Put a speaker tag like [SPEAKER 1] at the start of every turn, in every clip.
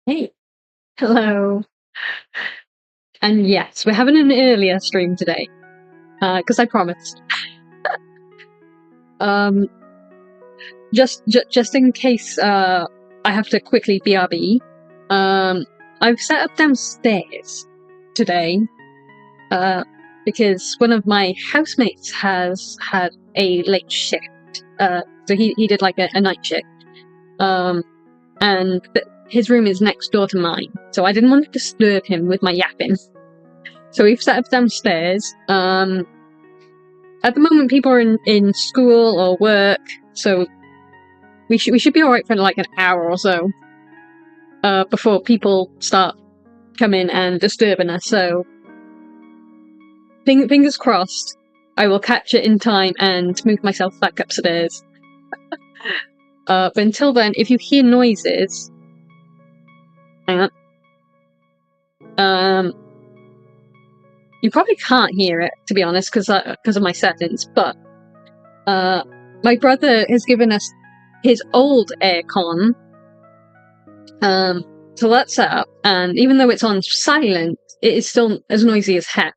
[SPEAKER 1] Hey, hello. And yes, we're having an earlier stream today, because I promised. Just in case I have to quickly BRB, I've set up downstairs today, because one of my housemates has had a late shift, so he did like a night shift, and his room is next door to mine, so I didn't want to disturb him with my yapping. So we've set up downstairs. At the moment, people are in school or work, so we should be alright for like an hour or so before people start coming and disturbing us. So fingers crossed. I will catch it in time and move myself back upstairs. But until then, if you hear noises, hang on. You probably can't hear it, to be honest, because of my settings. But my brother has given us his old aircon. So that's set up, and even though it's on silent, it is still as noisy as heck.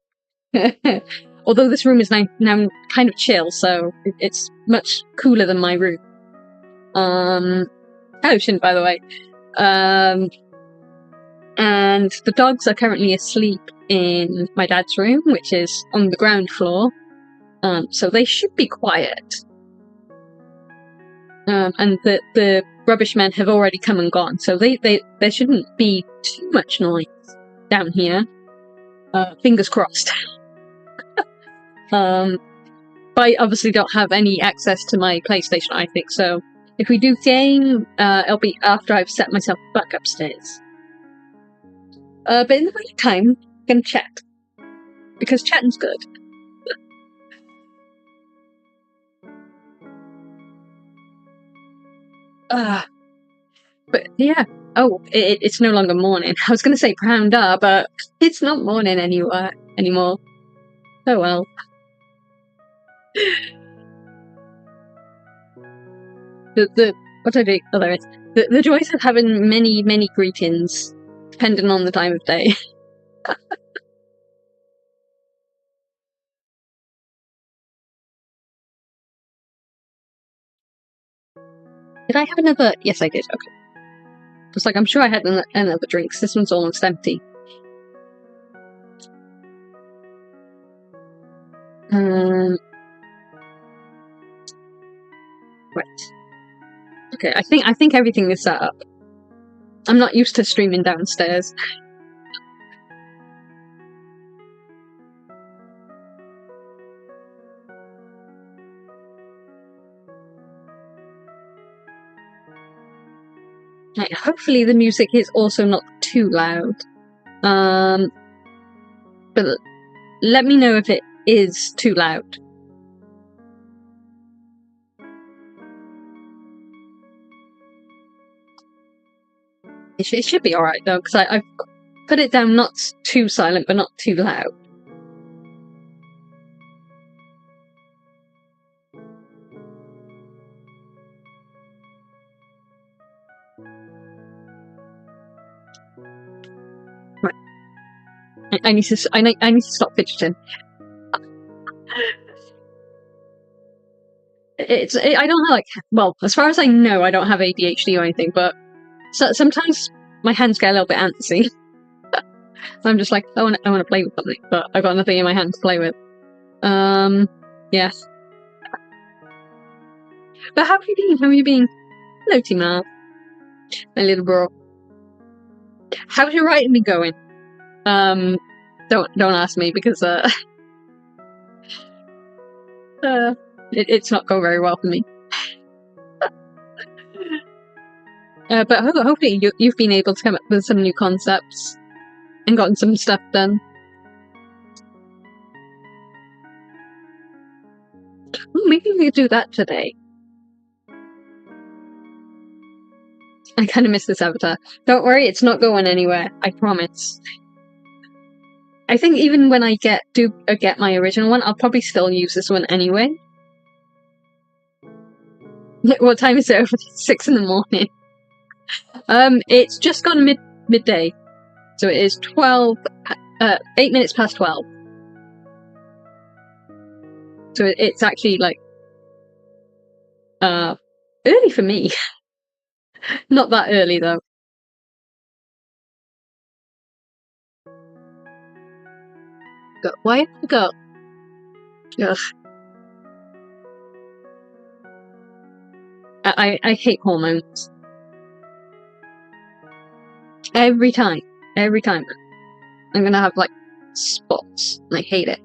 [SPEAKER 1] Although this room is now kind of chill, so it's much cooler than my room. Ocean, by the way. And the dogs are currently asleep in my dad's room, which is on the ground floor. So they should be quiet. And the rubbish men have already come and gone, so there shouldn't be too much noise down here. Fingers crossed. But I obviously don't have any access to my PlayStation, I think, so if we do game, it'll be after I've set myself back upstairs. But in the meantime, I'm gonna chat. Because chatting's good. But yeah. Oh, it's no longer morning. I was gonna say Pranda, but it's not morning anymore. Oh well. What I do? Oh, there is. The joys of having many greetings, depending on the time of day. Did I have another? Yes, I did. Okay. It's like I'm sure I had another drink. This one's almost empty. Right. Okay, I think everything is set up. I'm not used to streaming downstairs. Right, hopefully the music is also not too loud. But let me know if it is too loud. It should be alright though, because I've put it down not too silent, but not too loud. Right. I need to stop fidgeting. I don't have well, as far as I know, I don't have ADHD or anything, but sometimes my hands get a little bit antsy. I'm just like, I want to play with something, but I've got nothing in my hand to play with. Yes. But how have you been? Hello, Tima. My little bro. How's your writing been going? Don't ask me because it's not going very well for me. But hopefully you've been able to come up with some new concepts and gotten some stuff done. Maybe we could do that today. I kind of miss this avatar. Don't worry, it's not going anywhere. I promise. I think even when I get my original one, I'll probably still use this one anyway. What time is it? Over 6 in the morning. It's just gone midday, so it is 8 minutes past 12. So it's actually early for me. Not that early though. Why have I got? Ugh. I hate hormones. Every time. I'm gonna have spots, and I hate it.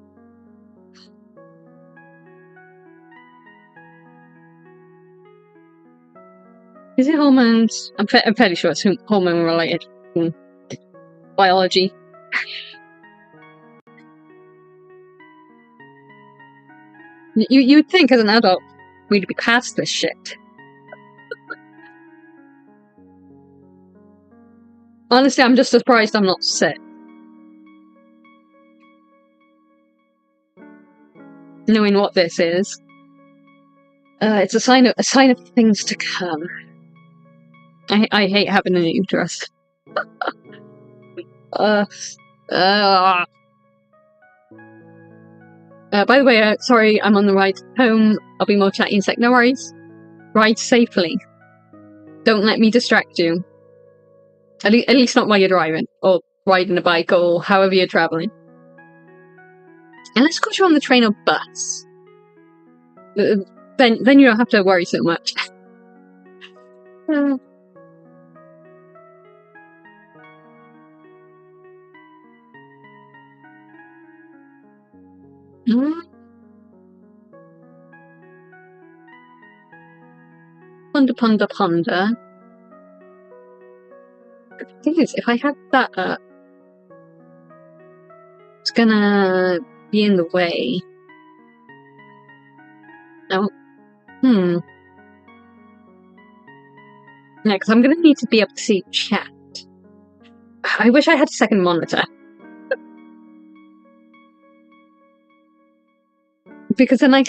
[SPEAKER 1] Is it hormones? I'm fairly sure it's hormone related. Biology. You'd think as an adult we'd be past this shit. Honestly, I'm just surprised I'm not sick. Knowing what this is. It's a sign of things to come. I hate having a uterus. By the way, sorry, I'm on the ride home. I'll be more chatty in a sec. No worries. Ride safely. Don't let me distract you. At least not while you're driving, or riding a bike, or however you're traveling. Unless, of course, you're on the train or bus. Then you don't have to worry so much. Ponder. The thing is, if I have that up, it's gonna be in the way. No. Yeah, because I'm gonna need to be able to see chat. I wish I had a second monitor. Because then I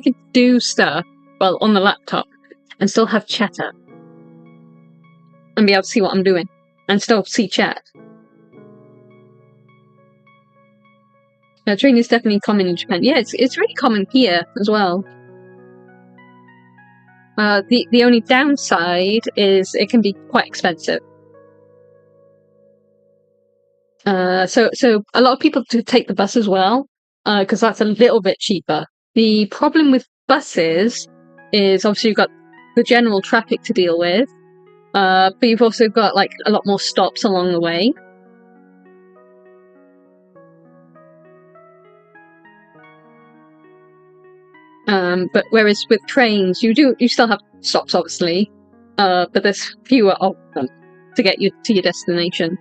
[SPEAKER 1] could do stuff, well, on the laptop, and still have chat up. And be able to see what I'm doing. And still see chat. Train is definitely common in Japan. Yeah, it's really common here as well. The only downside is it can be quite expensive. So a lot of people do take the bus as well, because that's a little bit cheaper. The problem with buses is obviously you've got the general traffic to deal with, but you've also got like a lot more stops along the way. But whereas with trains, you still have stops, obviously, but there's fewer of them to get you to your destination.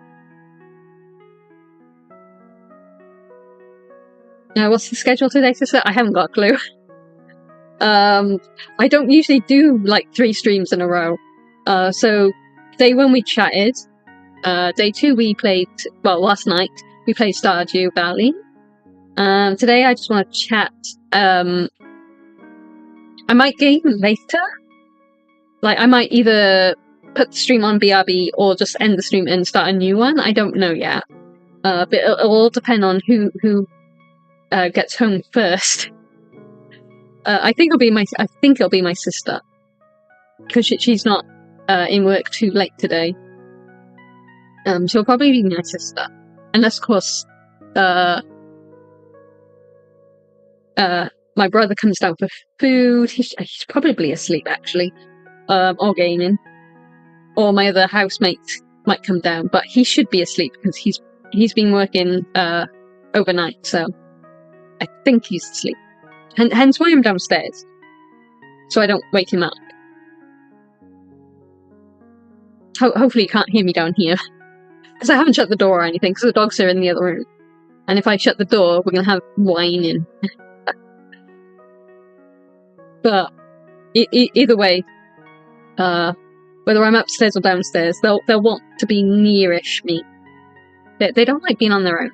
[SPEAKER 1] Now, what's the schedule today, sister? I haven't got a clue. I don't usually do like 3 streams in a row. So day 1 we chatted. Day 2 we played. Well, last night we played Stardew Valley. Today I just want to chat. I might game later. Like, I might either put the stream on BRB or just end the stream and start a new one. I don't know yet. But it'll all depend on who gets home first. I think it'll be my sister, because she's not in work too late today. So it'll probably be my sister, unless, of course, my brother comes down for food. He's probably asleep, actually, or gaming. Or my other housemate might come down, but he should be asleep because he's been working overnight, so I think he's asleep. Hence why I'm downstairs, so I don't wake him up. Hopefully you can't hear me down here, because I haven't shut the door or anything, because the dogs are in the other room. And if I shut the door, we're going to have whining. But either way, whether I'm upstairs or downstairs, they'll want to be nearish me. They don't like being on their own.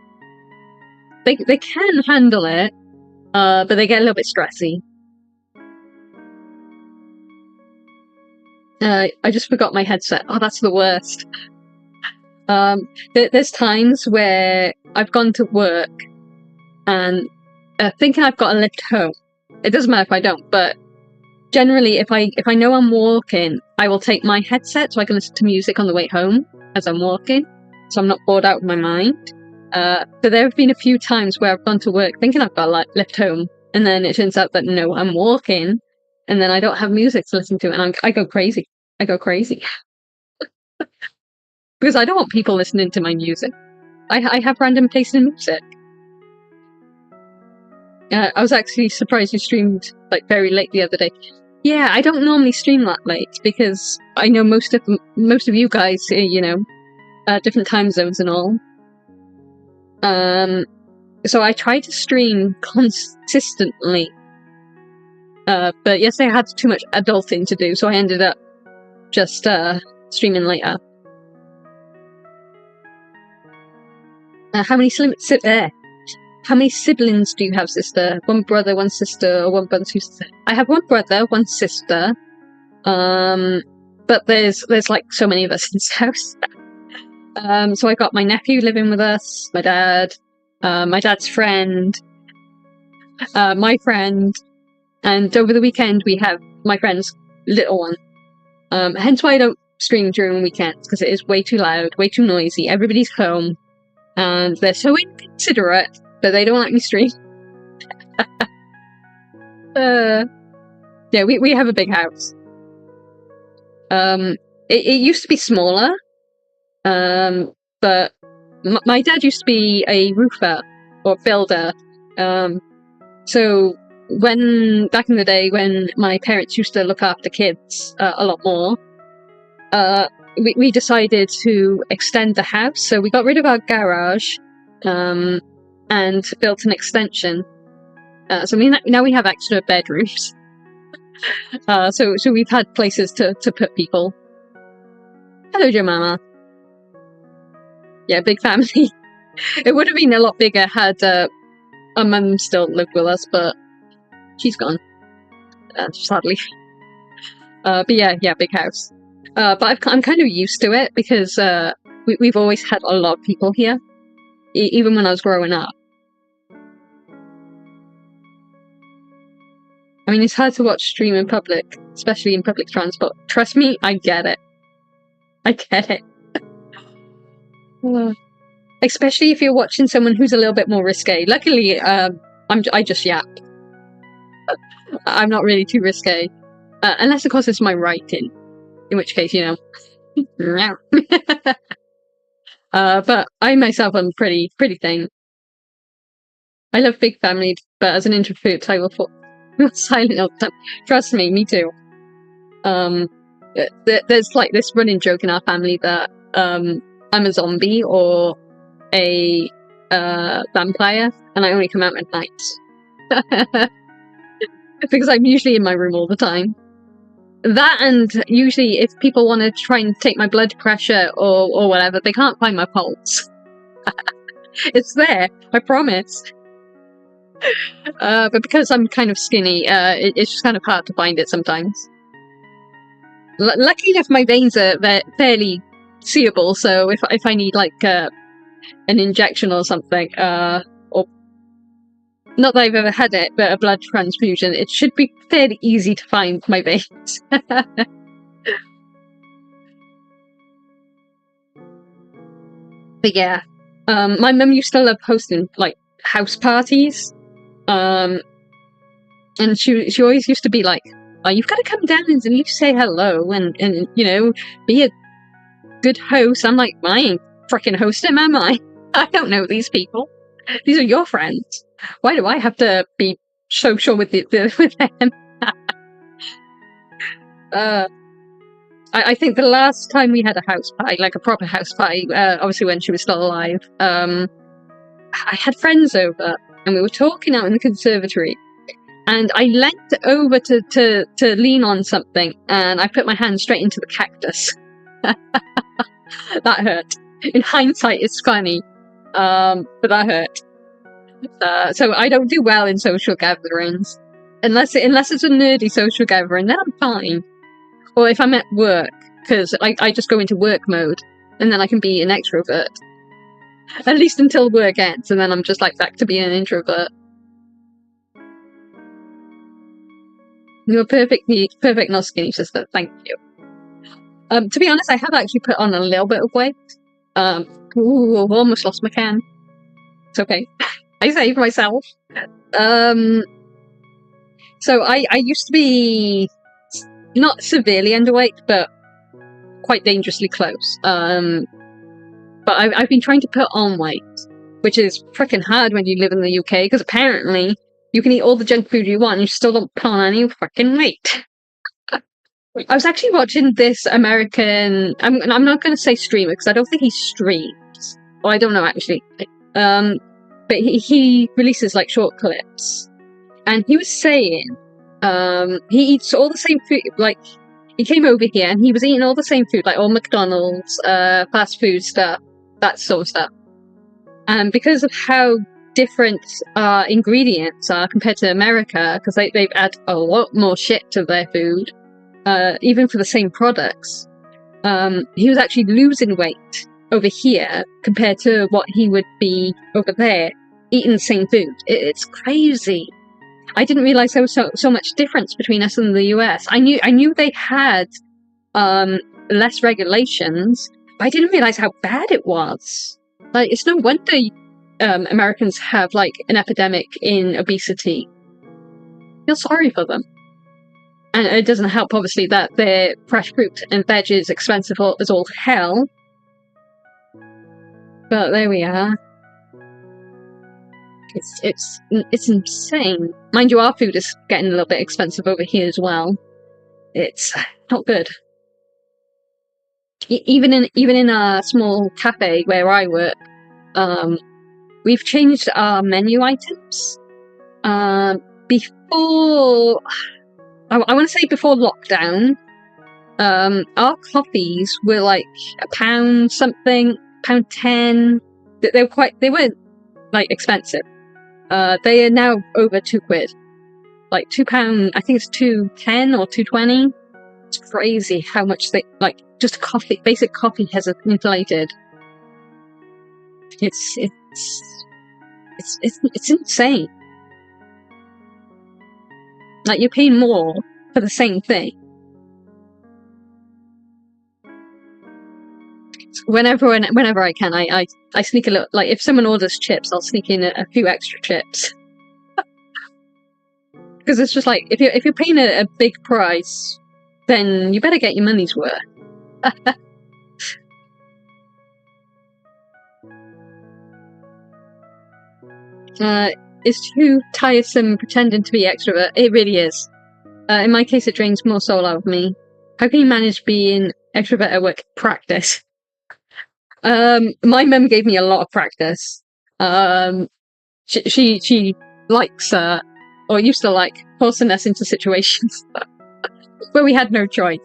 [SPEAKER 1] They can handle it, but they get a little bit stressy. I just forgot my headset. Oh, that's the worst. There's times where I've gone to work and thinking I've got a lift home. It doesn't matter if I don't, but generally, if I know I'm walking, I will take my headset so I can listen to music on the way home as I'm walking, so I'm not bored out of my mind. But there have been a few times where I've gone to work thinking I've got a lift home, and then it turns out that no, I'm walking, and then I don't have music to listen to, and I go crazy. Because I don't want people listening to my music. I have random tastes in music. I was actually surprised you streamed like very late the other day. Yeah, I don't normally stream that late because I know most of you guys, different time zones and all. So I try to stream consistently But yesterday I had too much adulting to do, so I ended up just streaming later. How many siblings do you have, sister? One brother, one sister, or one brother, two sisters? I have one brother, one sister. But there's like so many of us in this house. So I got my nephew living with us, my dad, my dad's friend, my friend, and over the weekend we have my friend's little one. Hence why I don't stream during weekends, because it is way too loud, way too noisy. Everybody's home, and they're so inconsiderate that they don't let me stream. Yeah, we have a big house. It used to be smaller, but my dad used to be a roofer or builder. So back in the day when my parents used to look after kids a lot more, we decided to extend the house. So we got rid of our garage and built an extension. So now we have extra bedrooms. So we've had places to put people. Hello, Jemima. Yeah, big family. It would have been a lot bigger had our mum still lived with us, but she's gone, sadly. But yeah, big house. But I'm kind of used to it because we've always had a lot of people here, even when I was growing up. I mean, it's hard to watch stream in public, especially in public transport. Trust me, I get it. I get it. Especially if you're watching someone who's a little bit more risque. Luckily, I just yap. I'm not really too risque, unless of course it's my writing, in which case, you know. But I myself am pretty thin. I love big family, but as an introvert, I will fall silent all the time. Trust me too. There's like this running joke in our family that I'm a zombie or a vampire, and I only come out at night. Because I'm usually in my room all the time. That, and usually if people want to try and take my blood pressure or whatever, they can't find my pulse. It's there, I promise. But because I'm kind of skinny, it's just kind of hard to find it sometimes. Luckily enough, my veins are fairly seeable, so if I need like an injection or something, or not that I've ever had it, but a blood transfusion, it should be fairly easy to find my veins. But yeah, my mum used to love hosting like house parties. And she always used to be like, "Oh, you've got to come down and at least say hello and you know, be a good host." I'm like, I ain't freaking hosting, am I? I don't know these people. These are your friends. Why do I have to be social with them? I think the last time we had a house party, like a proper house party, obviously when she was still alive, I had friends over and we were talking out in the conservatory, and I leant over to lean on something, and I put my hand straight into the cactus. That hurt. In hindsight, it's funny, but that hurt. So I don't do well in social gatherings, unless it's a nerdy social gathering. Then I'm fine. Or if I'm at work, because I just go into work mode, and then I can be an extrovert. At least until work ends, and then I'm just like back to being an introvert. You're perfect, not skinny, sister. Thank you. To be honest, I have actually put on a little bit of weight. Almost lost my can. It's okay. I saved myself. So I used to be not severely underweight, but quite dangerously close. But I've been trying to put on weight, which is freaking hard when you live in the UK, because apparently you can eat all the junk food you want and you still don't put on any freaking weight. I was actually watching this American, I'm not going to say streamer, because I don't think he streams. Well, I don't know actually. But he releases like short clips. And he was saying He eats all the same food. Like, he came over here and he was eating all the same food, like all McDonald's, fast food stuff, that sort of stuff. And because of how different ingredients are compared to America, because they've added a lot more shit to their food, even for the same products, he was actually losing weight over here compared to what he would be over there eating the same food. It's crazy. I didn't realize there was so much difference between us and the US. I knew they had less regulations, but I didn't realize how bad it was. Like, it's no wonder Americans have like an epidemic in obesity. I feel sorry for them. And it doesn't help, obviously, that their fresh fruit and veg is expensive as all hell. But there we are. It's insane. Mind you, our food is getting a little bit expensive over here as well. It's not good. Even in a small cafe where I work, we've changed our menu items. Before, I want to say before lockdown, our coffees were like £1 something, £1.10. They weren't like expensive. They are now over £2. Like £2, I think it's £2.10 or £2.20. It's crazy how much they like. Just coffee, basic coffee has inflated. It's insane. Like, you're paying more for the same thing. Whenever I can, I sneak a little. Like, if someone orders chips, I'll sneak in a few extra chips. Because it's just like, if you're paying a big price, then you better get your money's worth. It's too tiresome pretending to be extrovert. It really is. In my case, it drains more soul out of me. How can you manage being extrovert at work? Practice. My mum gave me a lot of practice. She likes, or used to like, forcing us into situations where we had no choice.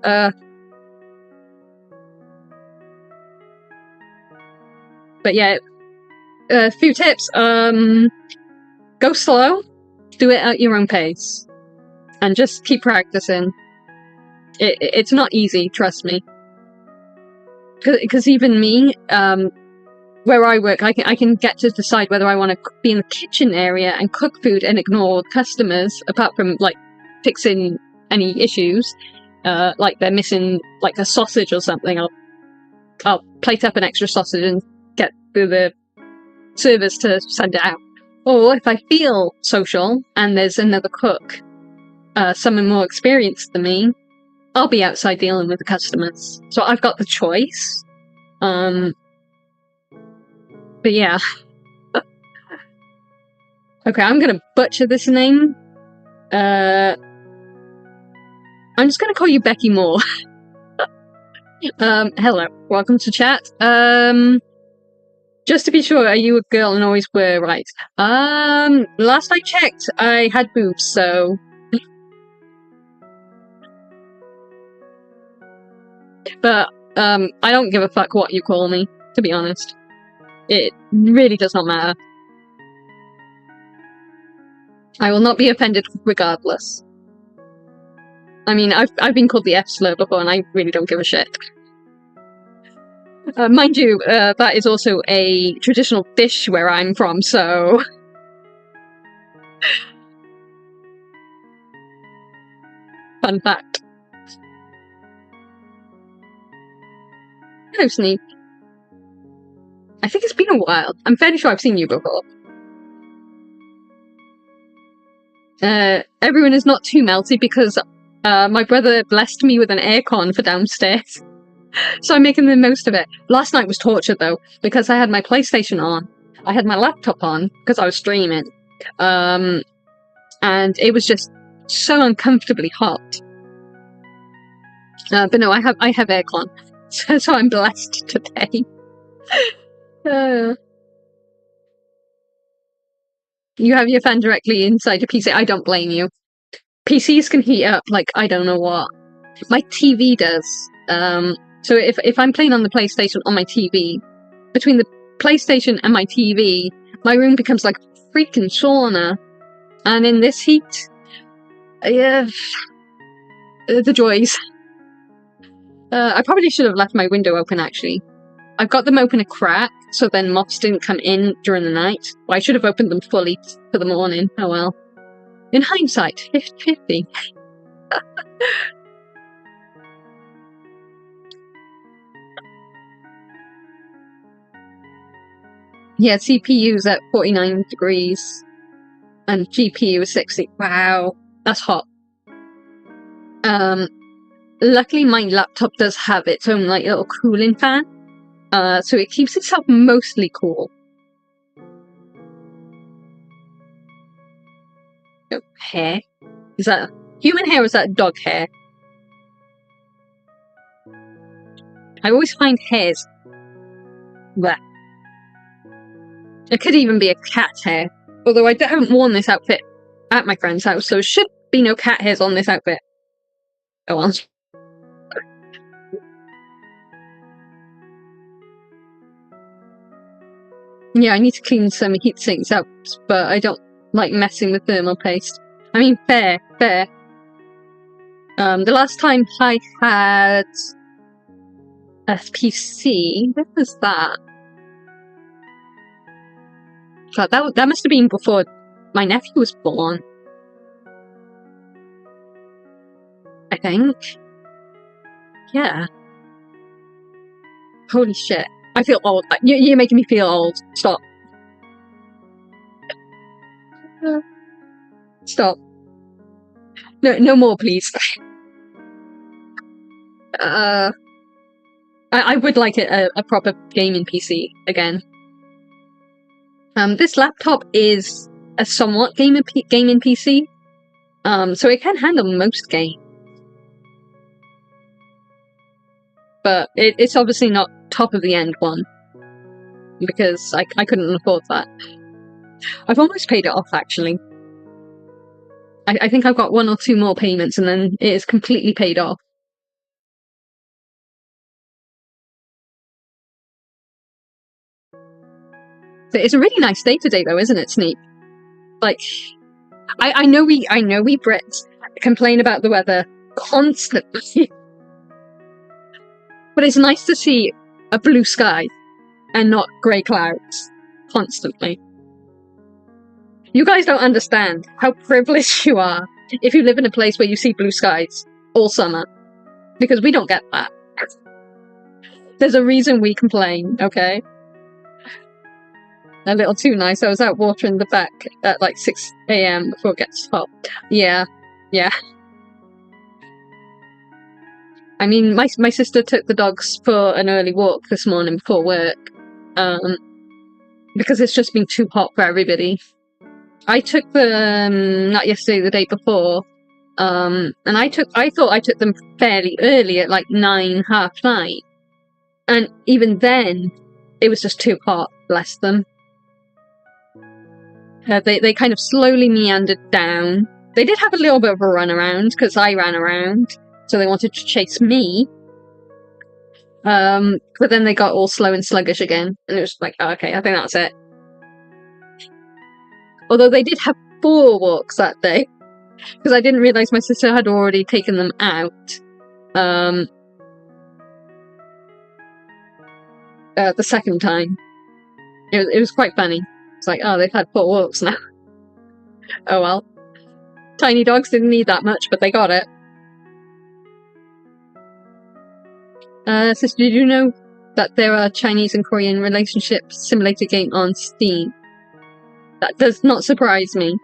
[SPEAKER 1] But yeah, a few tips. Go slow, do it at your own pace, and just keep practicing. It's not easy, trust me. Because even me, where I work, I can get to decide whether I want to be in the kitchen area and cook food and ignore customers, apart from like fixing any issues, like they're missing like a sausage or something. I'll plate up an extra sausage and get the servers to send it out. Or if I feel social and there's another cook, someone more experienced than me, I'll be outside dealing with the customers. So I've got the choice. But yeah. Okay, I'm gonna butcher this name. I'm just gonna call you Becky Moore. Hello, welcome to chat. Just to be sure, are you a girl and always were, right? Last I checked, I had boobs, so... But, I don't give a fuck what you call me, to be honest. It really does not matter. I will not be offended regardless. I mean, I've been called the F-slur before, and I really don't give a shit. Mind you, that is also a traditional dish where I'm from, so... Fun fact. Hello, Sneak. I think it's been a while. I'm fairly sure I've seen you before. Everyone is not too melty because my brother blessed me with an aircon for downstairs. So I'm making the most of it. Last night was torture, though, because I had my PlayStation on. I had my laptop on, because I was streaming. And it was just so uncomfortably hot. But no, I have aircon. So I'm blessed today. You have your fan directly inside your PC. I don't blame you. PCs can heat up like I don't know what. My TV does. So if I'm playing on the PlayStation on my TV, between the PlayStation and my TV, my room becomes like a freaking sauna. And in this heat, the joys. I probably should have left my window open, actually. I've got them open a crack, so then moths didn't come in during the night. Well, I should have opened them fully for the morning. Oh well. In hindsight, 50-50. Yeah, CPU's at 49 degrees. And GPU is 60. Wow, that's hot. Luckily my laptop does have its own like little cooling fan. So it keeps itself mostly cool. Oh, hair? Is that human hair or is that dog hair? I always find hairs. Bleh. It could even be a cat hair. Although I haven't worn this outfit at my friend's house, so there should be no cat hairs on this outfit. Oh well. Yeah, I need to clean some heat sinks out, but I don't like messing with thermal paste. I mean, fair. The last time I had a PC, when was that? God, that must have been before my nephew was born. I think. Yeah. Holy shit. I feel old. You're making me feel old. Stop. Stop. No more, please. I would like a proper gaming PC again. This laptop is a somewhat gaming PC, so it can handle most games. But it's obviously not top of the end one, because I couldn't afford that. I've almost paid it off, actually. I think I've got 1 or 2 more payments, and then it is completely paid off. It's a really nice day today, though, isn't it, Sneak? Like, I know we Brits complain about the weather constantly, but it's nice to see a blue sky and not grey clouds constantly. You guys don't understand how privileged you are if you live in a place where you see blue skies all summer, because we don't get that. There's a reason we complain, okay? A little too nice. I was out watering the back at like 6 AM before it gets hot. Yeah. I mean, my sister took the dogs for an early walk this morning before work, because it's just been too hot for everybody. I took them not yesterday, the day before, and I thought I took them fairly early at like 9, 9:30, and even then, it was just too hot. Bless them. They kind of slowly meandered down. They did have a little bit of a run around, because I ran around, so they wanted to chase me. But then they got all slow and sluggish again, and it was like, oh, okay, I think that's it. Although they did have 4 walks that day, because I didn't realise my sister had already taken them out. The second time. It was quite funny. It's like, oh, they've had 4 walks now. Oh well. Tiny dogs didn't need that much, but they got it. Sister, did you know that there are Chinese and Korean relationship simulator game on Steam? That does not surprise me.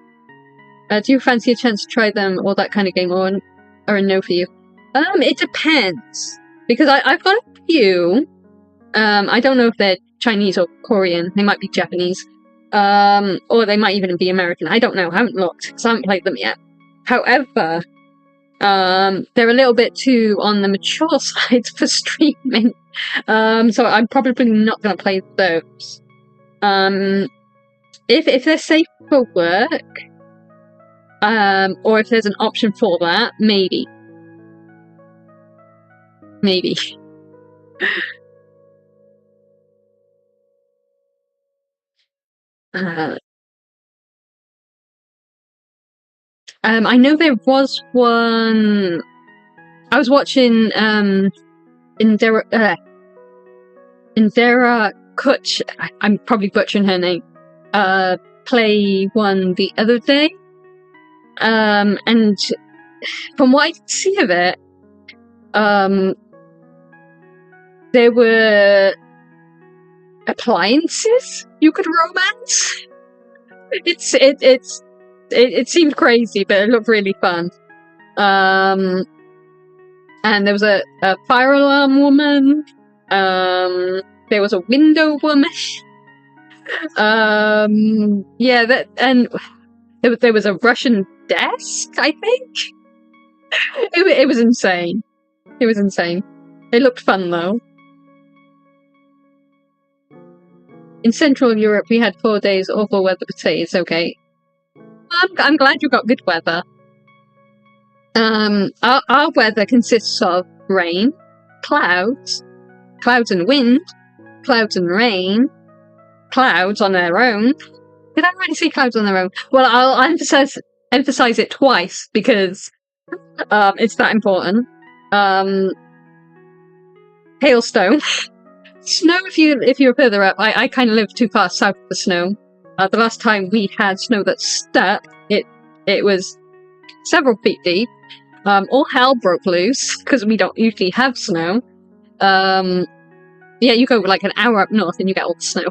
[SPEAKER 1] Do you fancy a chance to try them or that kind of game, or a no for you? It depends, because I've got a few. I don't know if they're Chinese or Korean. They might be Japanese. Or they might even be American. I don't know. I haven't looked, because I haven't played them yet. However, they're a little bit too on the mature side for streaming. So I'm probably not going to play those. if they're safe for work, or if there's an option for that, maybe. Maybe. I know there was one. I was watching Indira Kutch. I'm probably butchering her name. Play one the other day. And from what I could see of it, there were appliances you could romance. It seemed crazy, but it looked really fun. And there was a fire alarm woman. There was a window woman. Yeah, and there was a Russian desk, I think. It was insane. It was insane. It looked fun though. In Central Europe, we had 4 days awful weather, but say it's okay. I'm glad you got good weather. Our weather consists of rain, clouds and wind, clouds and rain, clouds on their own. Did I already say clouds on their own? Well, I'll emphasize it twice because it's that important. Hailstone. Snow if you're further up. I kind of live too far south of the snow. The last time we had snow that stuck, it was several feet deep. All hell broke loose because we don't usually have snow. Yeah, you go like an hour up north and you get all the snow.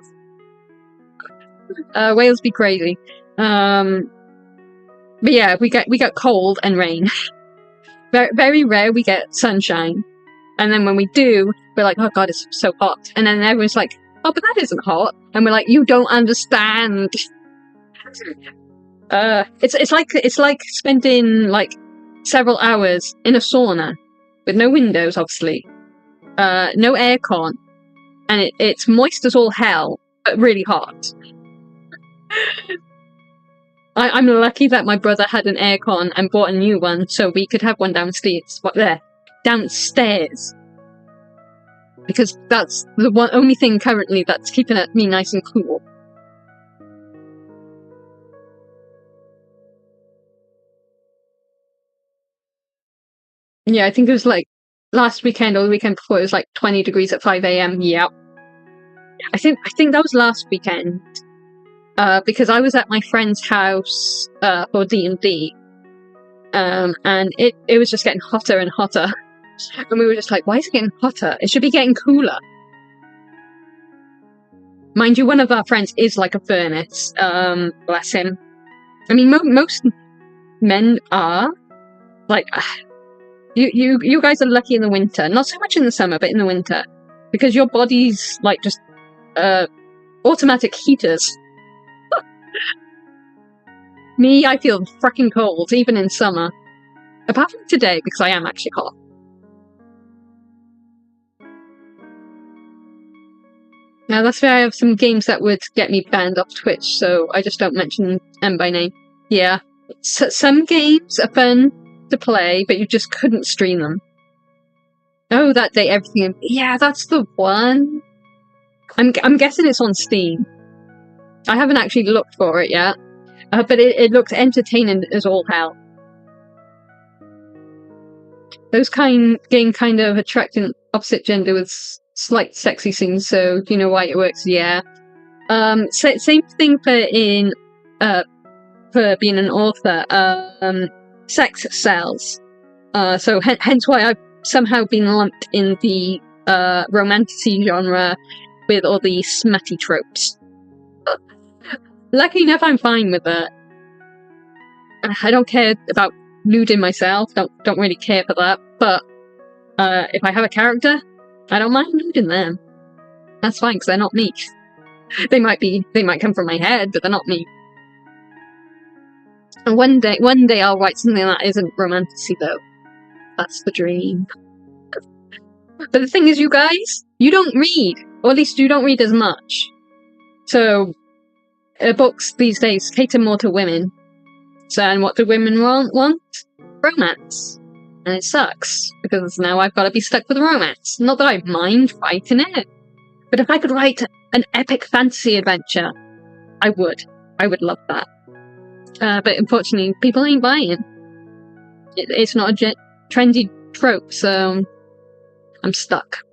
[SPEAKER 1] Wales be crazy. But yeah, we get cold and rain. Very, very rare we get sunshine. And then when we do, we're like, oh god, it's so hot. And then everyone's like, oh, but that isn't hot. And we're like, you don't understand. It's like spending like several hours in a sauna with no windows, obviously, no aircon, and it's moist as all hell, but really hot. I'm lucky that my brother had an aircon and bought a new one, so we could have one downstairs. Downstairs, because that's the only thing currently that's keeping me nice and cool. Yeah, I think it was like last weekend or the weekend before. It was like 20 degrees at 5 a.m. Yeah, I think that was last weekend. Because I was at my friend's house for D&D, and it was just getting hotter and hotter, and we were just like, why is it getting hotter? It should be getting cooler. Mind you, one of our friends is like a furnace. Bless him. I mean, most men are like. You guys are lucky in the winter, not so much in the summer, but in the winter, because your body's like just automatic heaters. Me, I feel freaking cold, even in summer. Apart from today, because I am actually hot. Now, that's why I have some games that would get me banned off Twitch, so I just don't mention them by name. Yeah. Some games are fun to play, but you just couldn't stream them. Oh, that day everything... Yeah, that's the one. I'm guessing it's on Steam. I haven't actually looked for it yet. But it looks entertaining as all hell. Those game kind of attracting opposite gender with slight sexy scenes, so do you know why it works? Yeah. Same thing for being an author. Sex sells. So hence why I've somehow been lumped in the romantic genre with all the smutty tropes. Lucky enough, I'm fine with it. I don't care about nuding myself. Don't really care for that. But if I have a character, I don't mind nuding them. That's fine because they're not me. They might come from my head, but they're not me. And one day I'll write something that isn't romantic though. That's the dream. But the thing is, you guys, you don't read, or at least you don't read as much. So books these days cater more to women. So, and what do women want? Romance. And it sucks, because now I've got to be stuck with romance. Not that I mind writing it, but if I could write an epic fantasy adventure, I would. I would love that. But unfortunately, people ain't buying. It's not a trendy trope, so I'm stuck.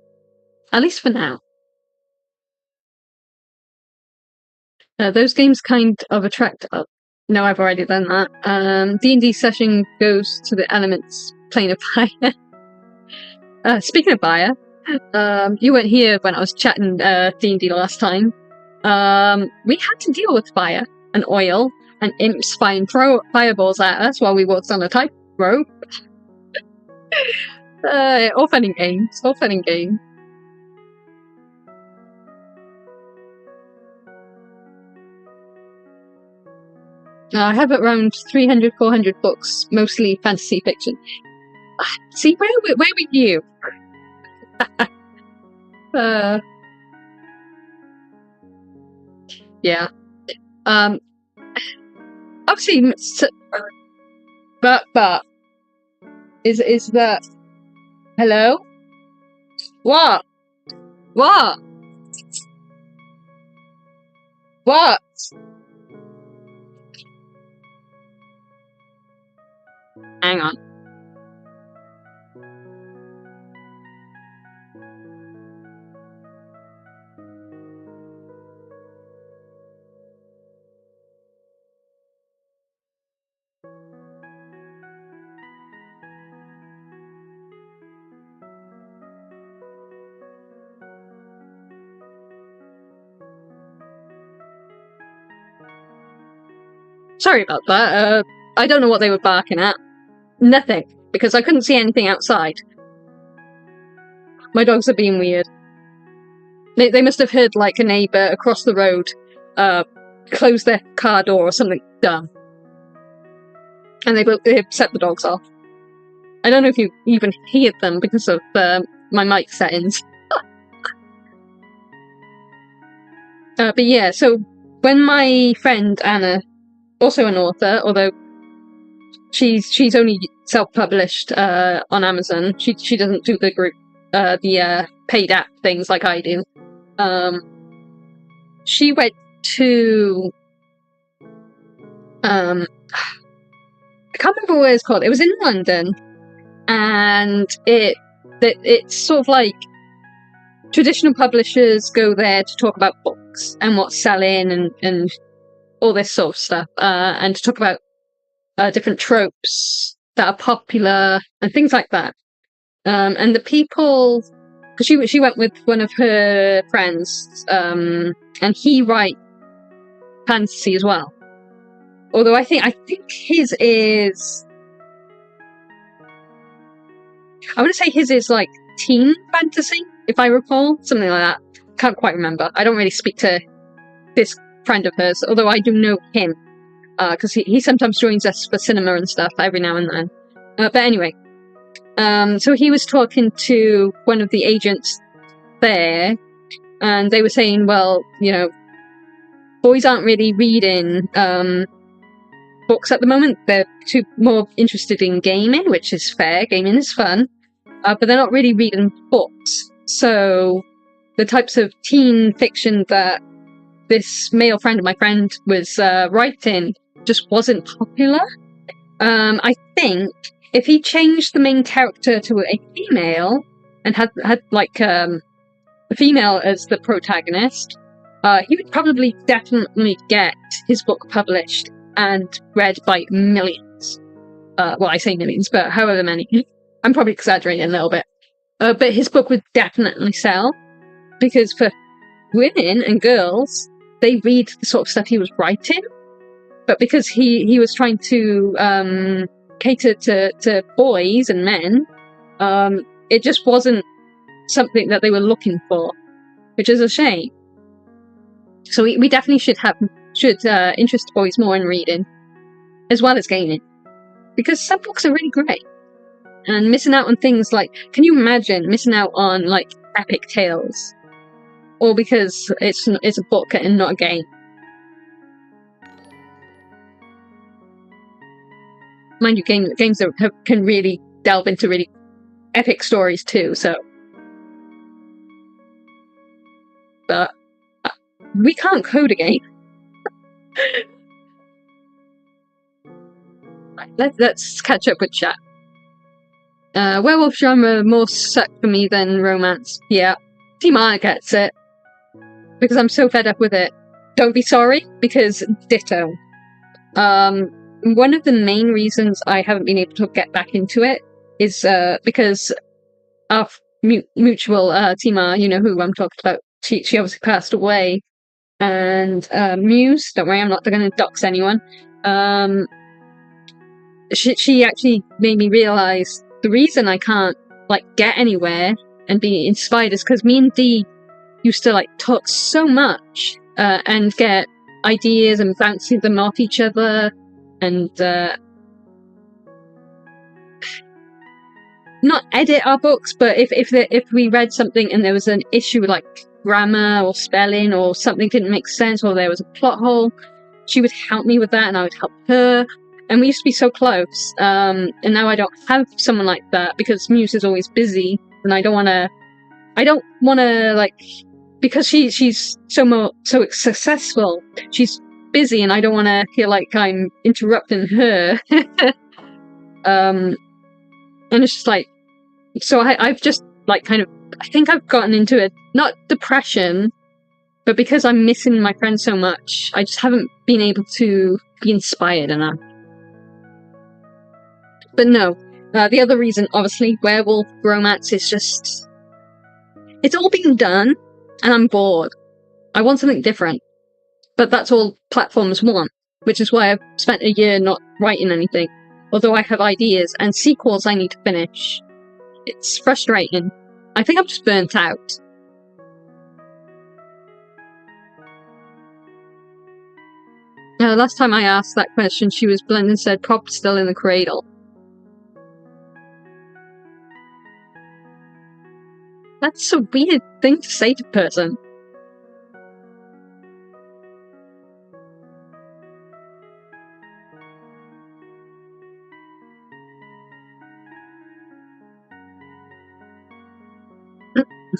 [SPEAKER 1] At least for now. Those games kind of attract... no, I've already done that. D&D session goes to the elements plane of fire. Speaking of fire, you weren't here when I was chatting D&D last time. We had to deal with fire and oil and imps firing fireballs at us while we walked on a tightrope. All fun and games. All fun and games. I have around 300, 400 books, mostly fantasy fiction. See, where were you? Yeah. Obviously, but is that hello? What? What? What? Hang on. Sorry about that. I don't know what they were barking at. Nothing, because I couldn't see anything outside. My dogs are being weird. They must have heard, like, a neighbour across the road close their car door or something dumb. And they set the dogs off. I don't know if you even heard them because of my mic settings. But yeah, so when my friend Anna, also an author, although she's only self-published on Amazon. She doesn't do the group, the paid app things like I do. She went to I can't remember what it's called. It was in London, and it's sort of like traditional publishers go there to talk about books and what's selling and all this sort of stuff, and to talk about different tropes that are popular and things like that. And the people, because she went with one of her friends, and he writes fantasy as well. Although I think his is, I want to say his is like teen fantasy, if I recall, something like that. Can't quite remember. I don't really speak to this friend of hers, although I do know him. Because he sometimes joins us for cinema and stuff every now and then. But anyway, so he was talking to one of the agents there, and they were saying, well, you know, boys aren't really reading books at the moment. They're more interested in gaming, which is fair. Gaming is fun. But they're not really reading books. So the types of teen fiction that this male friend of my friend was writing just wasn't popular. I think if he changed the main character to a female and had like a female as the protagonist, he would probably definitely get his book published and read by millions. Well, I say millions, but however many. I'm probably exaggerating a little bit. But his book would definitely sell, because for women and girls, they read the sort of stuff he was writing. But because he was trying to cater to boys and men, it just wasn't something that they were looking for, which is a shame. So we definitely should interest boys more in reading, as well as gaming, because some books are really great. And missing out on things like, can you imagine missing out on like epic tales, all because it's a book and not a game? mind you, games that can really delve into really epic stories too. So, but we can't code a game. Right, let's catch up with chat. Werewolf genre more suck for me than romance. Yeah, Timana gets it because I'm so fed up with it. Don't be sorry, because ditto. One of the main reasons I haven't been able to get back into it is because our mutual Tima, you know who I'm talking about, she obviously passed away, and Muse, don't worry, I'm not going to dox anyone. She actually made me realize the reason I can't like get anywhere and be inspired is because me and Dee used to like talk so much and get ideas and bouncing them off each other, and not edit our books, but if we read something and there was an issue with like grammar or spelling or something didn't make sense or there was a plot hole, she would help me with that and I would help her, and we used to be so close. And now I don't have someone like that because Muse is always busy, and I don't want to like, because she's so successful, she's busy, and I don't want to feel like I'm interrupting her. And it's just like, so I've just like kind of, I think I've gotten into it, not depression, but because I'm missing my friends so much, I just haven't been able to be inspired enough. But no, the other reason, obviously, werewolf romance is just, it's all being done, and I'm bored. I want something different. But that's all platforms want, which is why I've spent a year not writing anything. Although I have ideas and sequels I need to finish. It's frustrating. I think I'm just burnt out. Last time I asked that question, she was blunt and said, "Prob's still in the cradle." That's a weird thing to say to a person.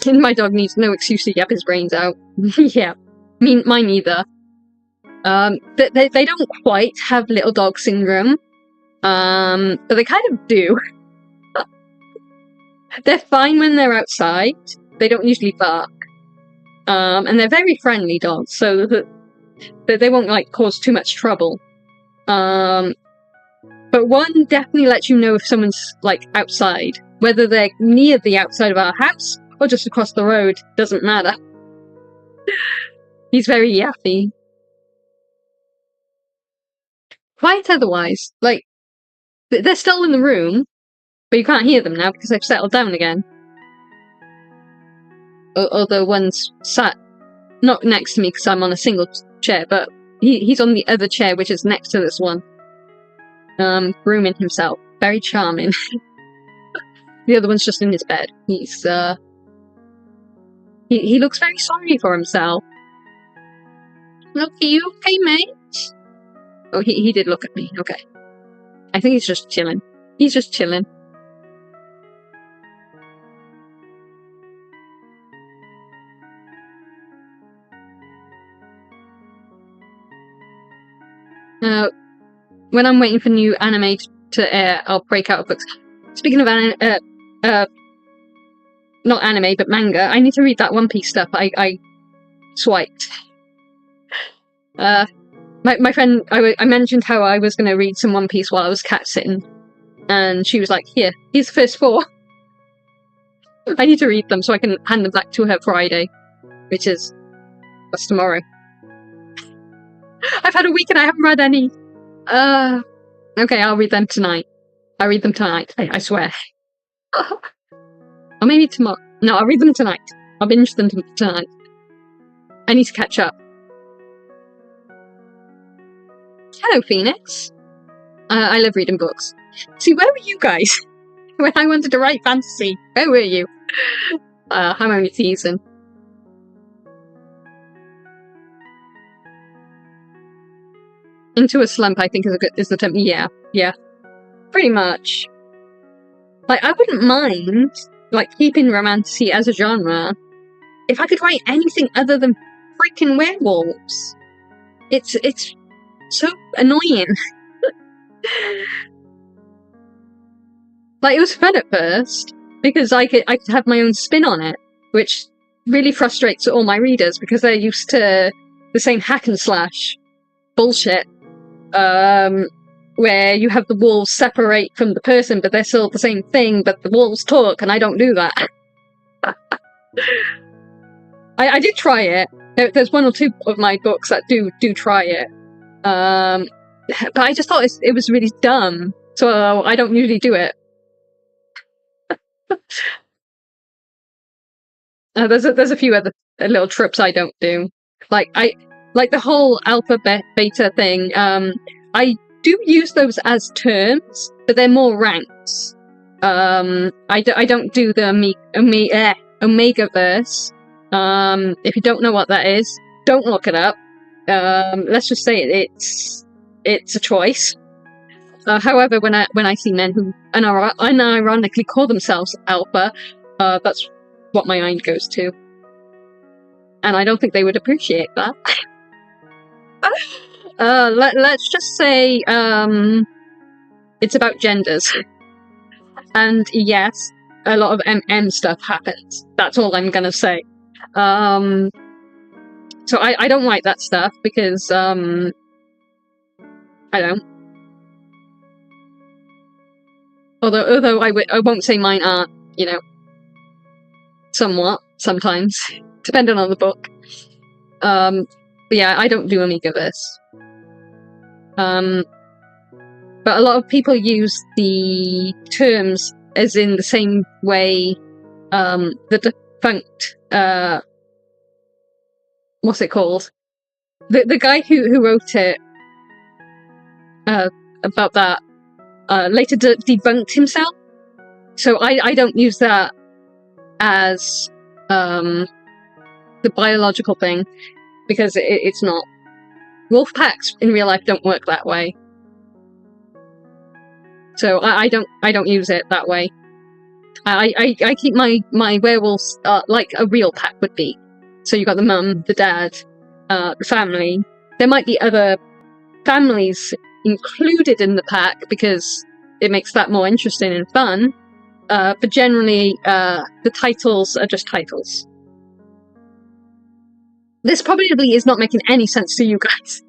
[SPEAKER 1] My dog needs no excuse to yap his brains out. Yeah, mine either. They don't quite have little dog syndrome, but they kind of do. They're fine when they're outside. They don't usually bark, and they're very friendly dogs, so that they won't like cause too much trouble. But one definitely lets you know if someone's like outside, whether they're near the outside of our house or just across the road, doesn't matter. He's very yappy. Quiet otherwise. Like, they're still in the room, but you can't hear them now because they've settled down again. Although one's sat not next to me because I'm on a single chair, but he's on the other chair, which is next to this one. Grooming himself. Very charming. The other one's just in his bed. He's, he looks very sorry for himself. Look, are you okay, mate? Oh, he did look at me. Okay. I think he's just chilling. He's just chilling. When I'm waiting for new anime to air, I'll break out of books. Speaking of not anime, but manga, I need to read that One Piece stuff. I swiped. My friend, I mentioned how I was going to read some One Piece while I was cat sitting, and she was like, here's the first 4. I need to read them so I can hand them back to her Friday, that's tomorrow. I've had a week and I haven't read any. Okay, I'll read them tonight. I'll read them tonight, I swear. Or maybe tomorrow. No, I'll read them tonight. I'll binge them tonight. I need to catch up. Hello, Phoenix. I love reading books. See, where were you guys when I wanted to write fantasy? Where were you? I'm only teasing. Into a slump, I think, is the term. Yeah. Pretty much. Like, I wouldn't mind, like, keeping romantasy as a genre if I could write anything other than freaking werewolves. It's so annoying. Like, it was fun at first, because I could have my own spin on it, which really frustrates all my readers, because they're used to the same hack and slash bullshit, where you have the wolves separate from the person, but they're still the same thing, but the wolves talk, and I don't do that. I did try it. There's one or two of my books that do try it. But I just thought it was really dumb, so I don't usually do it. There's a few other little trips I don't do. Like the whole alpha beta thing. I do use those as terms, but they're more ranks. I don't do the Omega-verse. If you don't know what that is, don't look it up. Let's just say it's a choice. However, when I see men who unironically call themselves alpha, that's what my mind goes to. And I don't think they would appreciate that. Let's just say it's about genders. And yes, a lot of MM stuff happens. That's all I'm gonna say. So I don't like that stuff because I don't. Although I won't say mine aren't, you know, somewhat, sometimes, depending on the book. But yeah, I don't do Amigaverse. But a lot of people use the terms as in the same way the defunct, what's it called? The guy who wrote it about that later debunked himself. So I don't use that as the biological thing, because it's not. Wolf packs in real life don't work that way. So I don't use it that way. I keep my werewolves like a real pack would be. So you've got the mum, the dad, the family. There might be other families included in the pack because it makes that more interesting and fun. But generally, the titles are just titles. This probably is not making any sense to you guys.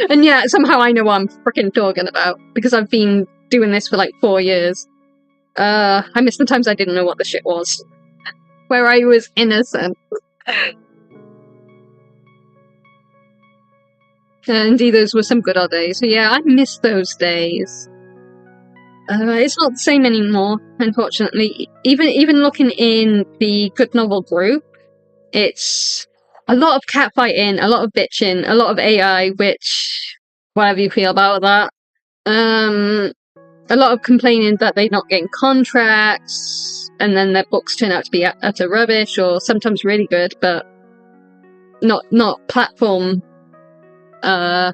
[SPEAKER 1] And yeah, somehow I know what I'm freaking talking about, because I've been doing this for like 4 years. I miss the times I didn't know what the shit was. Where I was innocent. Indeed, those were some good old days. So yeah, I miss those days. It's not the same anymore, unfortunately. Even looking in the good novel group, it's a lot of catfighting, a lot of bitching, a lot of AI, which, whatever you feel about that. A lot of complaining that they're not getting contracts, and then their books turn out to be utter rubbish, or sometimes really good, but not platform. How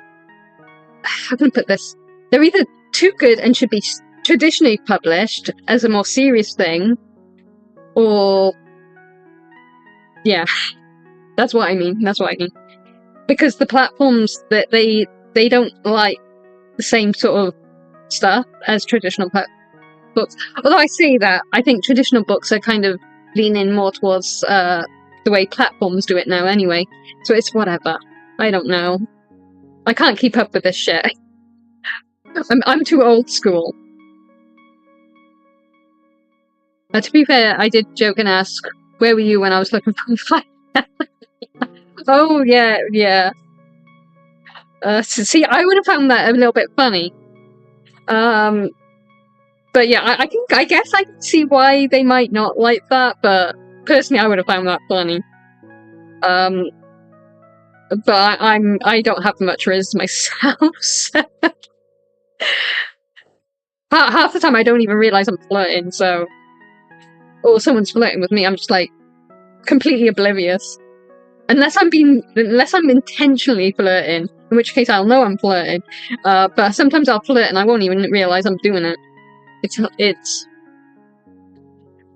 [SPEAKER 1] can I put this? They're either too good and should be traditionally published as a more serious thing, or yeah, that's what I mean. Because the platforms that they don't like the same sort of stuff as traditional books. Although I say that, I think traditional books are kind of leaning more towards the way platforms do it now anyway. So it's whatever. I don't know. I can't keep up with this shit. I'm too old school. To be fair, I did joke and ask, where were you when I was looking for fire? Oh, yeah. See, I would have found that a little bit funny. But yeah, I guess I can see why they might not like that, but personally I would have found that funny. But I don't have much riz myself, so half the time I don't even realise I'm flirting, so or someone's flirting with me, I'm just like completely oblivious. Unless I'm intentionally flirting, in which case I'll know I'm flirting. But sometimes I'll flirt and I won't even realise I'm doing it. It's...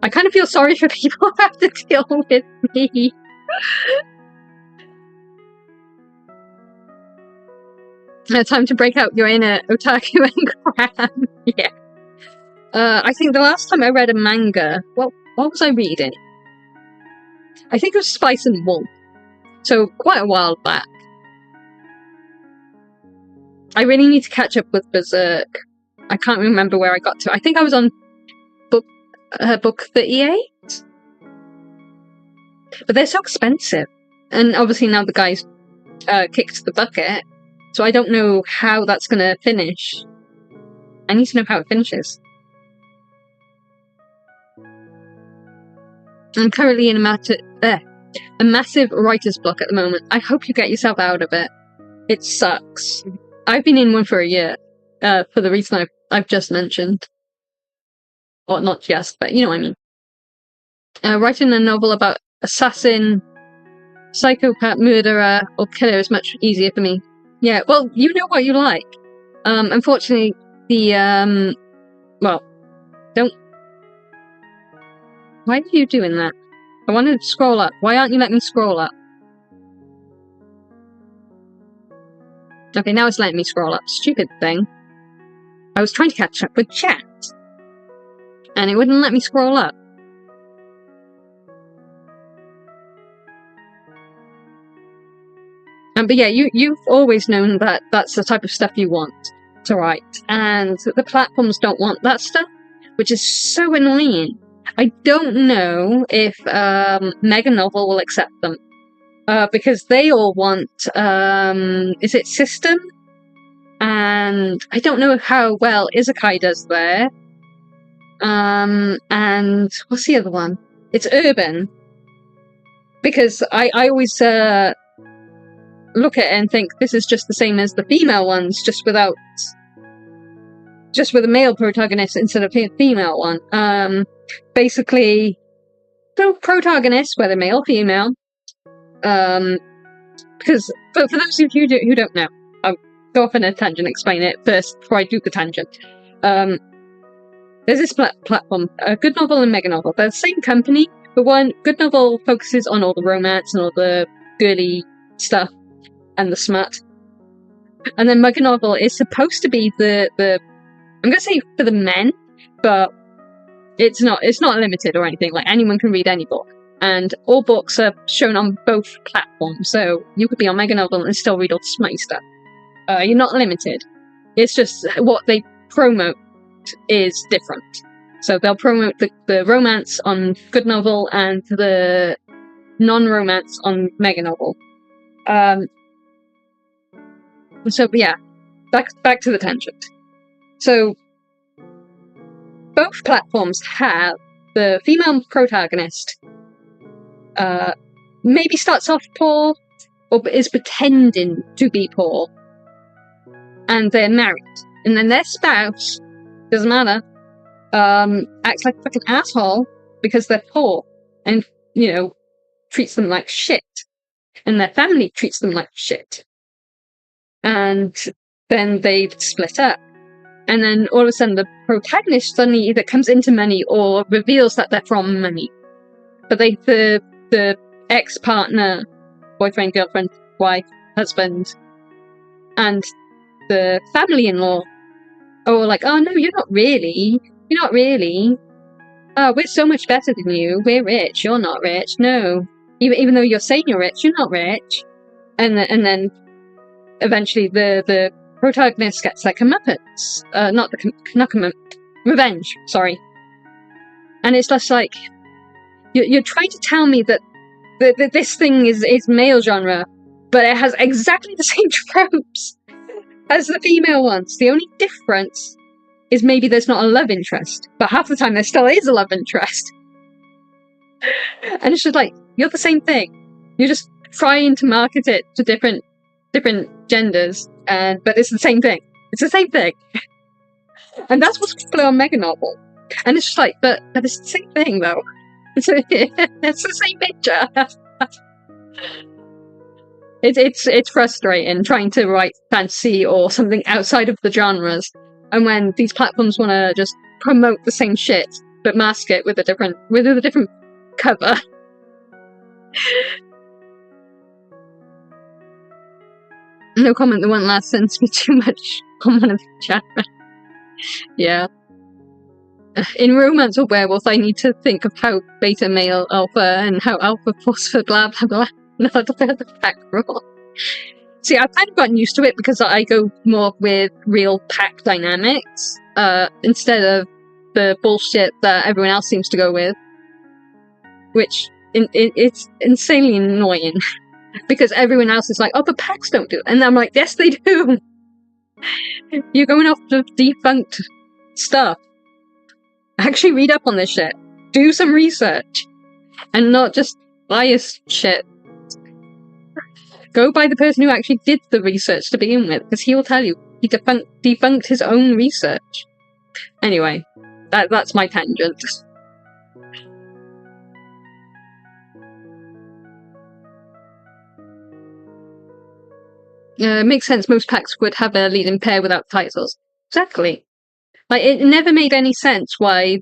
[SPEAKER 1] I kind of feel sorry for people who have to deal with me. Time to break out your inner otaku engram. Yeah. I think the last time I read a manga, what was I reading? I think it was Spice and Wolf. So quite a while back. I really need to catch up with Berserk. I can't remember where I got to. I think I was on book 38? But they're so expensive. And obviously now the guy's kicked the bucket. So I don't know how that's going to finish. I need to know how it finishes. I'm currently in a massive writer's block at the moment. I hope you get yourself out of it. It sucks. I've been in one for a year, for the reason I've just mentioned. Or not just, but you know what I mean. Writing a novel about assassin, psychopath, murderer, or killer is much easier for me. Yeah, well, you know what you like. Unfortunately, well, don't... Why are you doing that? I wanted to scroll up. Why aren't you letting me scroll up? Okay, now it's letting me scroll up. Stupid thing. I was trying to catch up with chat. And it wouldn't let me scroll up. But yeah, you've always known that that's the type of stuff you want to write. And the platforms don't want that stuff, which is so annoying. I don't know if Mega Novel will accept them. Because they all want, is it System? And I don't know how well Isekai does there. And what's the other one? It's Urban. Because I always look at it and think this is just the same as the female ones, just with a male protagonist instead of a female one. Basically, no protagonists, whether male or female. Because, but for those of you who don't know, I'll go off on a tangent, explain it first before I do the tangent. There's this platform, Good Novel and Mega Novel. They're the same company, but one, Good Novel focuses on all the romance and all the girly stuff and the smut. And then Mega Novel is supposed to be the I'm going to say for the men, but it's not limited or anything. Like, anyone can read any book. And all books are shown on both platforms, so you could be on Mega Novel and still read all the smutty stuff. You're not limited. It's just what they promote is different. So they'll promote the romance on Good Novel and the non-romance on Mega Novel. So yeah, back to the tangent. So both platforms have the female protagonist maybe starts off poor or is pretending to be poor, and they're married, and then their spouse, doesn't matter, acts like a fucking asshole because they're poor and, you know, treats them like shit, and their family treats them like shit, and then they split up. And then all of a sudden the protagonist suddenly either comes into money or reveals that they're from money. But the ex-partner, boyfriend, girlfriend, wife, husband, and the family-in-law are all like, oh no, you're not really. Oh, we're so much better than you. We're rich. You're not rich. No. Even though you're saying you're rich, you're not rich. And then eventually the protagonist gets like a Muppets. Revenge, sorry. And it's just like, you're trying to tell me that this thing is male genre, but it has exactly the same tropes as the female ones. The only difference is maybe there's not a love interest, but half the time there still is a love interest. And it's just like, you're the same thing. You're just trying to market it to different genders, but it's the same thing. It's the same thing. And that's what's popular on Mega Novel. And it's just like, but it's the same thing though. It's the same picture. It's frustrating trying to write fantasy or something outside of the genres, and when these platforms want to just promote the same shit but mask it with a different cover. No comment. The one last sentence be too much on one of the chat. Yeah. In romance or werewolf, I need to think of how beta male alpha and how alpha force for blah blah blah. Not about the pack rule. See, I've kind of gotten used to it because I go more with real pack dynamics instead of the bullshit that everyone else seems to go with, which it's insanely annoying because everyone else is like, "Oh, but packs don't do it," and I'm like, "Yes, they do." You're going off the defunct stuff. Actually read up on this shit. Do some research. And not just biased shit. Go by the person who actually did the research to begin with, because he will tell you he debunked his own research. Anyway, that's my tangent. It makes sense most packs would have a leading pair without titles. Exactly. Like, it never made any sense why...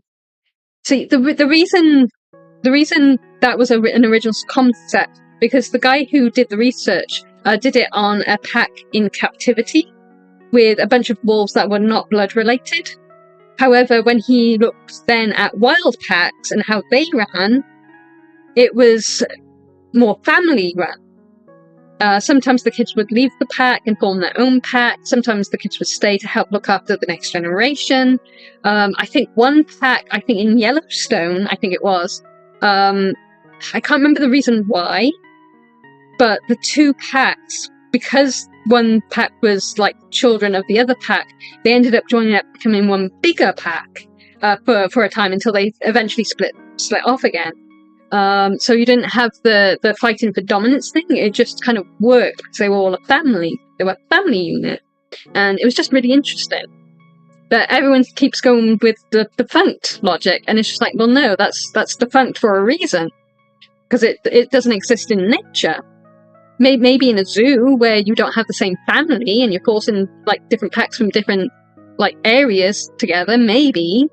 [SPEAKER 1] See, the reason that was an original concept, because the guy who did the research did it on a pack in captivity with a bunch of wolves that were not blood related. However, when he looked then at wild packs and how they ran, it was more family run. Sometimes the kids would leave the pack and form their own pack. Sometimes the kids would stay to help look after the next generation. I think one pack, in Yellowstone, it was, I can't remember the reason why, but the two packs, because one pack was like children of the other pack, they ended up joining up, becoming one bigger pack for a time until they eventually split off again. So you didn't have the fighting for dominance thing. It just kind of worked because they were all a family. They were a family unit. And it was just really interesting. But everyone keeps going with the defunct logic, and it's just like, well, no, that's defunct for a reason. Because it doesn't exist in nature. Maybe in a zoo where you don't have the same family and you're forcing like different packs from different like areas together, maybe.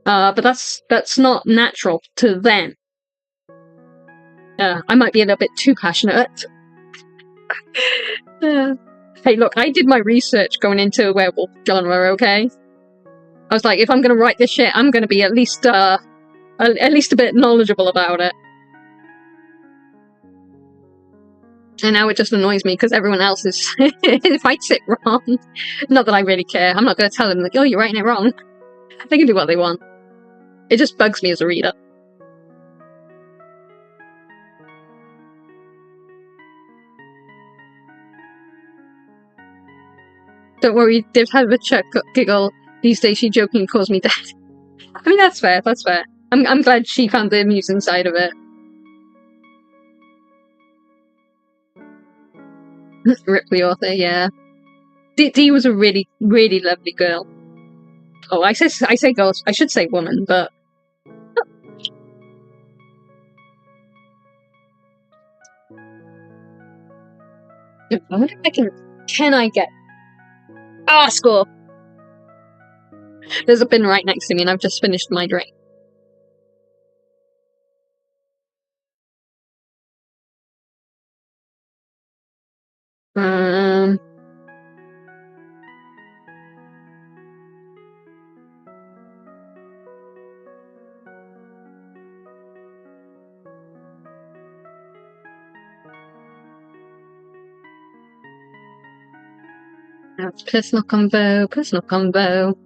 [SPEAKER 1] But that's not natural to them. I might be a little bit too passionate. Hey, look, I did my research going into werewolf genre, okay? I was like, if I'm going to write this shit, I'm going to be at least a bit knowledgeable about it. And now it just annoys me because everyone else writes it wrong. Not that I really care. I'm not going to tell them, like, oh, you're writing it wrong. They can do what they want. It just bugs me as a reader. Don't worry, Div had a chuck giggle. These days she jokingly calls me dad. I mean, that's fair, that's fair. I'm glad she found the amusing side of it. Ripley author, yeah. Dee was a really, really lovely girl. Oh, I say girls. I should say woman, but... I wonder if can I get... Ah, score! There's a bin right next to me and I've just finished my drink. That's personal combo.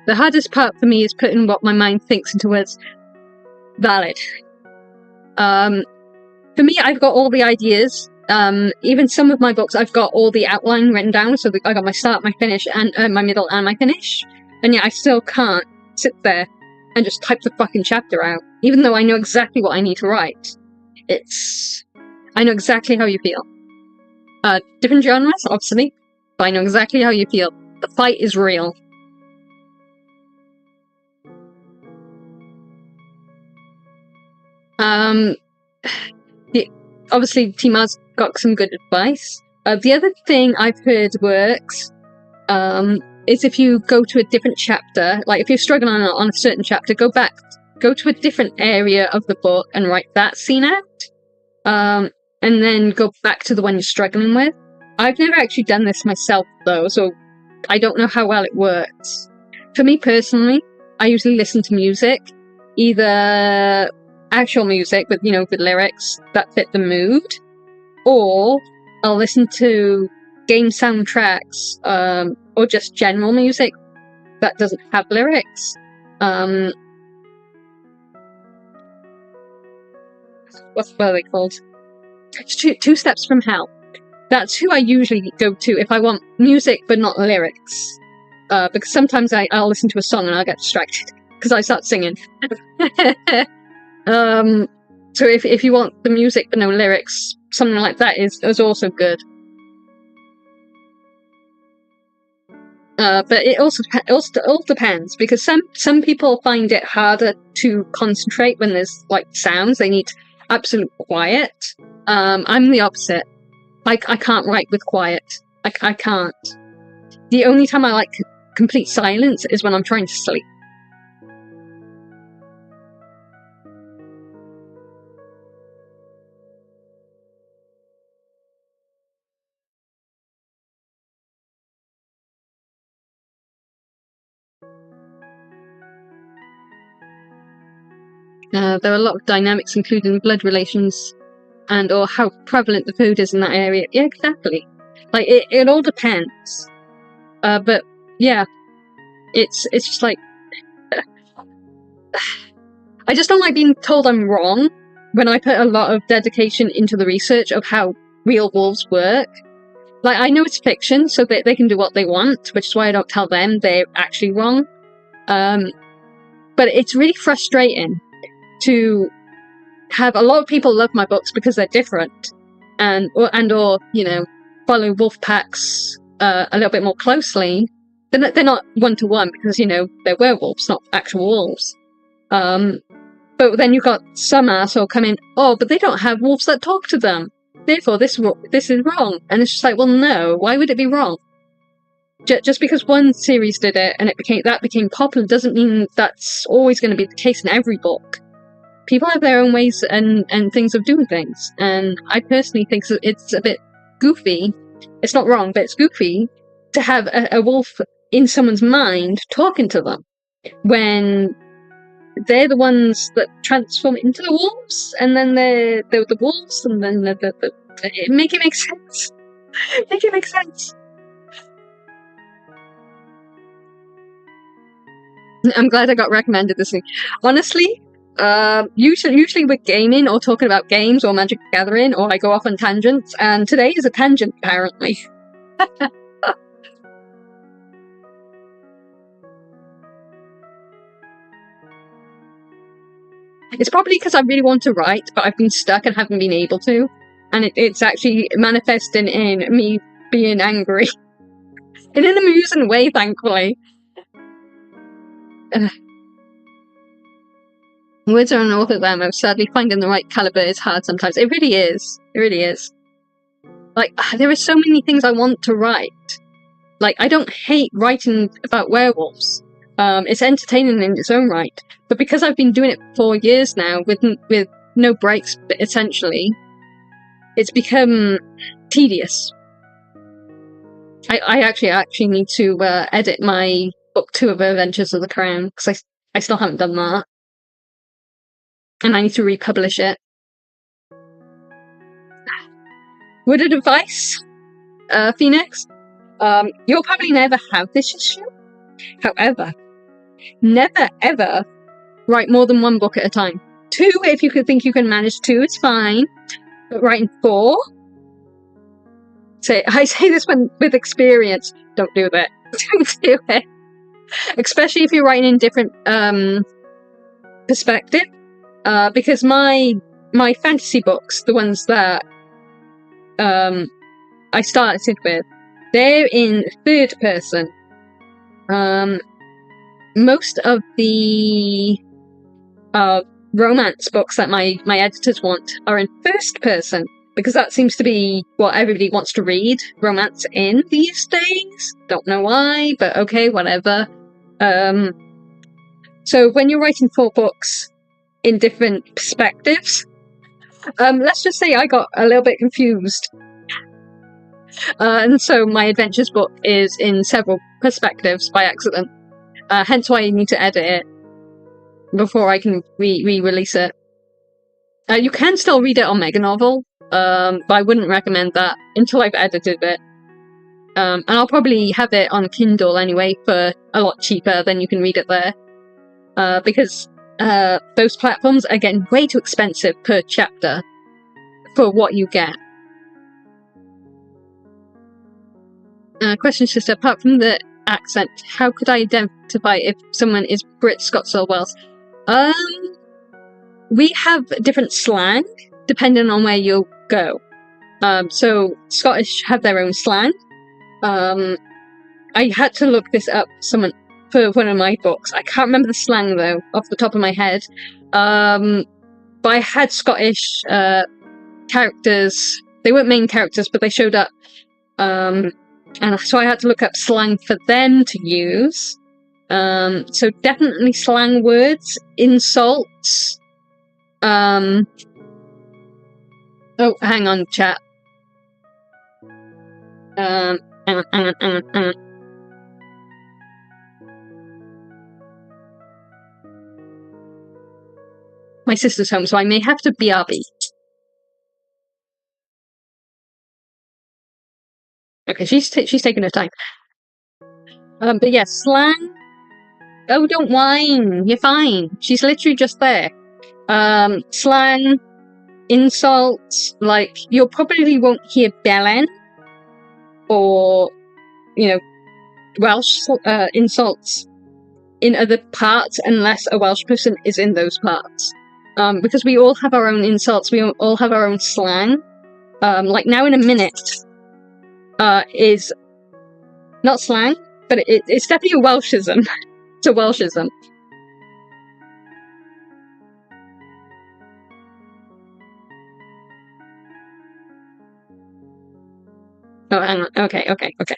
[SPEAKER 1] The hardest part for me is putting what my mind thinks into words. Valid. For me, I've got all the ideas. Even some of my books, I've got all the outline written down, so I got my start, my finish, and my middle, and my finish. And yet I still can't sit there and just type the fucking chapter out, even though I know exactly what I need to write. I know exactly how you feel. Different genres, obviously, but I know exactly how you feel. The fight is real. obviously Tima's got some good advice. The other thing I've heard works is if you go to a different chapter, like if you're struggling on a certain chapter, go to a different area of the book and write that scene out, and then go back to the one you're struggling with. I've never actually done this myself though, so I don't know how well it works. For me personally, I usually listen to music, either actual music with lyrics that fit the mood, or I'll listen to game soundtracks, or just general music that doesn't have lyrics. What are they called? Two Steps from Hell. That's who I usually go to if I want music but not lyrics. Because sometimes I'll listen to a song and I'll get distracted because I start singing. So if you want the music but no lyrics, something like that is also good. But it also all depends, because some people find it harder to concentrate when there's like sounds. They need absolute quiet. I'm the opposite. I can't write with quiet. I can't. The only time I like complete silence is when I'm trying to sleep. There are a lot of dynamics, including blood relations and or how prevalent the food is in that area. Yeah, exactly. Like it all depends. But yeah, it's just like I just don't like being told I'm wrong when I put a lot of dedication into the research of how real wolves work. Like, I know it's fiction, so that they can do what they want, which is why I don't tell them they're actually wrong. But it's really frustrating to have a lot of people love my books because they're different and or follow wolf packs a little bit more closely. They're not one-to-one because they're werewolves, not actual wolves. But then you've got some asshole come in, but they don't have wolves that talk to them, therefore this is wrong. And it's just like, well, no, why would it be wrong? Just because one series did it and it became popular doesn't mean that's always going to be the case in every book. People have their own ways and things of doing things, and I personally think it's a bit goofy. It's not wrong, but it's goofy to have a wolf in someone's mind talking to them when they're the ones that transform into the wolves, and then they're the wolves, and then make it make sense. Make it make sense. I'm glad I got recommended this thing. Honestly, usually we're gaming or talking about games or Magic the Gathering, or I go off on tangents, and today is a tangent, apparently. It's probably because I really want to write, but I've been stuck and haven't been able to. And it's actually manifesting in me being angry. In an amusing way, thankfully. Words are an awful them. Sadly, finding the right caliber is hard sometimes. It really is. It really is. Like, there are so many things I want to write. Like, I don't hate writing about werewolves. It's entertaining in its own right. But because I've been doing it for 4 years now, with no breaks, essentially, it's become tedious. I actually need to edit my book 2 of Adventures of the Crown, because I still haven't done that. And I need to republish it. Word of advice, Phoenix? You'll probably never have this issue. However, never ever write more than 1 book at a time. 2, if you think you can manage 2, it's fine. But writing 4, I say this with experience. Don't do that. Don't do it. Especially if you're writing in different perspective. Because my fantasy books, the ones that I started with, they're in 3rd person. Most of the romance books that my editors want are in 1st person, because that seems to be what everybody wants to read romance in these days. Don't know why, but okay, whatever. So when you're writing 4 books in different perspectives, let's just say I got a little bit confused. And so my adventures book is in several perspectives by accident. Hence why I need to edit it before I can re-release it. You can still read it on Mega Novel, but I wouldn't recommend that until I've edited it. And I'll probably have it on Kindle anyway for a lot cheaper than you can read it there. Because those platforms are getting way too expensive per chapter for what you get. Question just apart from the accent, how could I identify if someone is Brit, Scots, or Welsh? We have different slang depending on where you go. So Scottish have their own slang. I had to look this up for one of my books. I can't remember the slang though, off the top of my head. But I had Scottish characters. They weren't main characters, but they showed up. And so I had to look up slang for them to use. So definitely slang words, insults. Oh, hang on, chat. Hang on. My sister's home, so I may have to BRB. Okay, she's taking her time. But yeah, slang. Oh, don't whine. You're fine. She's literally just there. Slang, insults. Like you probably won't hear bellen or Welsh insults in other parts unless a Welsh person is in those parts. Because we all have our own insults. We all have our own slang. Like now in a minute. Is not slang, but it's definitely a Welshism. It's a Welshism. Oh, hang on. Okay. Okay.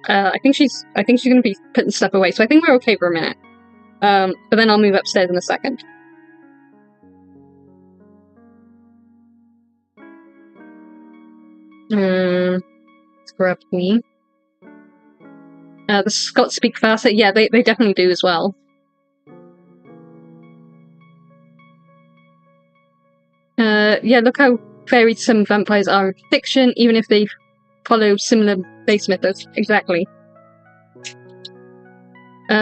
[SPEAKER 1] I think she's gonna be putting stuff away, so I think we're okay for a minute. But then I'll move upstairs in a second. Scrub me. The Scots speak faster. Yeah, they definitely do as well. Yeah, look how varied some vampires are in fiction, even if they follow similar base methods. Exactly.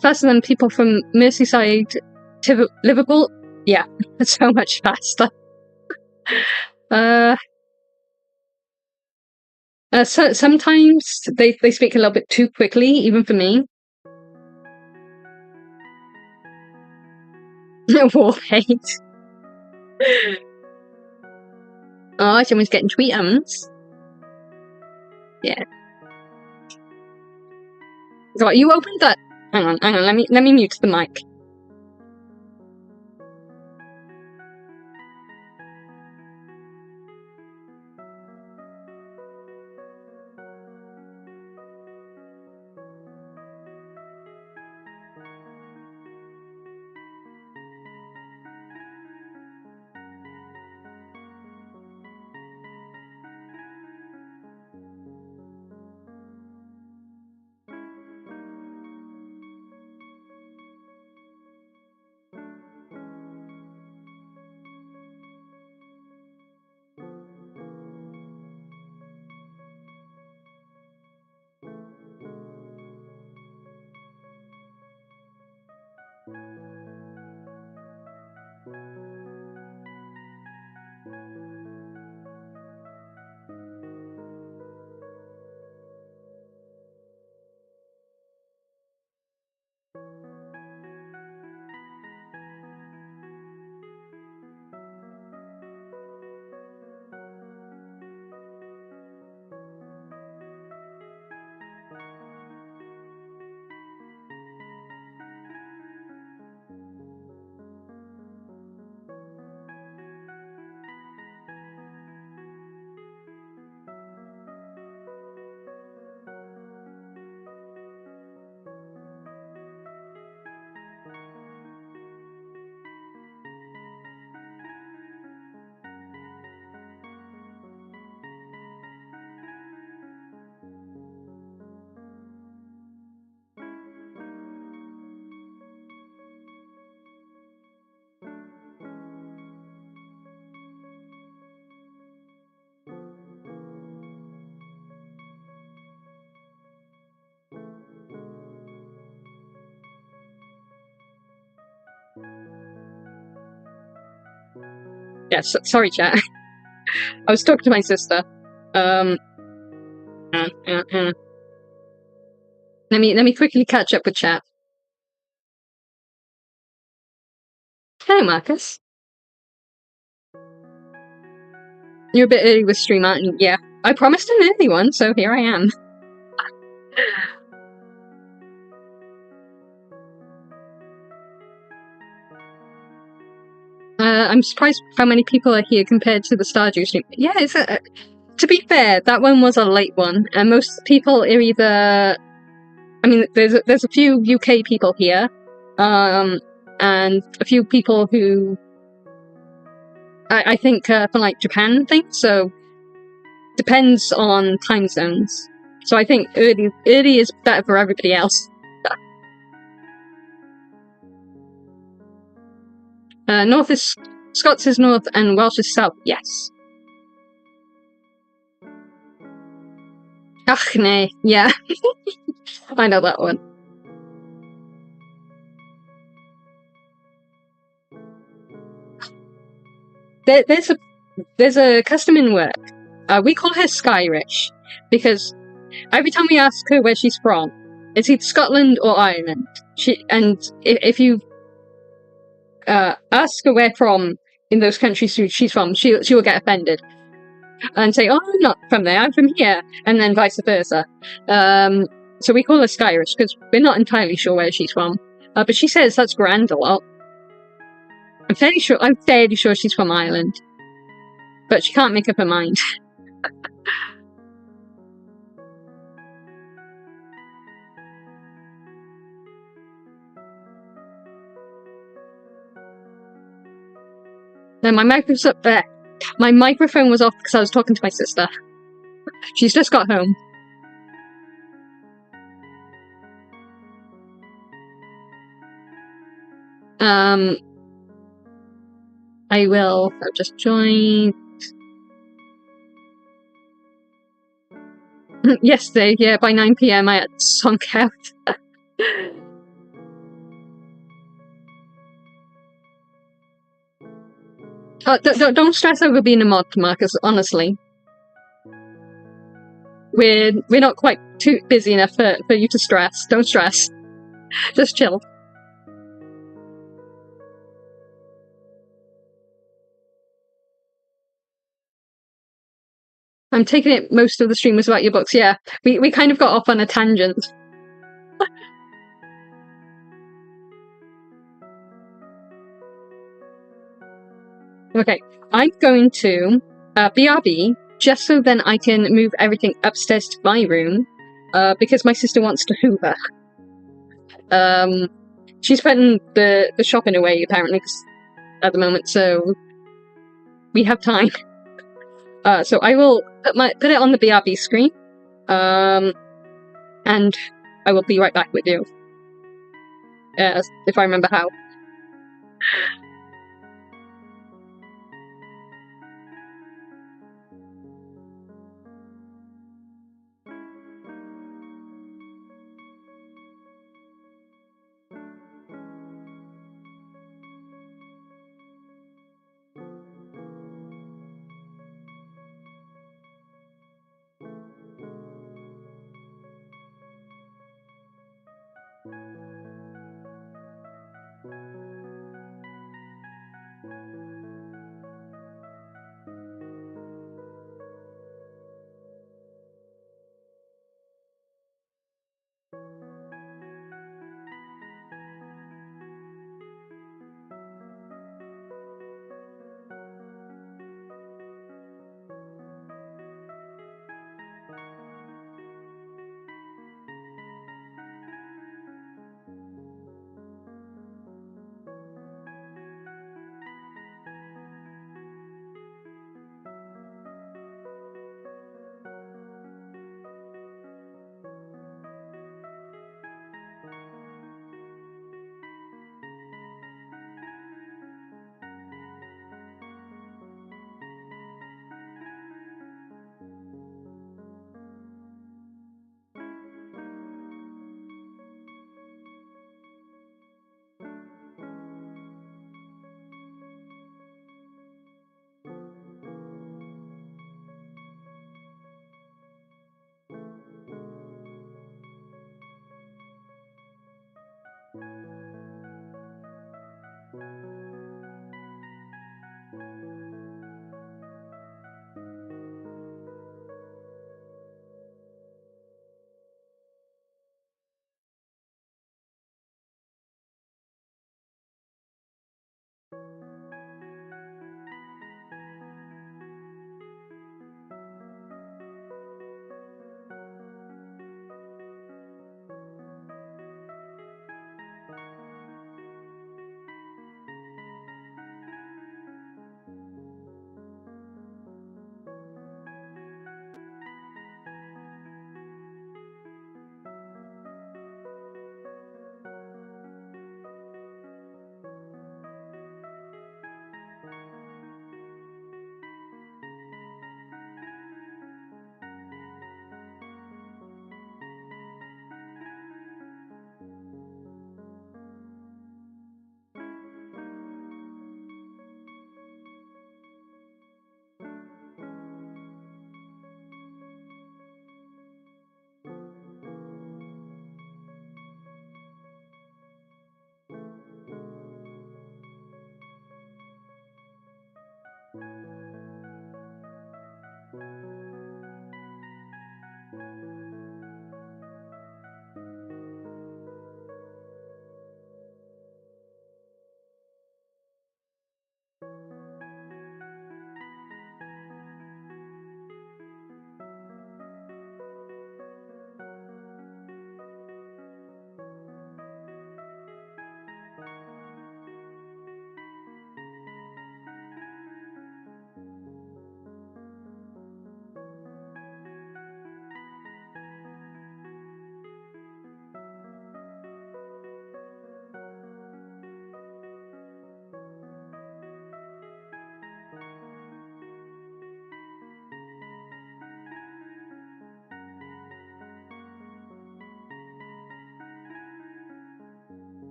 [SPEAKER 1] Faster than people from Merseyside to Liverpool? Yeah, so much faster. Sometimes they speak a little bit too quickly, even for me. War hate. Oh, someone's getting tweetums. Yeah. So you opened that. Hang on. Let me mute the mic. Yes, sorry, chat. I was talking to my sister. Let me quickly catch up with chat. Hello, Marcus. You're a bit early with stream, aren't you? Yeah. I promised an early one, so here I am. I'm surprised how many people are here compared to the Stardew stream. Yeah, to be fair, that one was a late one, and most people are either... I mean, there's a few UK people here, and a few people who... I think from like Japan and things, so depends on time zones. So I think early is better for everybody else. North is... Scots is north and Welsh is south, yes. Ach, nee, yeah. I know that one. There's a custom in work. We call her Skyrish, because every time we ask her where she's from, it's either Scotland or Ireland. If you ask her where from in those countries she's from, she will get offended and say, "Oh, I'm not from there. I'm from here," and then vice versa. So we call her Skyrish because we're not entirely sure where she's from. But she says that's grand a lot. I'm fairly sure she's from Ireland, but she can't make up her mind. Then my microphone's up there. My microphone was off because I was talking to my sister. She's just got home. I will. I've just joined. Yesterday, yeah, by 9 PM I had sunk out. Don't stress over being a mod, Marcus, honestly. We're not quite too busy enough for you to stress. Don't stress. Just chill. I'm taking it most of the stream was about your books, yeah. We kind of got off on a tangent. Okay, I'm going to BRB, just so then I can move everything upstairs to my room, because my sister wants to hoover. She's putting the shopping away, apparently, at the moment, so we have time. So I will put it on the BRB screen, and I will be right back with you, if I remember how.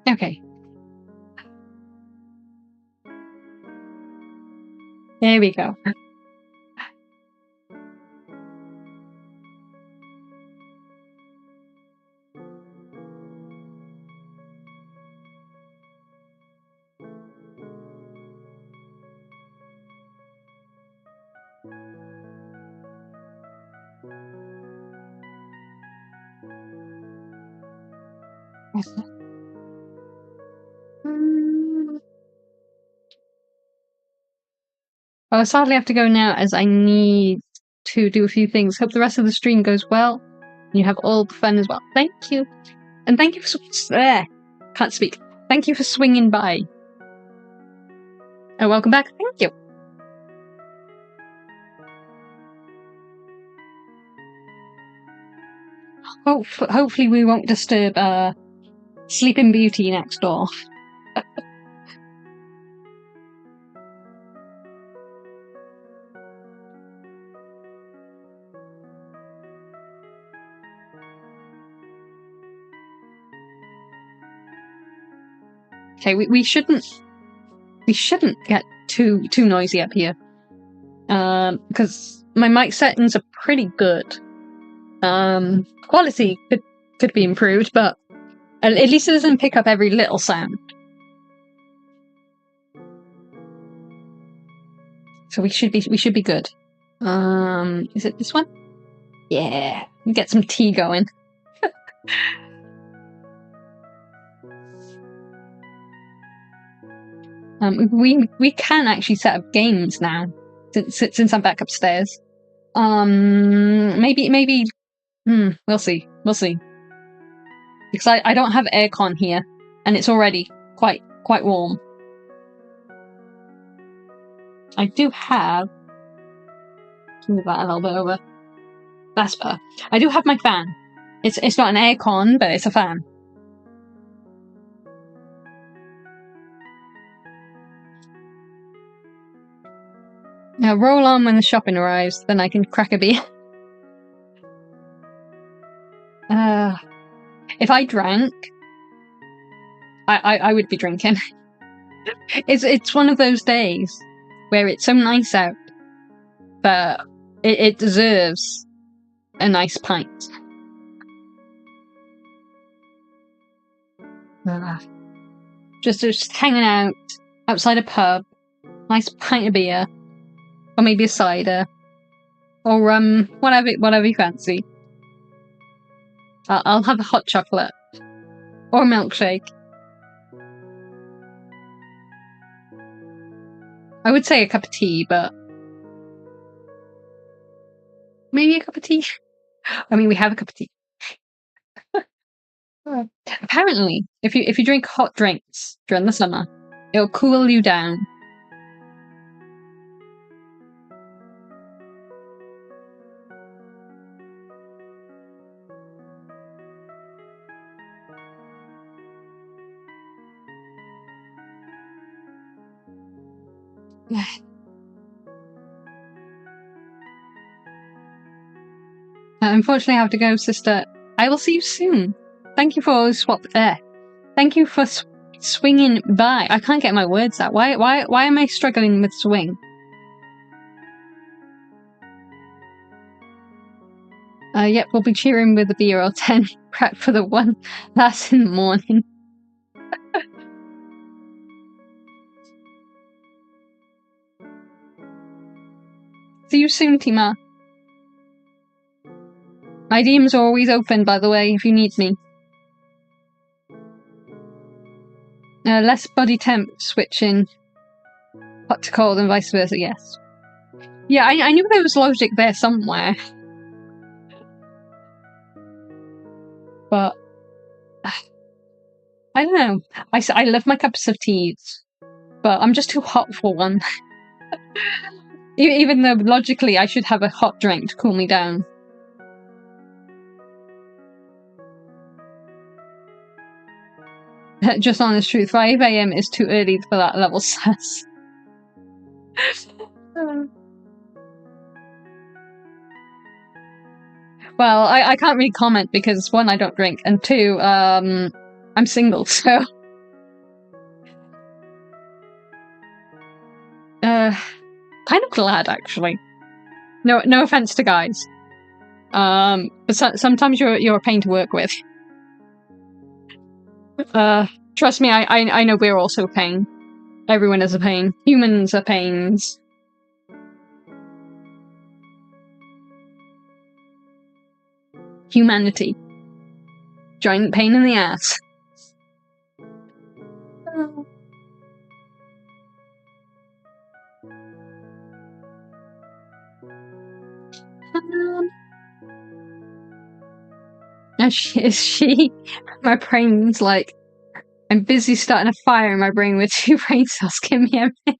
[SPEAKER 1] Okay. There we go. I'll sadly have to go now as I need to do a few things. Hope the rest of the stream goes well. And you have all the fun as well. Thank you. And thank you for... can't speak. Thank you for swinging by. And welcome back. Thank you. Hopefully we won't disturb Sleeping Beauty next door. Okay, we shouldn't get too noisy up here. Because my mic settings are pretty good. Quality could be improved, but At least it doesn't pick up every little sound. So we should be good. Is it this one? Yeah, get some tea going. We can actually set up games now since I'm back upstairs. Maybe. We'll see. Because I don't have aircon here, and it's already quite warm. I do have. Move that a little bit over. Vesper. I do have my fan. It's not an aircon, but it's a fan. Now roll on when the shopping arrives, then I can crack a beer. If I drank, I would be drinking. It's one of those days where it's so nice out, but it deserves a nice pint. Just hanging out outside a pub, nice pint of beer, or maybe a cider, or whatever you fancy. I'll have a hot chocolate or a milkshake. I would say a cup of tea, but maybe a cup of tea. I mean, we have a cup of tea. Apparently, if you drink hot drinks during the summer, it'll cool you down. Unfortunately, I have to go, sister. I will see you soon. Thank you for Thank you for swinging by. I can't get my words out. Why am I struggling with swing? Yep, we'll be cheering with a beer or 10. Prep for the one last in the morning. See you soon, Tima. My DMs are always open, by the way, if you need me. Less body temp switching, hot to cold and vice versa, yes. Yeah, I knew there was logic there somewhere. But I don't know. I love my cups of teas, but I'm just too hot for one. Even though logically I should have a hot drink to cool me down. Just honest truth, 5 AM is too early for that level sus. Well, I can't really comment because 1, I don't drink, and 2, I'm single, so... kind of glad, actually. No offense to guys. But sometimes you're a pain to work with. Trust me, I know we're also a pain. Everyone is a pain. Humans are pains. Humanity. Giant pain in the ass. Is she? My brain's like, I'm busy starting a fire in my brain with 2 brain cells. Give me a minute.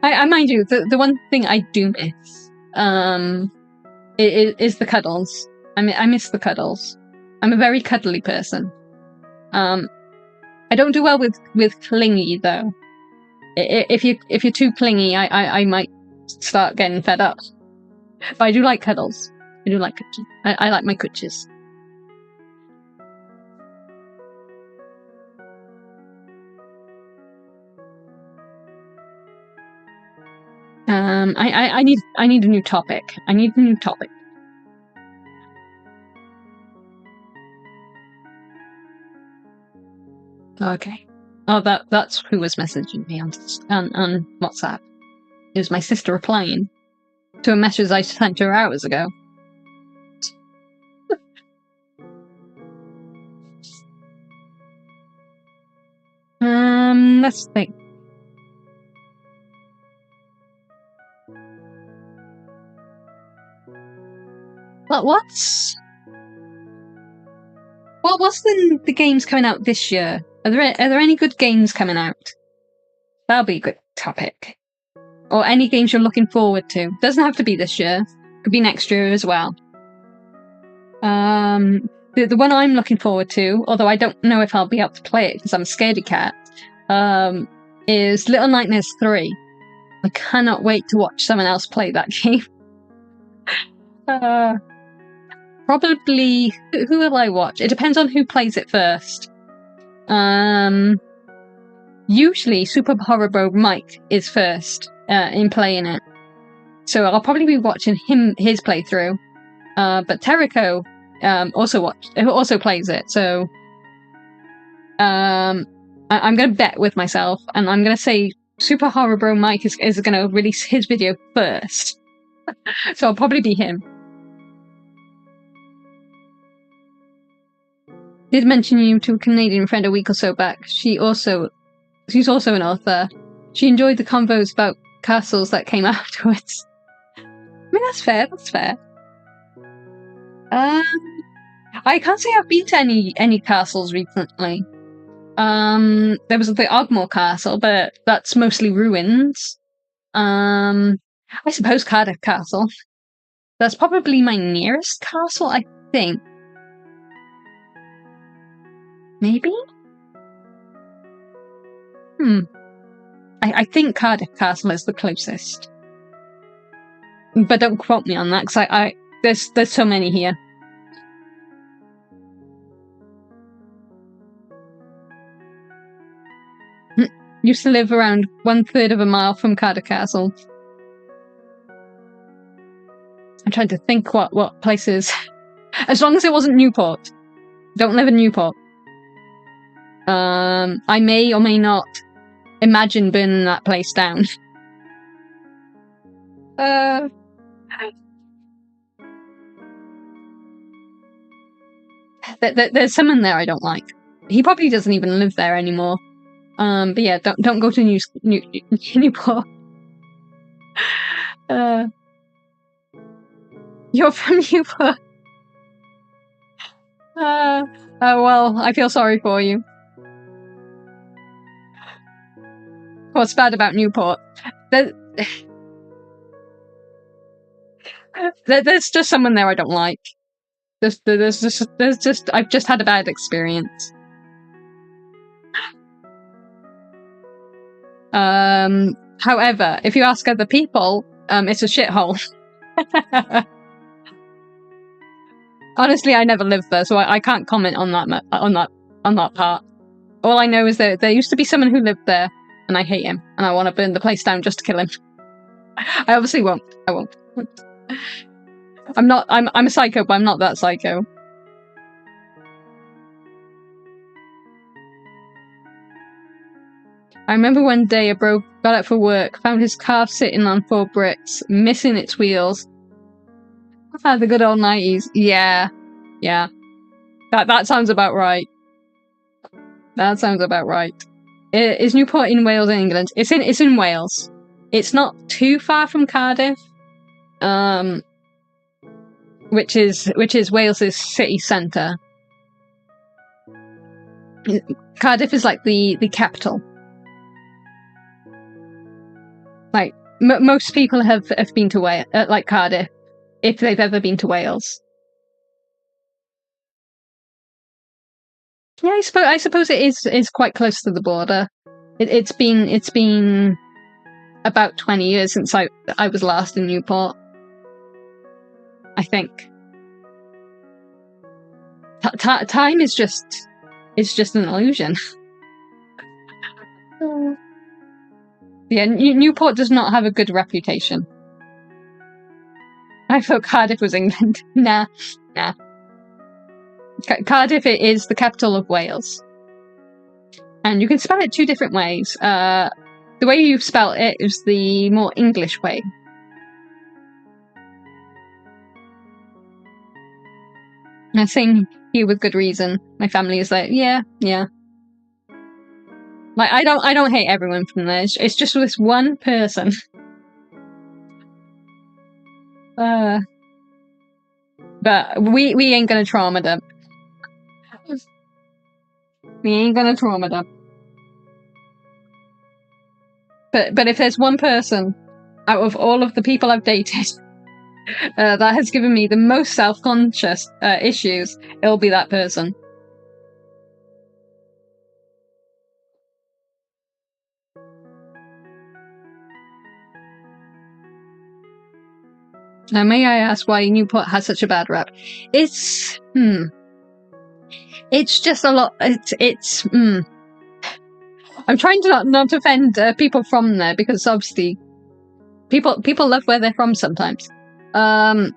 [SPEAKER 1] I mind you, the one thing I do miss, is the cuddles. I miss the cuddles. I'm a very cuddly person. I don't do well with clingy though. If you're too clingy, I might start getting fed up. But I do like cuddles. I do like coochies. I like my coochies. I need a new topic. Okay. Oh, that's who was messaging me on WhatsApp. It was my sister replying to a message I sent her hours ago. Let's think. What's the games coming out this year? Are there any good games coming out? That'll be a good topic. Or any games you're looking forward to. Doesn't have to be this year. Could be next year as well. The one I'm looking forward to, although I don't know if I'll be able to play it because I'm a scaredy cat, is Little Nightmares 3. I cannot wait to watch someone else play that game. Probably, who will I watch? It depends on who plays it first. Usually Super Horror Bro Mike is first in playing it. So I'll probably be watching his playthrough. But Terrico also plays it, so I'm going to bet with myself, and I'm going to say Super Horror Bro Mike is going to release his video first. So I'll probably be him. Did mention you to a Canadian friend a week or so back. She's also an author. She enjoyed the convos about castles that came afterwards. I mean, that's fair. I can't say I've been to any castles recently. There was the Ogmore Castle, but that's mostly ruins. I suppose Cardiff Castle. That's probably my nearest castle, I think. Maybe? I think Cardiff Castle is the closest. But don't quote me on that, because there's so many here. Used to live around 1/3 of a mile from Cardiff Castle. I'm trying to think what places. As long as it wasn't Newport. Don't live in Newport. I may or may not imagine burning that place down. There's someone there I don't like. He probably doesn't even live there anymore. But yeah, don't go to Newport. You're from Newport. Oh well, I feel sorry for you. What's bad about Newport? There's just someone there I don't like. There's just I've just had a bad experience. However, if you ask other people, it's a shithole. Honestly, I never lived there, so I can't comment on that part. All I know is that there used to be someone who lived there, and I hate him, and I want to burn the place down just to kill him. I obviously won't. I won't. I'm a psycho, but I'm not that psycho. I remember one day a bro got out for work, found his car sitting on 4 bricks, missing its wheels. The good old 90s. Yeah. That sounds about right. Is Newport in Wales, England? It's in Wales. It's not too far from Cardiff, which is Wales's city centre. Cardiff is like the capital. Like most people have been to Wales, like Cardiff, if they've ever been to Wales. Yeah, I suppose it is quite close to the border. It's been about 20 years since I was last in Newport, I think. Time is just an illusion. Yeah, Newport does not have a good reputation. I thought Cardiff was England. Nah. Cardiff is the capital of Wales. And you can spell it 2 different ways. The way you've spelled it is the more English way. And I'm saying here with good reason. My family is like, yeah. Like, I don't hate everyone from there. It's just this one person. But we ain't gonna trauma dump. We ain't gonna trauma dump. But if there's one person out of all of the people I've dated that has given me the most self-conscious issues, it'll be that person. Now, may I ask why Newport has such a bad rep? It's just a lot. I'm trying to not offend people from there, because obviously people love where they're from sometimes. But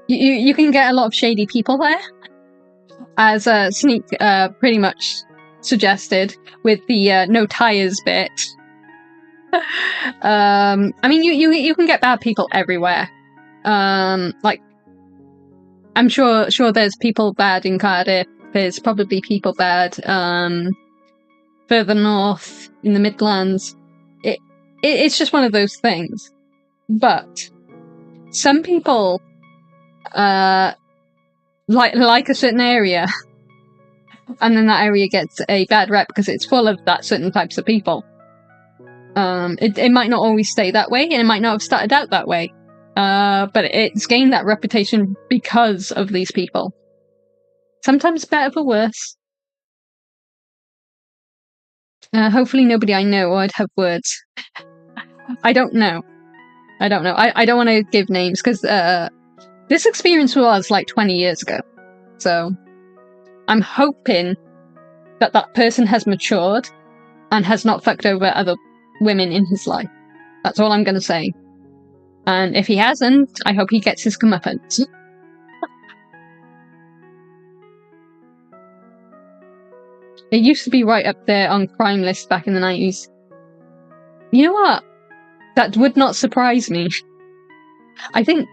[SPEAKER 1] you can get a lot of shady people there, as Sneak pretty much suggested with the no tires bit. I mean, you can get bad people everywhere. Like, I'm sure there's people bad in Cardiff. There's probably people bad further north in the Midlands. It's just one of those things. But some people like a certain area, and then that area gets a bad rep because it's full of that certain types of people. It might not always stay that way, and it might not have started out that way. But it's gained that reputation because of these people. Sometimes better for worse. Hopefully nobody I know would have words. I don't know. I don't want to give names, because this experience was like 20 years ago. So I'm hoping that person has matured and has not fucked over other women in his life. That's all I'm going to say. And if he hasn't, I hope he gets his comeuppance. It used to be right up there on crime lists back in the 90s. You know what? That would not surprise me. I think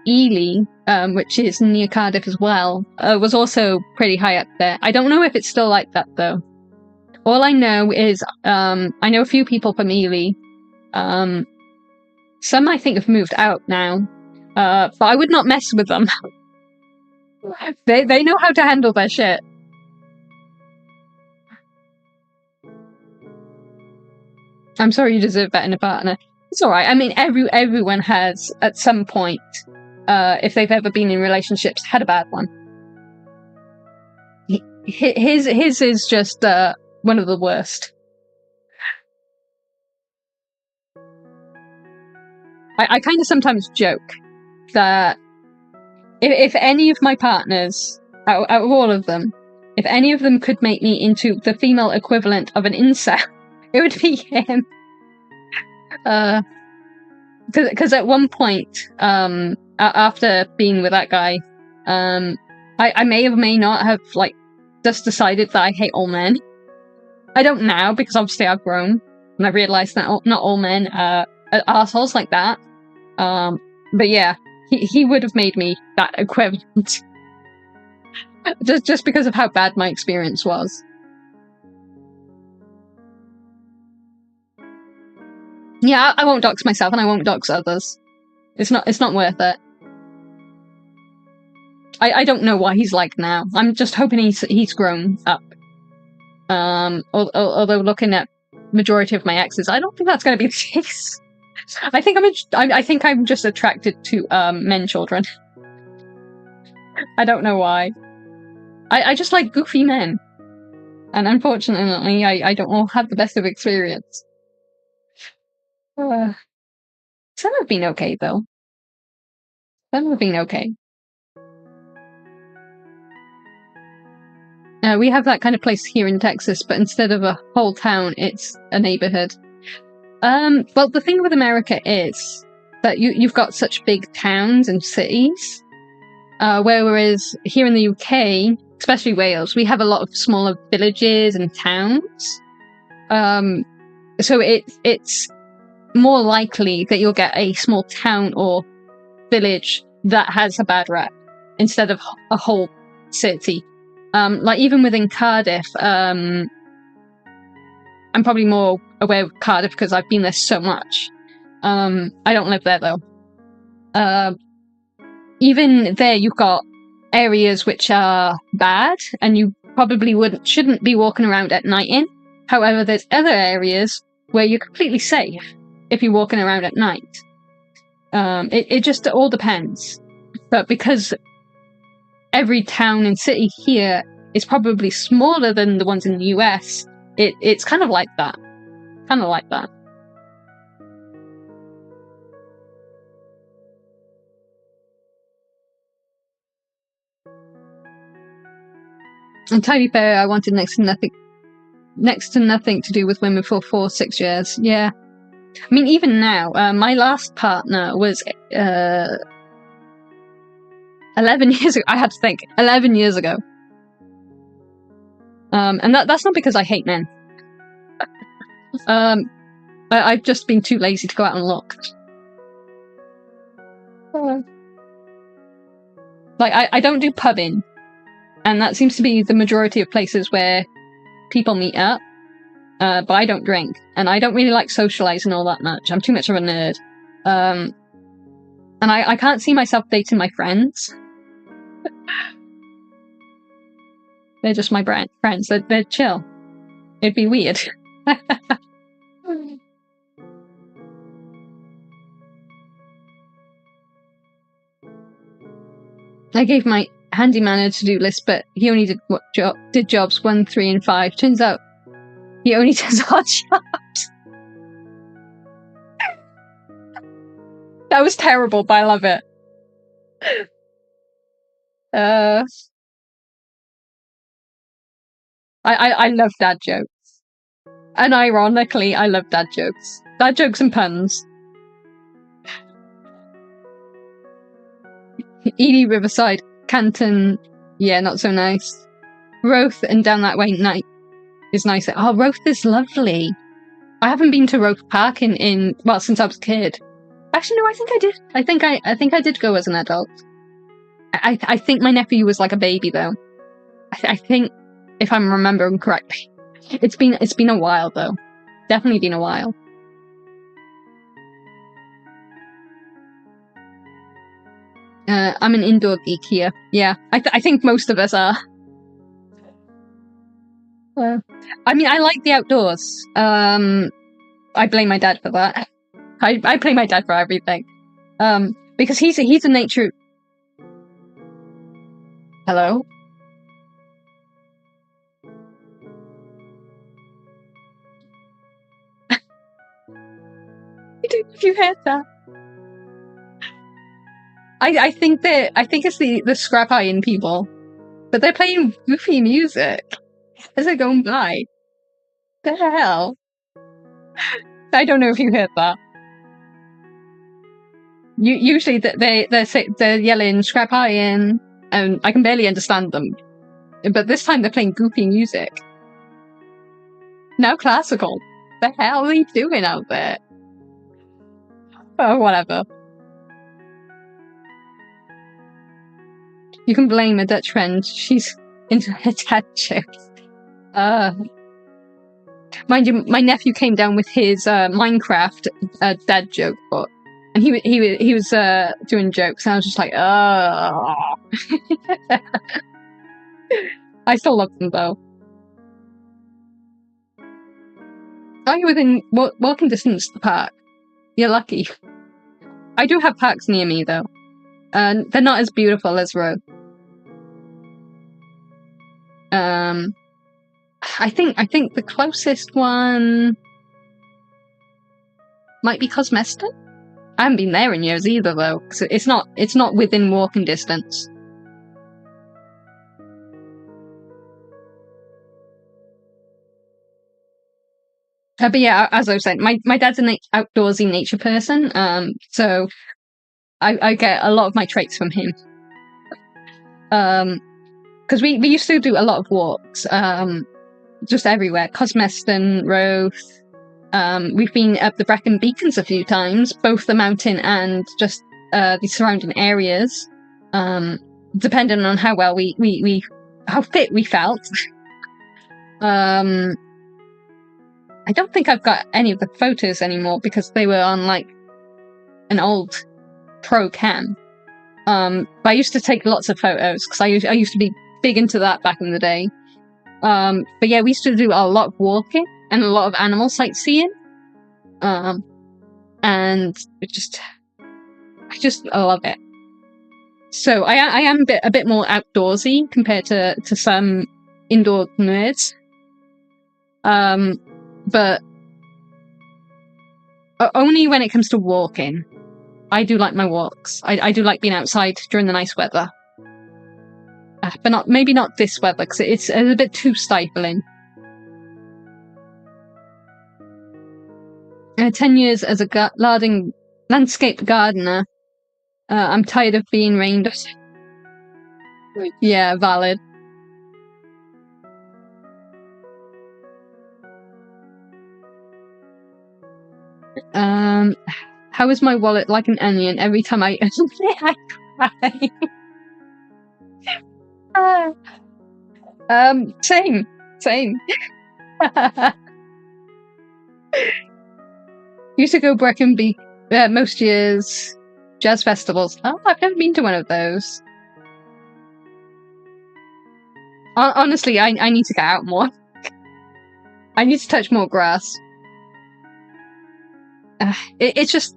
[SPEAKER 1] Ely, which is near Cardiff as well, was also pretty high up there. I don't know if it's still like that, though. All I know is I know a few people from Ely. Some I think have moved out now, but I would not mess with them. They know how to handle their shit. I'm sorry you deserve better in a partner. It's alright. I mean, everyone has, at some point, if they've ever been in relationships, had a bad one. His is just one of the worst. I kind of sometimes joke that if any of my partners, out of all of them, if any of them could make me into the female equivalent of an incel, it would be him. Because at one point, after being with that guy, I may or may not have like just decided that I hate all men. I don't now, because obviously I've grown and I realised that not all men are assholes like that. But yeah, he would have made me that equivalent. just because of how bad my experience was. Yeah, I won't dox myself, and I won't dox others. It's not worth it. I don't know what he's like now. I'm just hoping he's grown up. Although looking at majority of my exes, I don't think that's going to be the case. I think I'm just attracted to men children. I don't know why. I just like goofy men, and unfortunately, I don't all have the best of experience. Some have been okay, though. Some have been okay. We have that kind of place here in Texas, but instead of a whole town, it's a neighborhood. Well, the thing with America is that you've got such big towns and cities, Whereas here in the UK, especially Wales, we have a lot of smaller villages and towns. So it's more likely that you'll get a small town or village that has a bad rep instead of a whole city. Like even within Cardiff, I'm probably more aware of Cardiff because I've been there so much. I don't live there though. Even there, you've got areas which are bad, and you probably shouldn't be walking around at night in. However, there's other areas where you're completely safe if you're walking around at night. It just all depends. But because every town and city here is probably smaller than the ones in the US, it's kind of like that. Kind of like that. And to be fair, I wanted next to nothing to do with women for 4-6 years. Yeah. I mean, even now, my last partner was 11 years ago. I had to think. 11 years ago. And that's not because I hate men. I've just been too lazy to go out and look. Like, I don't do pubbing. And that seems to be the majority of places where people meet up. But I don't drink. And I don't really like socializing all that much. I'm too much of a nerd. And I can't see myself dating my friends. They're just my friends. They're chill. It'd be weird. I gave my handyman a to-do list, but he only did jobs 1, 3, and 5. Turns out he only does odd jobs. That was terrible, but I love it. I love dad jokes. And ironically, I love dad jokes. Dad jokes and puns. Ely, Riverside, Canton, yeah, not so nice. Roath and down that way night is nicer. Oh, Roath is lovely. I haven't been to Roath Park since I was a kid. Actually, no, I think I did. I think I did go as an adult. I think my nephew was like a baby though. I think, if I'm remembering correctly, it's been a while though. Definitely been a while. I'm an indoor geek here. Yeah, I think most of us are. I mean, I like the outdoors. I blame my dad for that. I blame my dad for everything. Because he's a nature. Hello? I don't know if you heard that. I think it's the scrap iron people, but they're playing goofy music as they're going by. The hell? I don't know if you heard that. Usually they're yelling scrap iron, and I can barely understand them. But this time they're playing goofy music. Now classical. The hell are they doing out there? Oh, whatever. You can blame a Dutch friend. She's into her dad jokes. Mind you, my nephew came down with his Minecraft dad joke book, and he was doing jokes, and I was just like, oh. I still love them though. Are you within walking distance to the park? You're lucky. I do have parks near me though. They're not as beautiful as Roe. I think the closest one might be Cosmesta. I haven't been there in years either though, because it's not within walking distance. But yeah, as I was saying, my dad's an outdoorsy nature person, so I get a lot of my traits from him. Because we used to do a lot of walks, just everywhere. Cosmeston, Roath. We've been up the Brecon Beacons a few times, both the mountain and just the surrounding areas. Depending on how well how fit we felt. I don't think I've got any of the photos anymore because they were on like an old pro cam. But I used to take lots of photos because I used to be big into that back in the day. But yeah, we used to do a lot of walking and a lot of animal sightseeing. And I love it. So I am a bit more outdoorsy compared to some indoor nerds. But only when it comes to walking. I do like my walks. I do like being outside during the nice weather. But maybe not this weather, because it's a bit too stifling. 10 years as a landscape gardener. I'm tired of being rained on. Yeah, valid. How is my wallet like an onion? Every time I I cry. Same. Used to go Brecon Beak most years. Jazz festivals. Oh, I've never been to one of those. Honestly, I need to get out more. I need to touch more grass. It's just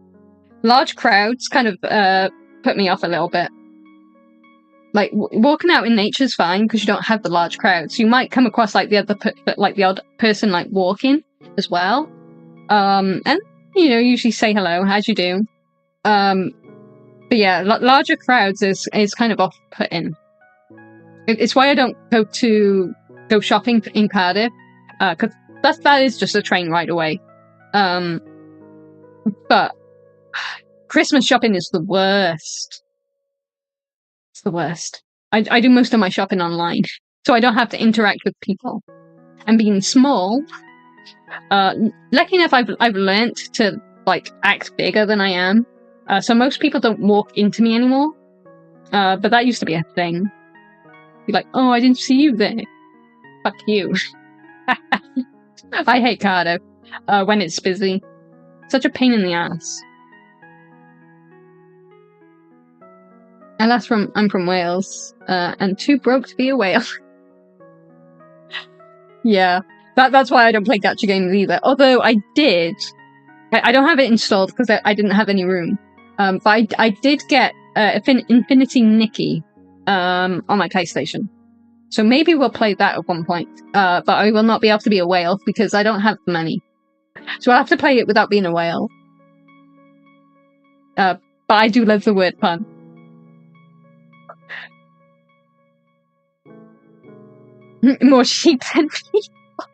[SPEAKER 1] large crowds kind of put me off a little bit. Like walking out in nature's fine because you don't have the large crowds. You might come across like the odd person like walking as well, and usually say hello, as you do. But yeah, larger crowds is kind of off-putting. It's why I don't go shopping in Cardiff, because that is just a train ride away. But Christmas shopping is the worst. It's the worst. I do most of my shopping online, so I don't have to interact with people. And being small, lucky enough, I've learnt to like act bigger than I am. So most people don't walk into me anymore. But that used to be a thing. Be like, oh, I didn't see you there. Fuck you. I hate Cardiff when it's busy. Such a pain in the ass. And I'm from Wales, and too broke to be a whale. Yeah, that's why I don't play gacha games either. Although I don't have it installed because I didn't have any room. But I did get Infinity Nikki on my PlayStation. So maybe we'll play that at one point. But I will not be able to be a whale because I don't have the money. So I'll have to play it without being a whale. But I do love the word pun. More sheep than people.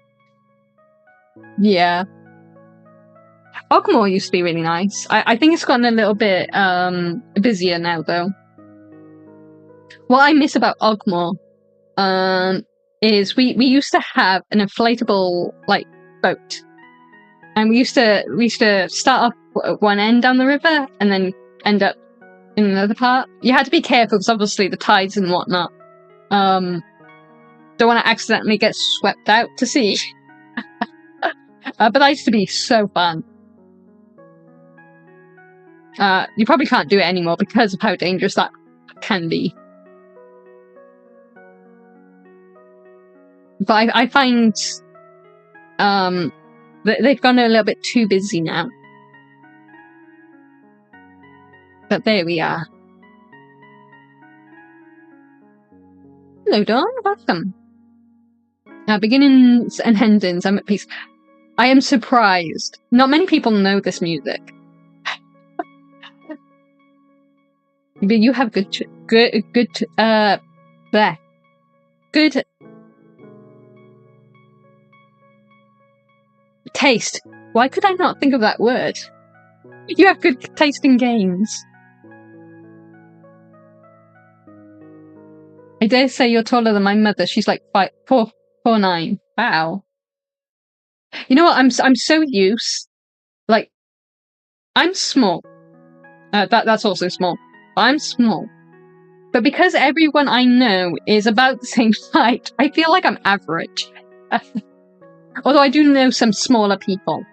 [SPEAKER 1] Yeah. Ogmore used to be really nice. I think it's gotten a little bit busier now, though. What I miss about Ogmore is we used to have an inflatable like boat, and we used to start off at one end down the river and then end up in another part. You had to be careful because obviously the tides and whatnot. Don't want to accidentally get swept out to sea. But that used to be so fun. You probably can't do it anymore because of how dangerous that can be. But I find that they've gone a little bit too busy now. But there we are. Hello, Dawn. Welcome. Beginnings and endings. I'm at peace. I am surprised. Not many people know this music. But you have good taste. Why could I not think of that word? You have good taste in games. I dare say you're taller than my mother. She's like 4'9". Wow. You know what? I'm so used. Like, I'm small. That's also small. I'm small. But because everyone I know is about the same height, I feel like I'm average. Although I do know some smaller people.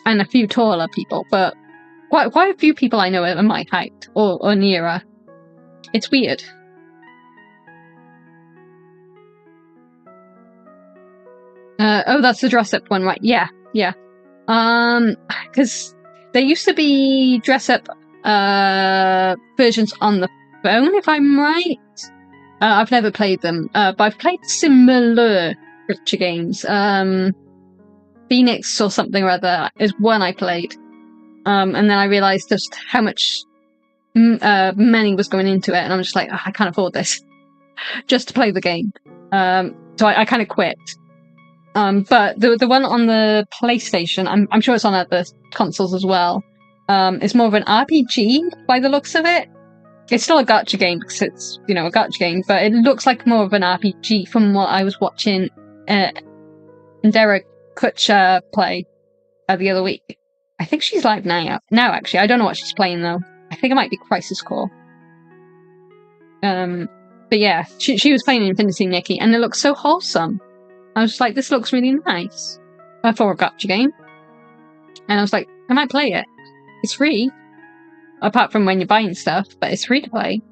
[SPEAKER 1] And a few taller people, but quite a few people I know are my height, or nearer. It's weird. Oh, that's the dress-up one, right? Yeah. Because there used to be dress-up versions on the phone, if I'm right. I've never played them, but I've played similar gacha games. Phoenix or something or other is one I played. And then I realised just how much money was going into it, and I'm just like, I can't afford this just to play the game. So I kind of quit. But the one on the PlayStation, I'm sure it's on other consoles as well. It's more of an RPG by the looks of it. It's still a gacha game because it's, a gacha game, but it looks like more of an RPG from what I was watching Derek Kutcher play the other week. I think she's live now, actually. I don't know what she's playing, though. I think it might be Crisis Core. But yeah, she was playing Infinity Nikki, and it looks so wholesome. I was just like, this looks really nice for a gacha game. And I was like, I might play it. It's free. Apart from when you're buying stuff, but it's free to play.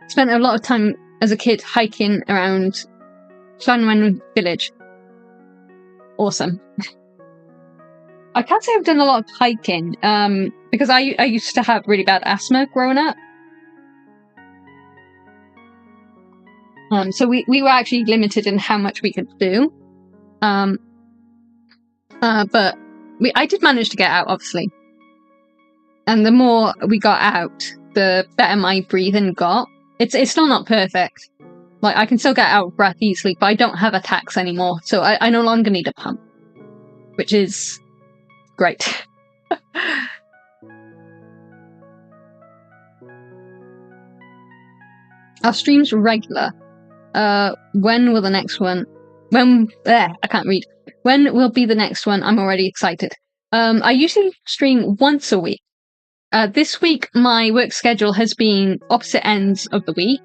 [SPEAKER 1] Spent a lot of time as a kid hiking around Shanwen Village. Awesome. I can't say I've done a lot of hiking, because I used to have really bad asthma growing up. So we were actually limited in how much we could do. But I did manage to get out, obviously. And the more we got out, the better my breathing got. It's still not perfect. Like, I can still get out of breath easily, but I don't have attacks anymore, so I no longer need a pump. Which is great. Our stream's regular. When will the next one... I can't read. When will be the next one? I'm already excited. I usually stream once a week. This week, my work schedule has been opposite ends of the week.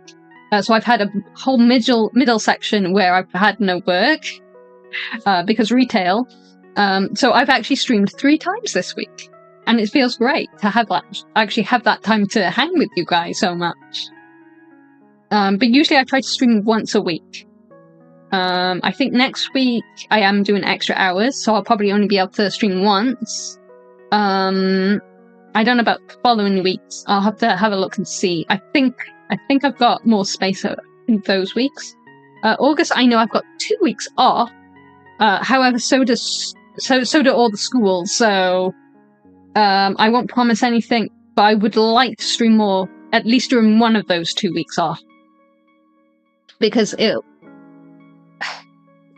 [SPEAKER 1] So I've had a whole middle section where I've had no work, because retail. So I've actually streamed 3 times this week. And it feels great to have that time to hang with you guys so much. But usually I try to stream once a week. I think next week I am doing extra hours, so I'll probably only be able to stream once. I don't know about the following weeks. I'll have to have a look and see. I think I've got more space in those weeks. August, I know I've got 2 weeks off. However, so do all the schools. So I won't promise anything, but I would like to stream more, at least during one of those 2 weeks off, because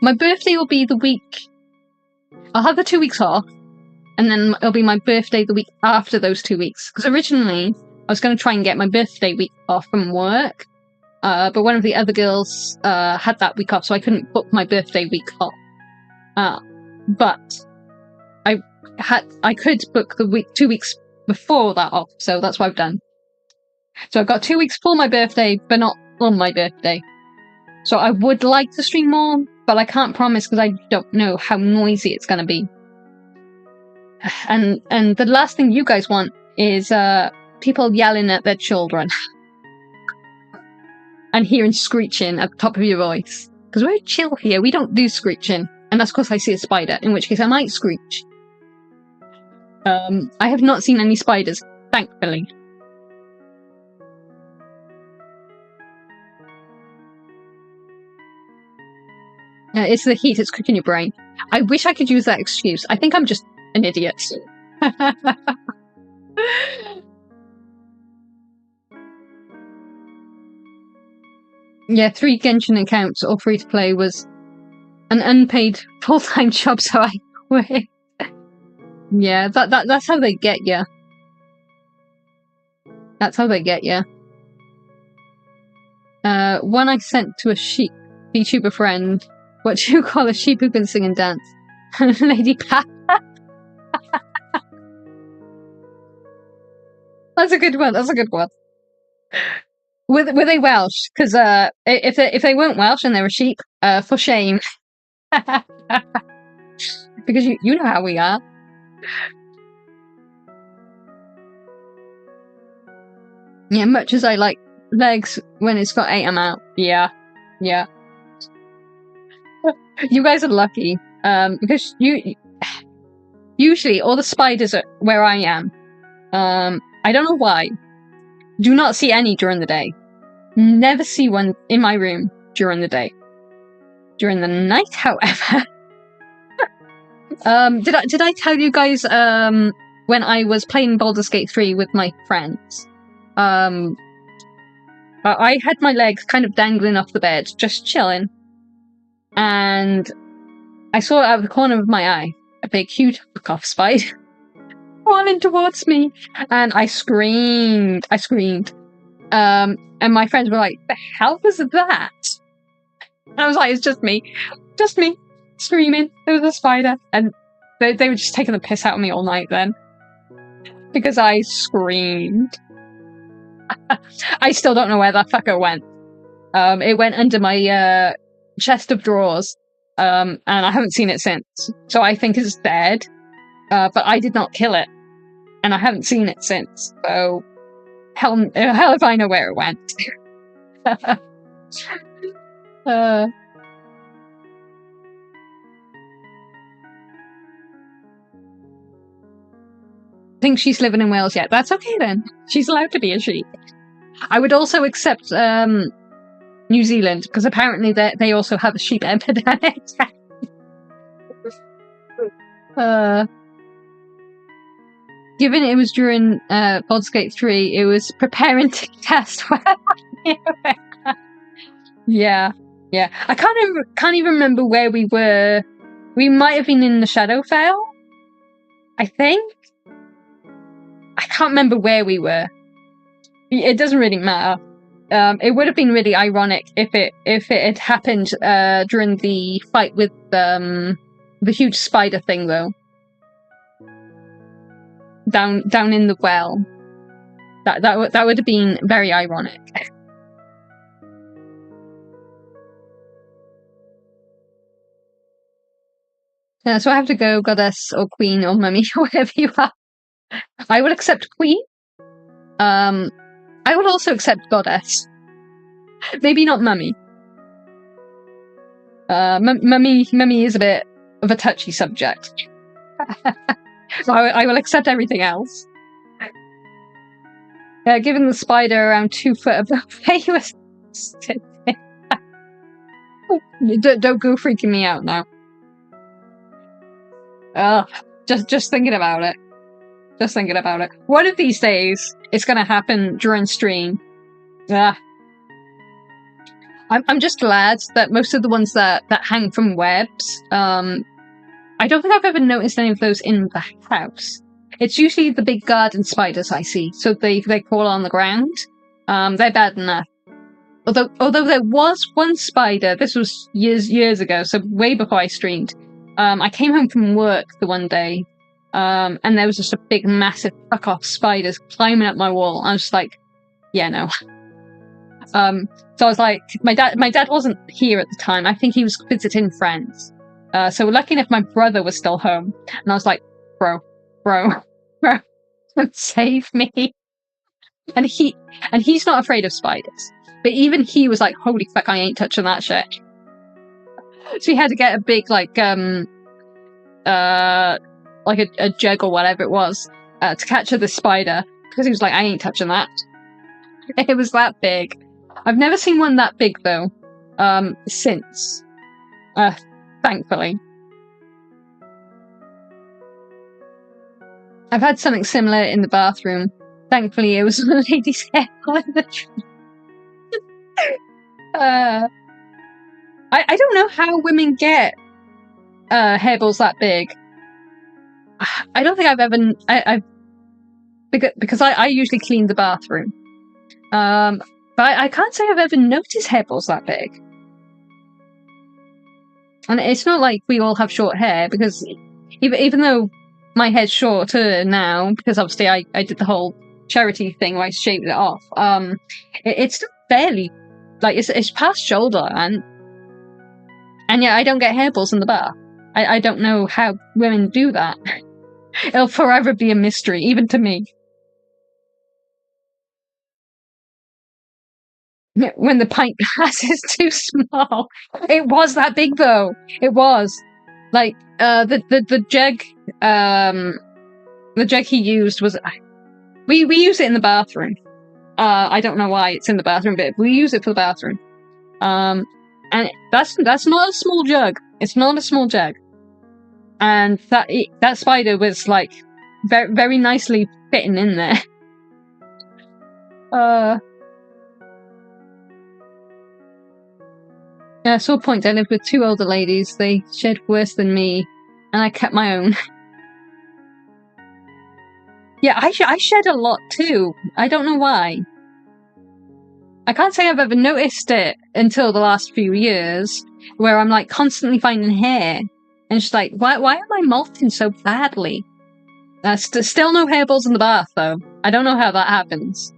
[SPEAKER 1] my birthday will be the week. I'll have the 2 weeks off, and then it'll be my birthday the week after those 2 weeks. Because originally, I was going to try and get my birthday week off from work, but one of the other girls had that week off, so I couldn't book my birthday week off. But I could book the 2 weeks before that off, so that's what I've done. So I've got 2 weeks for my birthday, but not on my birthday. So I would like to stream more, but I can't promise because I don't know how noisy it's going to be. And the last thing you guys want is people yelling at their children and hearing screeching at the top of your voice. Because we're chill here, we don't do screeching. And that's because I see a spider, in which case I might screech. I have not seen any spiders, thankfully. It's the heat, it's cooking your brain. I wish I could use that excuse. I think I'm just an idiot. Yeah, 3 Genshin accounts, all free to play, was an unpaid full-time job, so I quit. Yeah, that's how they get you. That's how they get you. One I sent to a sheep VTuber friend. What do you call a sheep who can sing and dance? Lady Pat. That's a good one. That's a good one. Were they Welsh? Because if they weren't Welsh and they were sheep, for shame. Because you know how we are. Yeah, much as I like legs when it's got 8 out. Yeah. You guys are lucky. Because usually all the spiders are where I am. I don't know why. Do not see any during the day. Never see one in my room during the day. During the night, however. Did I tell you guys when I was playing Baldur's Gate 3 with my friends? I had my legs kind of dangling off the bed, just chilling. And I saw out of the corner of my eye a big, huge fuck-off spider crawling towards me. And I screamed. And my friends were like, the hell was that? And I was like, it's just me, screaming. There was a spider. And they were just taking the piss out of me all night then. Because I screamed. I still don't know where that fucker went. It went under my chest of drawers. And I haven't seen it since. So I think it's dead. But I did not kill it. And I haven't seen it since. So hell if I know where it went. Think she's living in Wales yet. That's okay then. She's allowed to be a sheep. I would also accept New Zealand, because apparently they also have a sheep epidemic. Given it was during Baldur's Gate 3, it was preparing to test where I knew it. Yeah. I can't even remember where we were. We might have been in the Shadowfell, I think. I can't remember where we were. It doesn't really matter. It would have been really ironic if it had happened during the fight with the huge spider thing, though. Down in the well. That would have been very ironic. So I have to go, goddess or queen or mummy or whatever you are. I would accept queen. I would also accept goddess. Maybe not mummy. Mummy is a bit of a touchy subject. So I will accept everything else. Given the spider around 2 foot above where you were sitting. Don't go freaking me out now. Just thinking about it. Just thinking about it. One of these days, it's going to happen during stream. I'm just glad that most of the ones that hang from webs, I don't think I've ever noticed any of those in the house. It's usually the big garden spiders I see, so they crawl on the ground. They're bad enough. Although there was one spider, this was years ago, so way before I streamed. I came home from work the one day, and there was just a big, massive fuck-off spiders climbing up my wall. I was just like, yeah, no. So I was like, my dad wasn't here at the time. I think he was visiting friends. So lucky enough, my brother was still home, and I was like, bro, save me. And he's not afraid of spiders, but even he was like, holy fuck, I ain't touching that shit. So he had to get a big like a jug or whatever it was to catch the spider, because he was like, I ain't touching that. It was that big. I've never seen one that big though, since. Thankfully. I've had something similar in the bathroom. Thankfully, it was a lady's hairball in the tree. I don't know how women get hairballs that big. I don't think I've because I usually clean the bathroom. But I can't say I've ever noticed hairballs that big. And it's not like we all have short hair, because even though my hair's shorter now, because obviously I did the whole charity thing where I shaved it off, it's still barely, like, it's past shoulder, and yeah, I don't get hairballs in the bath. I don't know how women do that. It'll forever be a mystery, even to me. When the pint glass is too small. It was that big, though. It was. Like, the jug, the jug he used was... We use it in the bathroom. I don't know why it's in the bathroom, but we use it for the bathroom. And that's not a small jug. It's not a small jug. And that spider was, like, very, very nicely fitting in there. Yeah, I saw a point. I lived with 2 older ladies. They shed worse than me, and I kept my own. Yeah, I shed a lot too. I don't know why. I can't say I've ever noticed it until the last few years, where I'm like constantly finding hair, and just like, why am I molting so badly? Still no hairballs in the bath though. I don't know how that happens.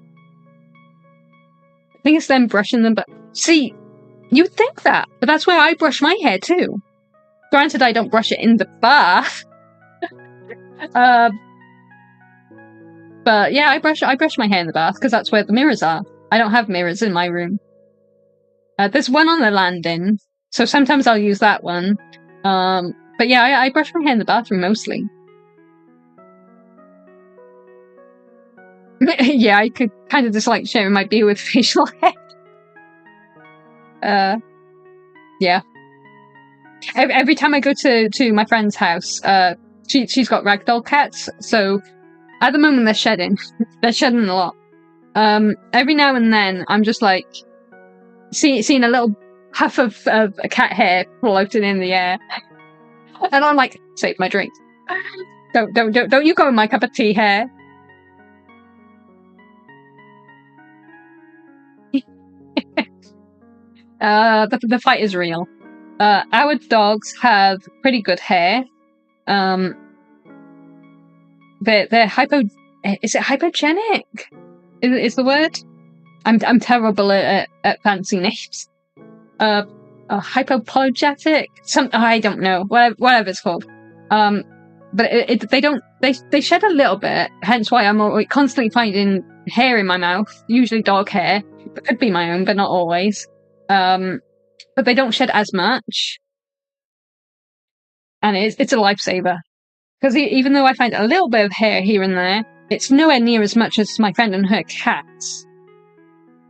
[SPEAKER 1] I think it's them brushing them, but see, you'd think that, but that's where I brush my hair too. Granted, I don't brush it in the bath. But yeah, I brush my hair in the bath because that's where the mirrors are. I don't have mirrors in my room. There's one on the landing, so sometimes I'll use that one. But yeah, I brush my hair in the bathroom mostly. Yeah, I could kind of dislike sharing my beard with facial hair. Yeah. Every time I go to my friend's house, she's got ragdoll cats, so at the moment they're shedding. They're shedding a lot. Every now and then I'm just like seeing a little puff of a cat hair floating in the air, and I'm like, save my drink. Don't you go in my cup of tea, hair. The fight is real. Our dogs have pretty good hair. They're hypo. Is it hypogenic? Is the word? I'm terrible at fancy names. Hypopologetic. I don't know. Whatever it's called. But they shed a little bit. Hence why I'm constantly finding hair in my mouth. Usually dog hair. It could be my own, but not always. But they don't shed as much, and it's a lifesaver. Because even though I find a little bit of hair here and there, it's nowhere near as much as my friend and her cats.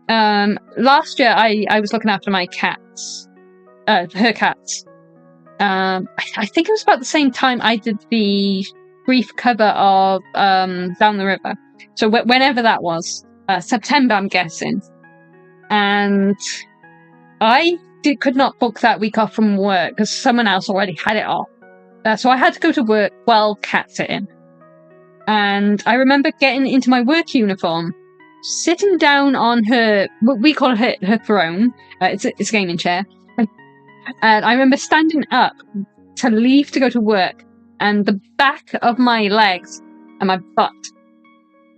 [SPEAKER 1] Last year I was looking after my cats, her cats. I think it was about the same time I did the brief cover of Down the River. So whenever that was, September I'm guessing, and I could not book that week off from work because someone else already had it off. So I had to go to work while cat sitting. And I remember getting into my work uniform, sitting down on her, what we call her throne. It's a gaming chair. And I remember standing up to leave to go to work, and the back of my legs and my butt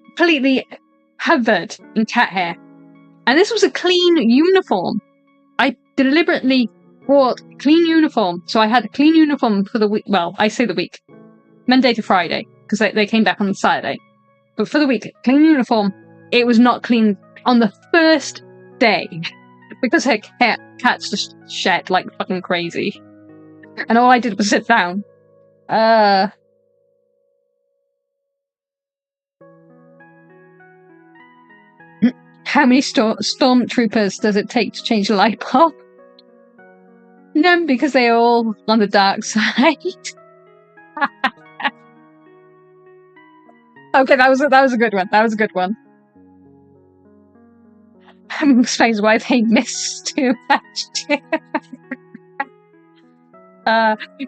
[SPEAKER 1] completely covered in cat hair. And this was a clean uniform. I deliberately bought a clean uniform, so I had a clean uniform for the week. Well, I say the week, Monday to Friday, because they came back on the Saturday. But for the week, clean uniform. It was not clean on the first day because her cats just shed like fucking crazy, and all I did was sit down. How many stormtroopers does it take to change a light bulb? None, because they're all on the dark side. Okay, that was a good one. That was a good one. Explains why they miss too much.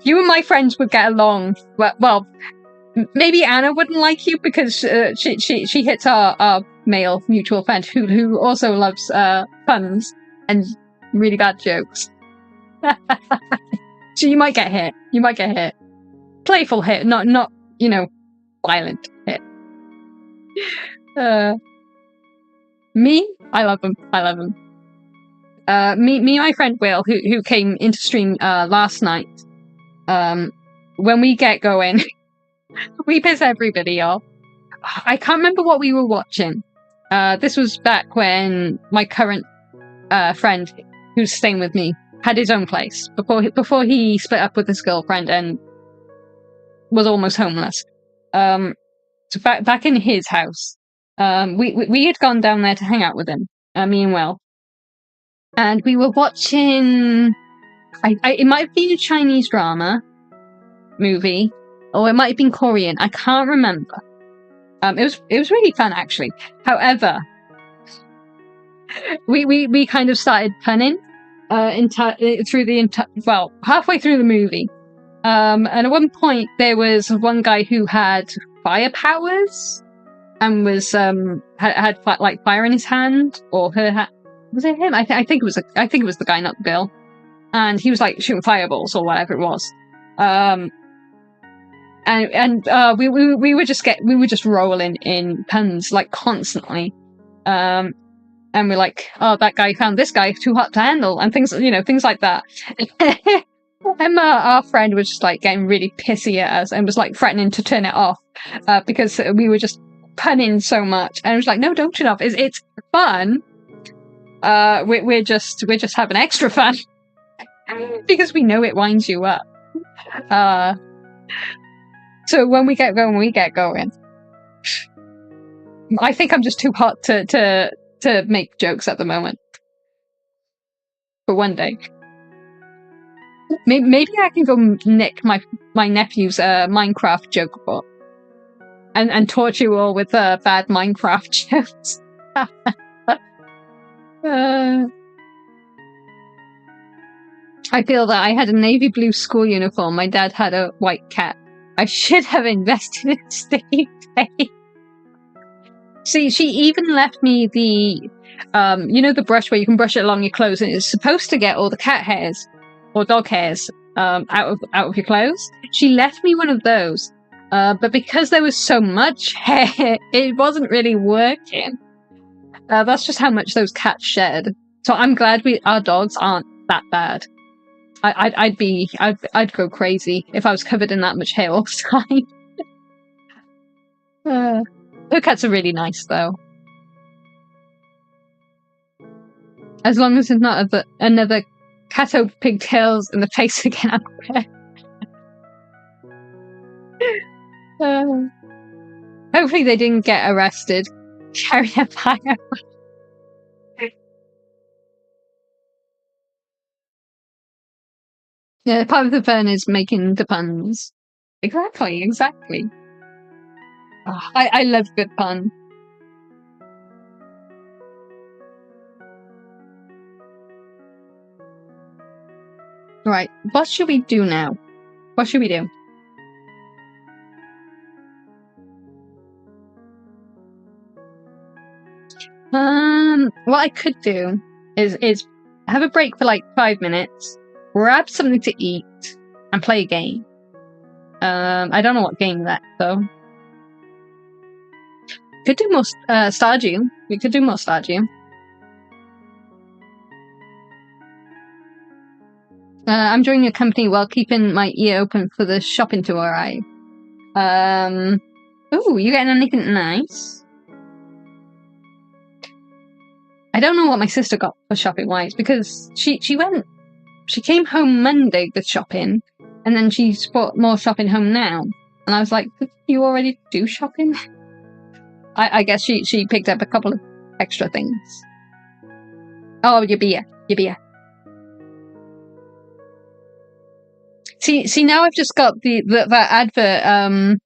[SPEAKER 1] You and my friends would get along. Well, maybe Anna wouldn't like you because she hits our male mutual friend who also loves puns and really bad jokes. So you might get hit. You might get hit. Playful hit, not violent hit. Me, I love him. Me and my friend Will, who came into stream last night. When we get going, we piss everybody off. I can't remember what we were watching. This was back when my current friend, who's staying with me, had his own place before he split up with his girlfriend and was almost homeless. So back in his house, we had gone down there to hang out with him, me and Will, and we were watching. It might have been a Chinese drama movie, or it might have been Korean. I can't remember. It was really fun actually. However, we kind of started punning halfway through the movie. And at one point there was one guy who had fire powers and was had like fire in his hand or her hand. Was it him? I think it was the guy, not the girl. And he was like shooting fireballs or whatever it was. We were just rolling in puns like constantly. And we're like, oh, that guy found this guy too hot to handle, and things like that. And our friend was just like getting really pissy at us and was like threatening to turn it off because we were just punning so much. And I was like, no, don't turn it off. It's fun. We're just having extra fun because we know it winds you up. So when we get going. I think I'm just too hot to make jokes at the moment. For one day. Maybe I can go nick my nephew's Minecraft joke book and torture you all with bad Minecraft jokes. I feel that I had a navy blue school uniform. My dad had a white cat. I should have invested in Steve Day. See, she even left me the the brush where you can brush it along your clothes, and it's supposed to get all the cat hairs or dog hairs out of your clothes. She left me one of those, but because there was so much hair, it wasn't really working. That's just how much those cats shed. So I'm glad our dogs aren't that bad. I'd go crazy if I was covered in that much hair all the time. Her cats are really nice though. As long as there's not another cat over pigtails in the face again, I'm okay. Hopefully they didn't get arrested. Carry a fire. Yeah, part of the fun is making the puns. Exactly. Oh, I love good pun. Right, what should we do now? What should we do? What I could do is have a break for like 5 minutes, grab something to eat, and play a game. I don't know what game that though. Could do more Stardew. We could do more Stardew. I'm joining your company while keeping my ear open for the shopping to arrive. Ooh, you getting anything nice? I don't know what my sister got for shopping wise because she came home Monday with shopping, and then she's brought more shopping home now. And I was like, did you already do shopping? I guess she picked up a couple of extra things. Oh, your beer. See, now I've just got that advert.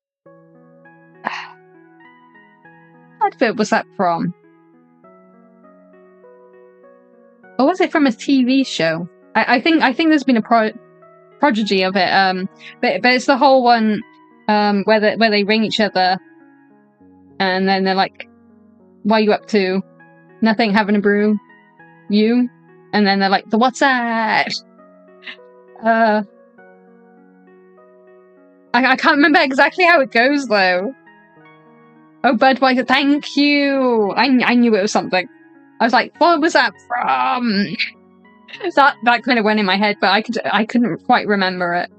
[SPEAKER 1] What advert was that from? Or was it from a TV show? I think there's been a prodigy of it. But it's the whole one where they ring each other, and then they're like, "What are you up to?" "Nothing, having a brew." "You?" And then they're like, "The what's that?" I can't remember exactly how it goes though. "Oh, Budweiser, thank you." I knew it was something. I was like, "What was that from?" that kind of went in my head, but I couldn't quite remember it.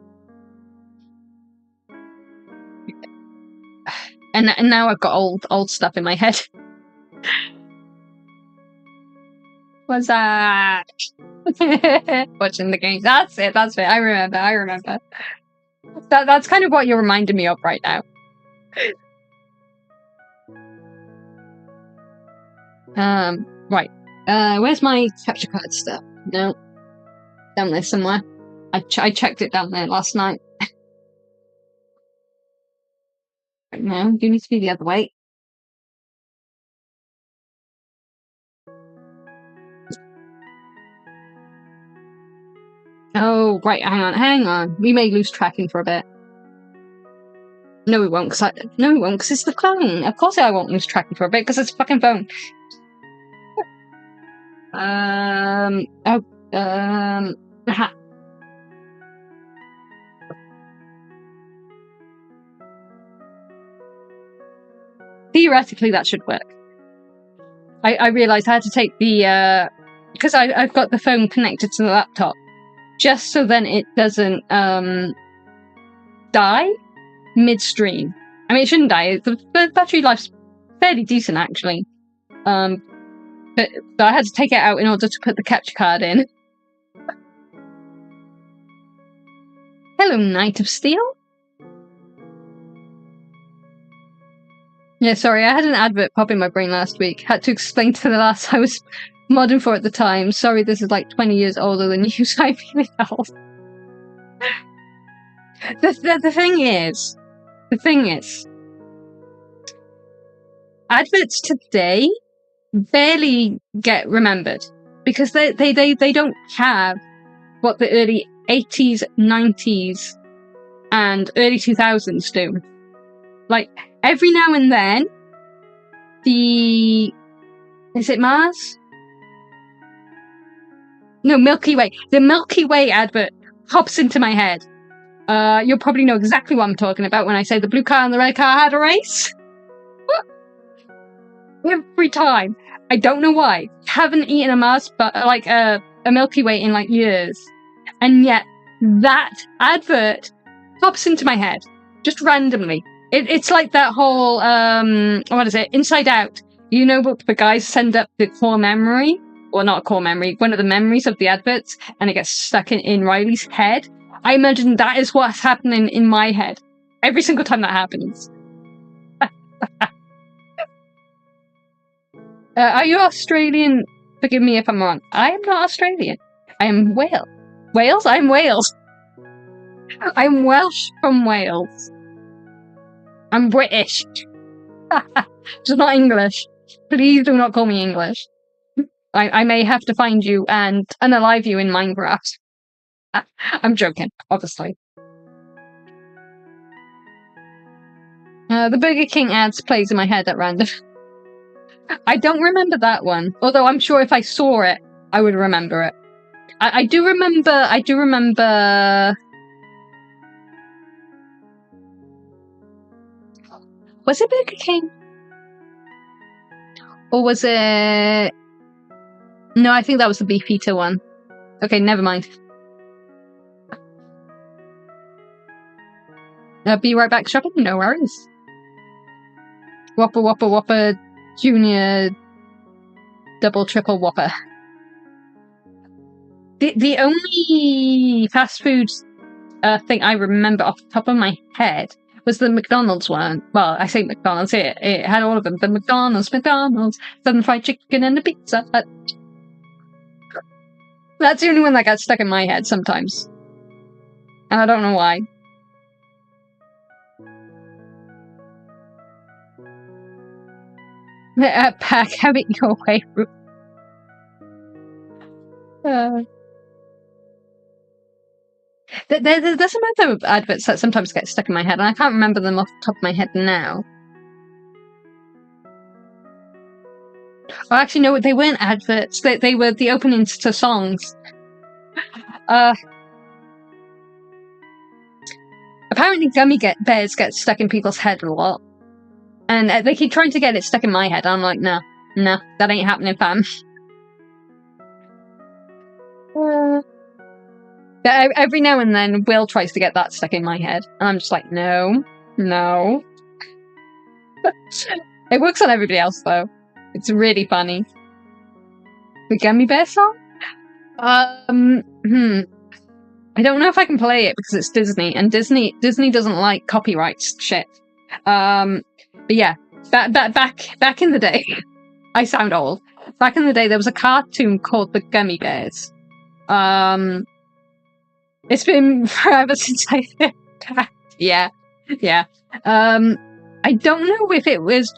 [SPEAKER 1] And now I've got old stuff in my head. What's that? Watching the games. That's it. I remember. That's kind of what you're reminding me of right now. Right. Where's my capture card stuff? No. Down there somewhere. I checked it down there last night. No, you need to be the other way. Oh, right, hang on. We may lose tracking for a bit. No, we won't, because it's the phone. Of course I won't lose tracking for a bit, because it's a fucking phone. Aha. Theoretically, that should work. I realised I had to take the, because I've got the phone connected to the laptop, just so then it doesn't, die midstream. I mean, it shouldn't die. The battery life's fairly decent, actually. But I had to take it out in order to put the capture card in. Hello, Knight of Steel. Yeah, sorry, I had an advert pop in my brain last week. Had to explain to the lass I was modding for at the time. Sorry, this is like 20 years older than you, so I feel old. The thing is, adverts today barely get remembered because they don't have what the early 80s, 90s, and early 2000s do. Like, every now and then, is it Mars? No, Milky Way. The Milky Way advert pops into my head. You'll probably know exactly what I'm talking about when I say the blue car and the red car had a race. Every time. I don't know why. Haven't eaten a Mars, but like a Milky Way in like years. And yet, that advert pops into my head. Just randomly. It's like that whole, what is it? Inside Out. You know, but the guys send up the core memory, or not a core memory, one of the memories of the adverts, and it gets stuck in Riley's head. I imagine that is what's happening in my head every single time that happens. Are you Australian? Forgive me if I'm wrong. I am not Australian. I am Wales. Wales? I'm Wales. I'm Welsh from Wales. I'm British. Just not English. Please do not call me English. I may have to find you and unalive you in Minecraft. I'm joking, obviously. The Burger King ads plays in my head at random. I don't remember that one, although I'm sure if I saw it, I would remember it. I do remember. Was it Burger King? Or was it... No, I think that was the Beef Eater one. Okay, never mind. Be right back shopping? No worries. Whopper, Whopper, Whopper, Junior, Double, Triple Whopper. The only fast food thing I remember off the top of my head was the McDonald's one. Well, I say McDonald's, it had all of them. The McDonald's, Southern Fried Chicken, and the Pizza Hut. That's the only one that got stuck in my head sometimes. And I don't know why. Pack, have it your way. There's some other adverts that sometimes get stuck in my head, and I can't remember them off the top of my head now. Oh, actually, no, they weren't adverts. They were the openings to songs. Apparently gummy bears get stuck in people's head a lot. And they keep trying to get it stuck in my head. I'm like, no, that ain't happening, fam. Every now and then, Will tries to get that stuck in my head. And I'm just like, no. It works on everybody else, though. It's really funny. The gummy bear song? I don't know if I can play it because it's Disney, and Disney doesn't like copyright shit. But yeah, back in the day, I sound old. Back in the day, there was a cartoon called The Gummy Bears. It's been forever since I did that. Yeah. I don't know if it was.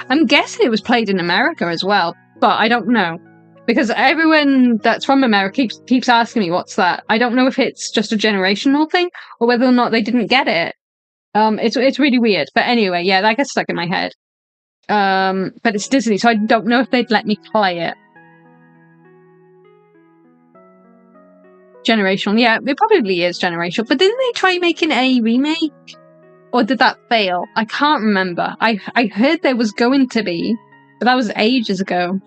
[SPEAKER 1] I'm guessing it was played in America as well, but I don't know. Because everyone that's from America keeps asking me, what's that? I don't know if it's just a generational thing, or whether or not they didn't get it. It's really weird. But anyway, yeah, that gets stuck in my head. But it's Disney, so I don't know if they'd let me play it. Generational, yeah, it probably is generational. But didn't they try making a remake? Or did that fail? I can't remember. I heard there was going to be, but that was ages ago.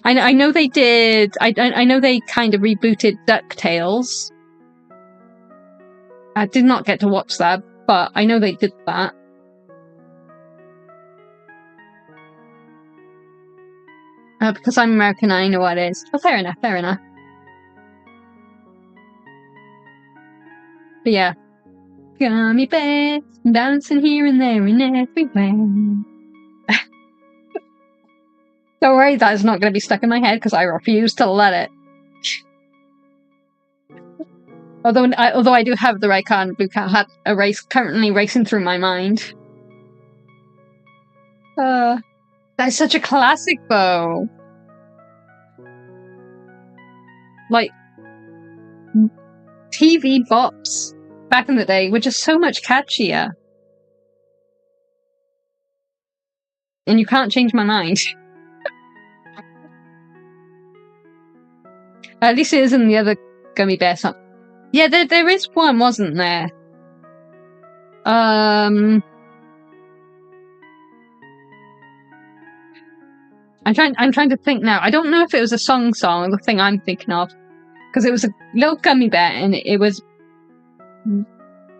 [SPEAKER 1] I know they did. I know they kind of rebooted DuckTales. I did not get to watch that, but I know they did that. Because I'm American, I know what it is. Oh, fair enough. But yeah. Gummy bears, bouncing here and there and everywhere. Don't worry, that is not going to be stuck in my head because I refuse to let it. Although I do have the right car and blue car, have a race currently racing through my mind. That's such a classic, though. Like, TV bops back in the day were just so much catchier. And you can't change my mind. At least it is in the other Gummy Bear song. Yeah, there is one, wasn't there? I'm trying to think now. I don't know if it was a song, the thing I'm thinking of. Because it was a little gummy bear and it was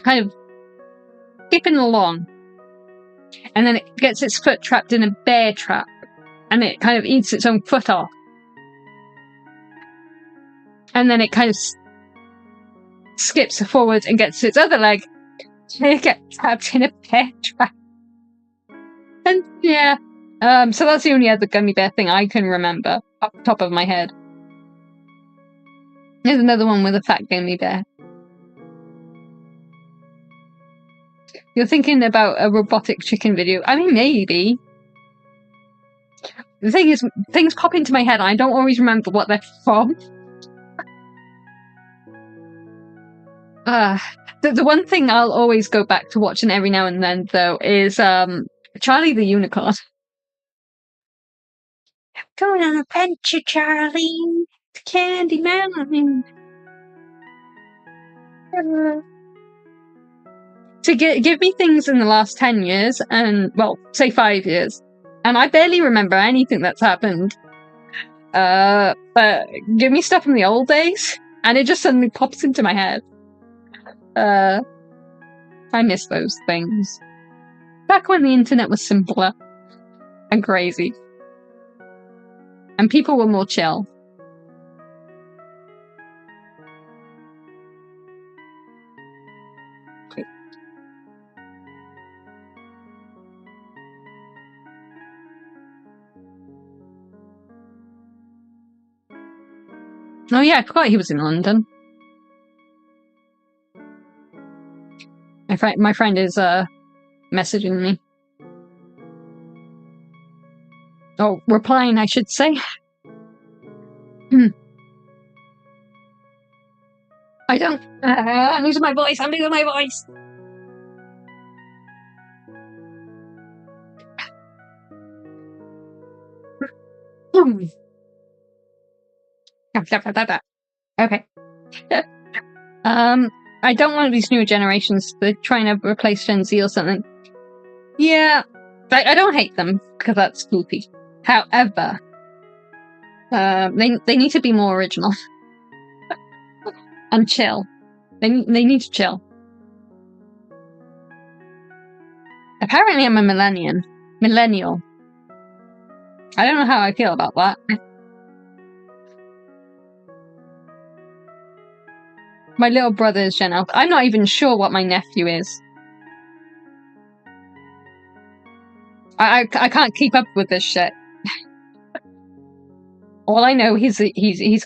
[SPEAKER 1] kind of skipping along. And then it gets its foot trapped in a bear trap. And it kind of eats its own foot off. And then it kind of skips forward and gets its other leg. And it gets trapped in a bear trap. And yeah. So that's the only other gummy bear thing I can remember off the top of my head. There's another one with a fat gummy bear. You're thinking about a robotic chicken video. I mean, maybe. The thing is, things pop into my head and I don't always remember what they're from. The one thing I'll always go back to watching every now and then, though, is Charlie the Unicorn. Going on a adventure, Charlie. To Candy Mountain. To give me things in the last 10 years, and, well, say 5 years, and I barely remember anything that's happened. But give me stuff from the old days, and it just suddenly pops into my head. I miss those things. Back when the internet was simpler and crazy. And people were more chill. Oh yeah, I forgot he was in London. My friend is messaging me. Oh, replying, I should say. I don't. I'm losing my voice. I'm losing my voice. Okay. I don't want these newer generations. They're trying to replace Gen Z or something. Yeah, I don't hate them because that's goofy. However, they need to be more original and chill. They need to chill. Apparently, I'm a millennial. I don't know how I feel about that. My little brother is Gen Alpha. I'm not even sure what my nephew is. I can't keep up with this shit. All I know, he's a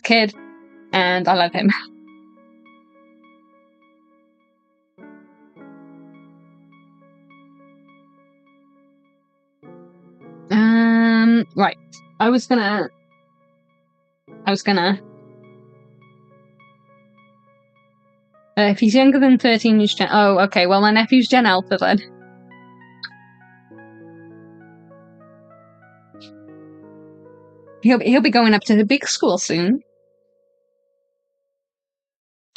[SPEAKER 1] kid, and I love him. Right. I was gonna. If he's younger than 13, he's Gen. Oh, okay. Well, my nephew's Gen Alpha then. He'll be going up to the big school soon.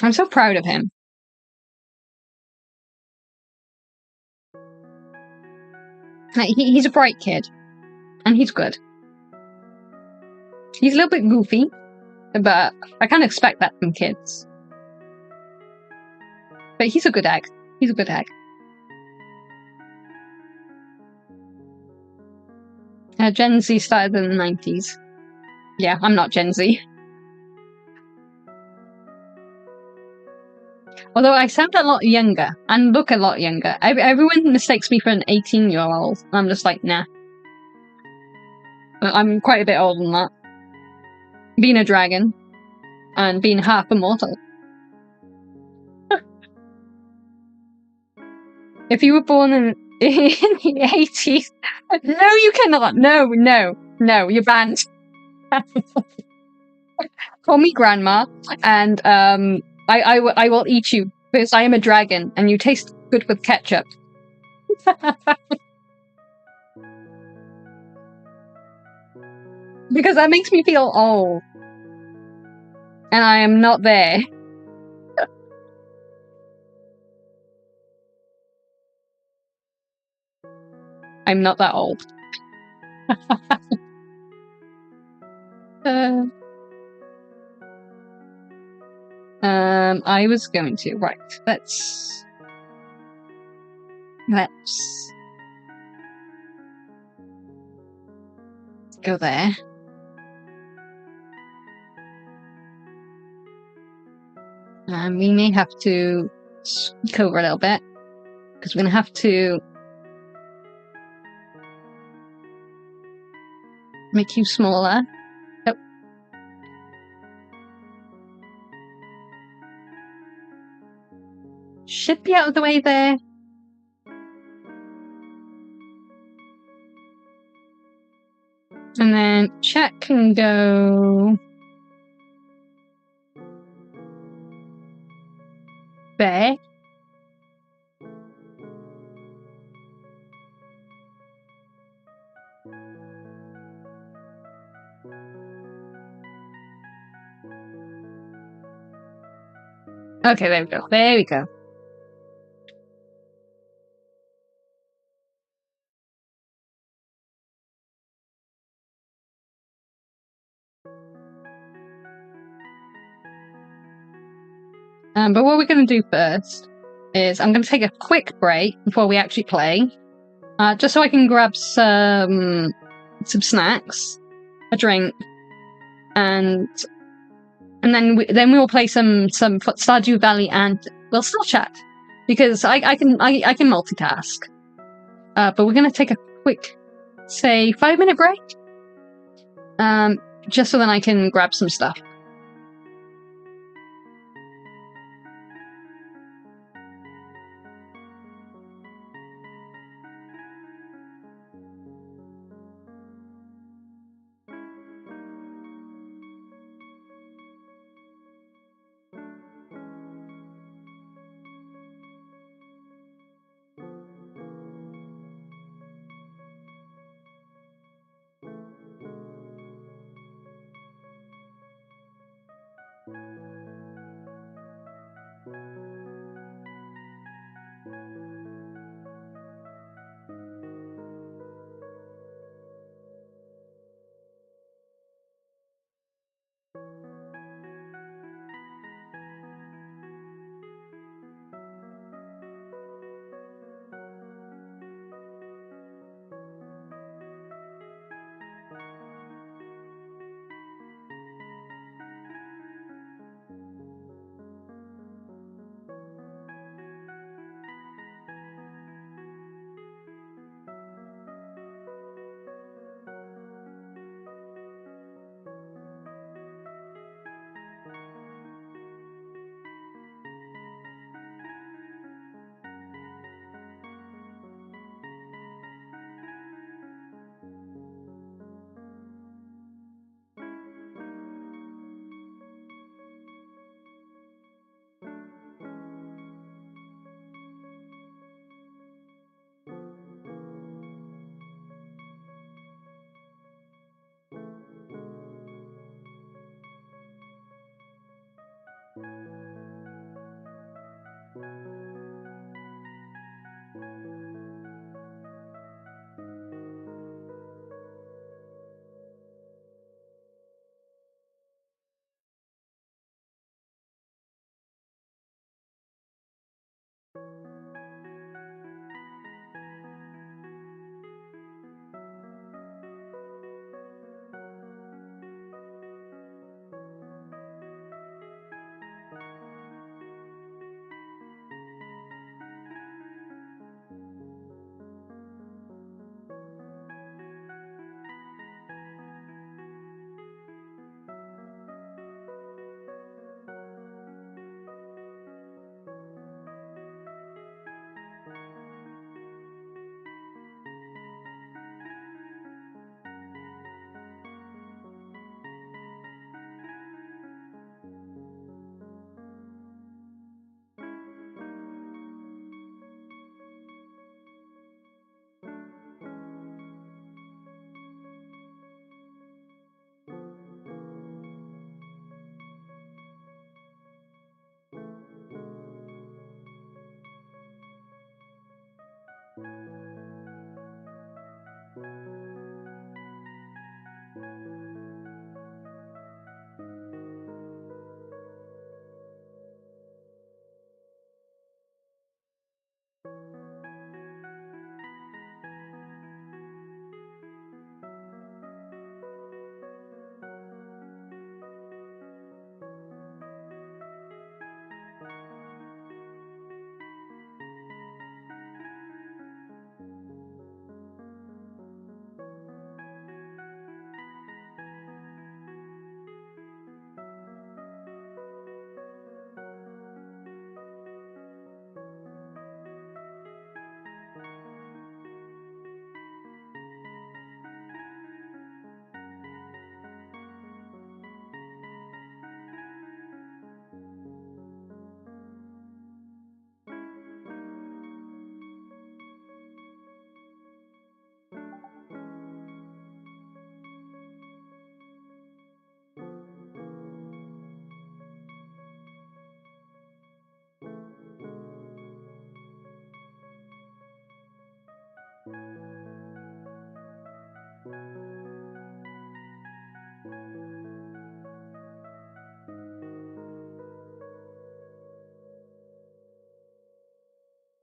[SPEAKER 1] I'm so proud of him. He's a bright kid, and he's good. He's a little bit goofy, but I can't expect that from kids. But he's a good egg. He's a good egg. Gen Z started in the 90s. Yeah, I'm not Gen Z. Although I sound a lot younger and look a lot younger. Everyone mistakes me for an 18-year-old. I'm just like, nah. I'm quite a bit older than that. Being a dragon and being half immortal. If you were born in the 80s, no, you cannot. No, you're banned. Call me grandma, and I will eat you because I am a dragon, and you taste good with ketchup. Because that makes me feel old, and I am not there. I'm not that old. I was going to. Right, let's go there. We may have to sneak over a little bit because we're gonna have to make you smaller. Oh. Should be out of the way there. And then chat can go there. Okay, there we go. There we go. But what we're going to do first is I'm going to take a quick break before we actually play, just so I can grab some snacks, a drink, and then we will play some Stardew Valley, and we'll still chat because I can multitask. But we're going to take a quick, say, 5-minute break, just so then I can grab some stuff.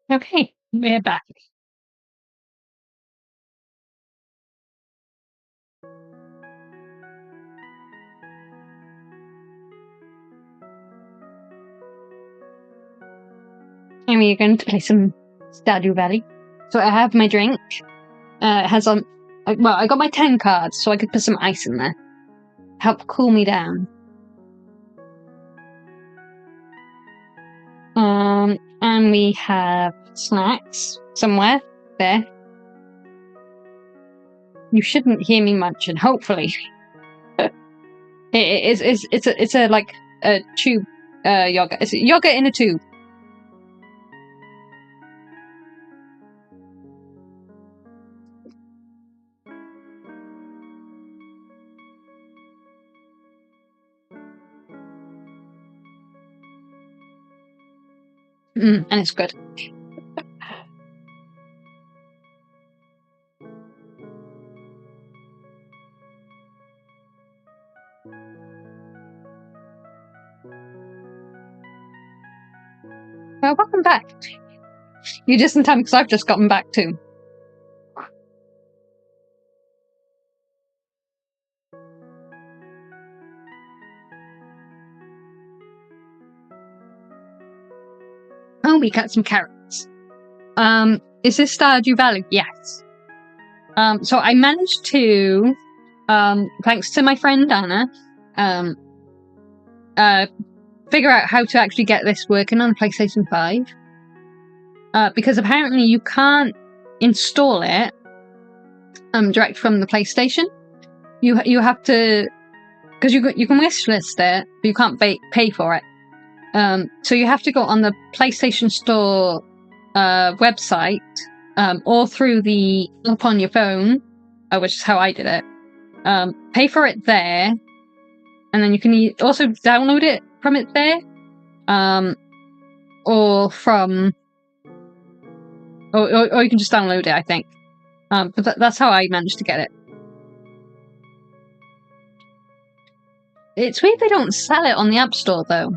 [SPEAKER 1] Okay, we're back. And we're going to play some Stardew Valley. So I have my drink. It has well, I got my 10 cards, so I could put some ice in there. Help cool me down. And we have snacks somewhere there. You shouldn't hear me munching, hopefully. It's a like a tube yogurt. It's yogurt in a tube. And it's good. Well, welcome back. You're just in time because I've just gotten back too. Oh, we got some carrots. Is this Stardew Valley? Yes. So I managed to, thanks to my friend Anna, figure out how to actually get this working on PlayStation 5. Because apparently you can't install it direct from the PlayStation. You have to, because you can wishlist it, but you can't pay for it. So you have to go on the PlayStation Store website, or through the app on your phone, which is how I did it. Pay for it there, and then you can also download it from it there. or from, or you can just download it, I think. But that's how I managed to get it. It's weird they don't sell it on the App Store, though.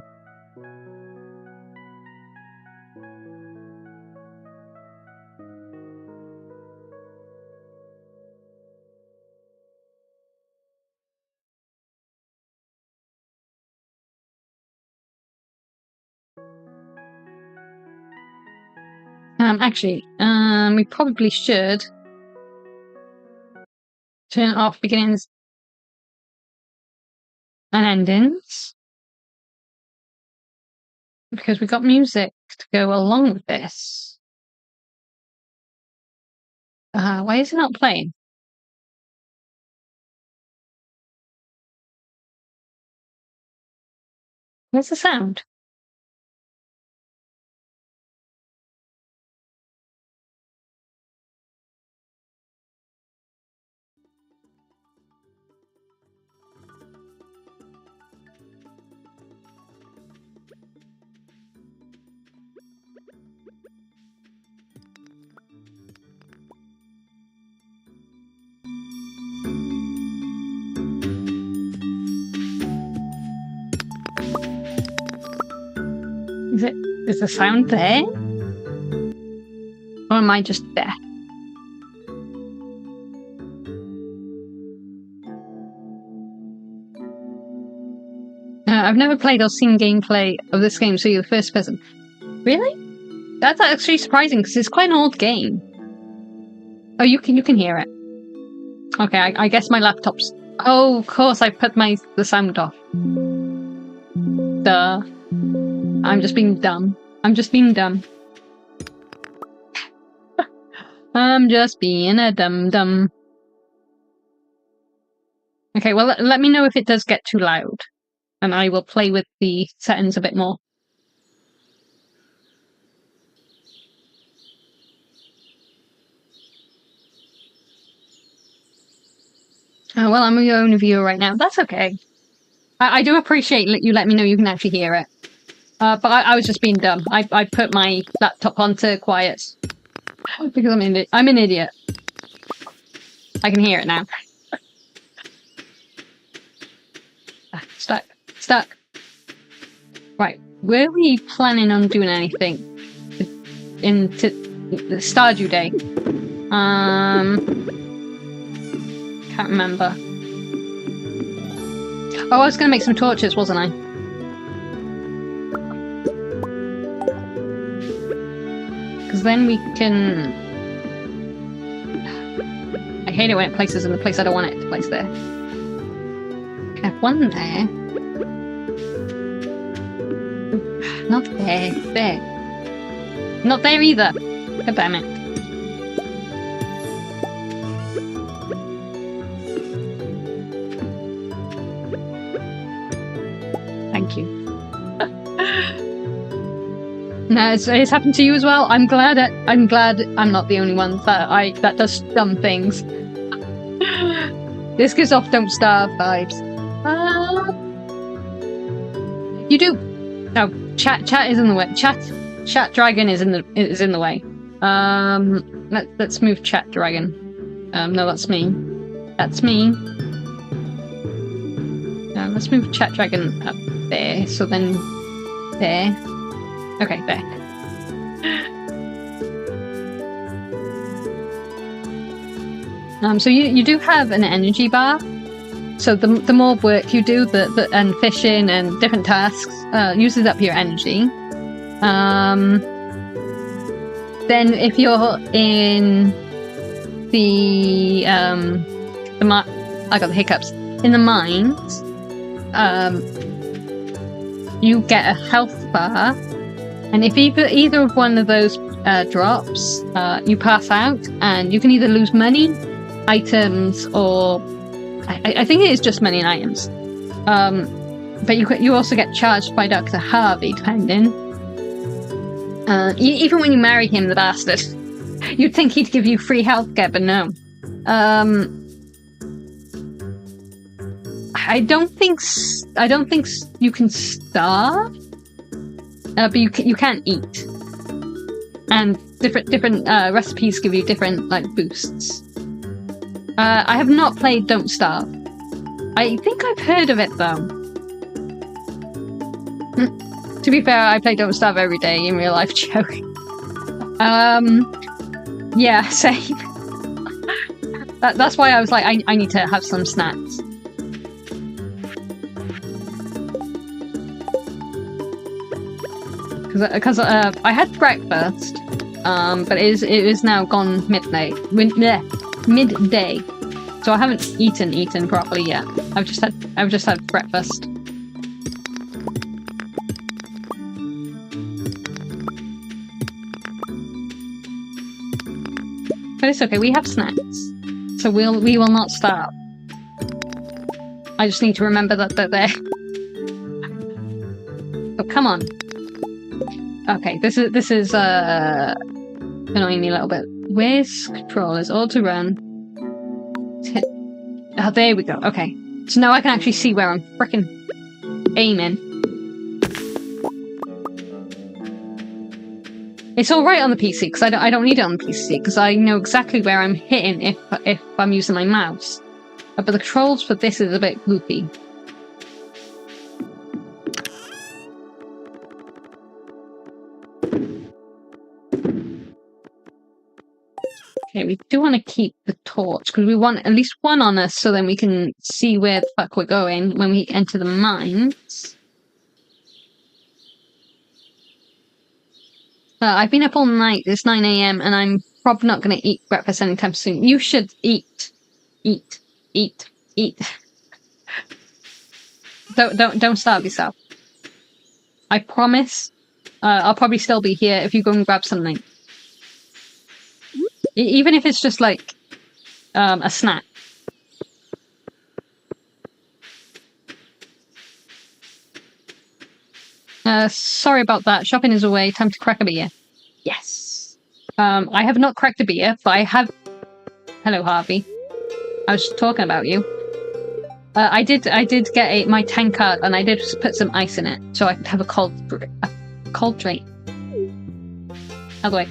[SPEAKER 1] Actually, we probably should turn off beginnings and endings, because we got music to go along with this. Why is it not playing? Where's the sound? Is the sound there? Or am I just deaf? I've never played or seen gameplay of this game, so you're the first person. Really? That's actually surprising, because it's quite an old game. Oh, you can hear it. Okay, I guess my laptop's... Oh, of course, I put the sound off. Duh. I'm just being dumb. I'm just being dumb. I'm just being a dum-dum. Okay, well, let me know if it does get too loud, and I will play with the settings a bit more. Oh, well, I'm your only viewer right now. That's okay. I do appreciate you let me know you can actually hear it. But I was just being dumb. I put my laptop onto quiet. Because I'm an idiot. I can hear it now. Stuck. Right, were we planning on doing anything into the Stardew Day? Can't remember. Oh, I was gonna make some torches, wasn't I? Because then we can... I hate it when it places in the place I don't want it to place there. Can I have one there? Not there. There. Not there either. God damn it. Thank you. No, it's happened to you as well. I'm glad I'm not the only one that does dumb things. This gives off "Don't Starve" vibes. You do. Oh, chat is in the way. Chat dragon is in the way. Let's move chat dragon. No, that's me. That's me. Let's move chat dragon up there. So then there. Okay, there. So you do have an energy bar. So the more work you do, and fishing and different tasks uses up your energy. Then if you're in the I got the hiccups. In the mines, you get a health bar. And if either of one of those drops, you pass out, and you can either lose money, items, or I think it is just money and items. But you also get charged by Dr. Harvey, depending. Even when you marry him, the bastard, you'd think he'd give you free healthcare, but no. I don't think you can starve. but you can't eat. And different recipes give you different like boosts. I have not played Don't Starve. I think I've heard of it though. To be fair, I play Don't Starve every day in real life, joke. Yeah, same. That's why I was like, I need to have some snacks. Because I had breakfast, but it is now gone midday. So I haven't eaten properly yet. I've just had breakfast. But it's okay, we have snacks. So we will not starve. I just need to remember that they're there. Oh, come on. Okay, this is annoying me a little bit. Where's controllers? Auto run. Oh, there we go. Okay. So now I can actually see where I'm frickin' aiming. It's alright on the PC, because I don't need it on the PC, because I know exactly where I'm hitting if I'm using my mouse. But the controls for this is a bit goofy. Okay, we do want to keep the torch, because we want at least one on us, so then we can see where the fuck we're going when we enter the mines. I've been up all night, it's 9 AM, and I'm probably not going to eat breakfast anytime soon. You should eat. Eat. Eat. Eat. Don't starve yourself. I promise. I'll probably still be here if you go and grab something. Even if it's just like a snack. Sorry about that. Shopping is away. Time to crack a beer. Yes. I have not cracked a beer, but I have... Hello, Harvey. I was talking about you. I did get my tankard, and I did put some ice in it, so I could have a cold drink. How do I?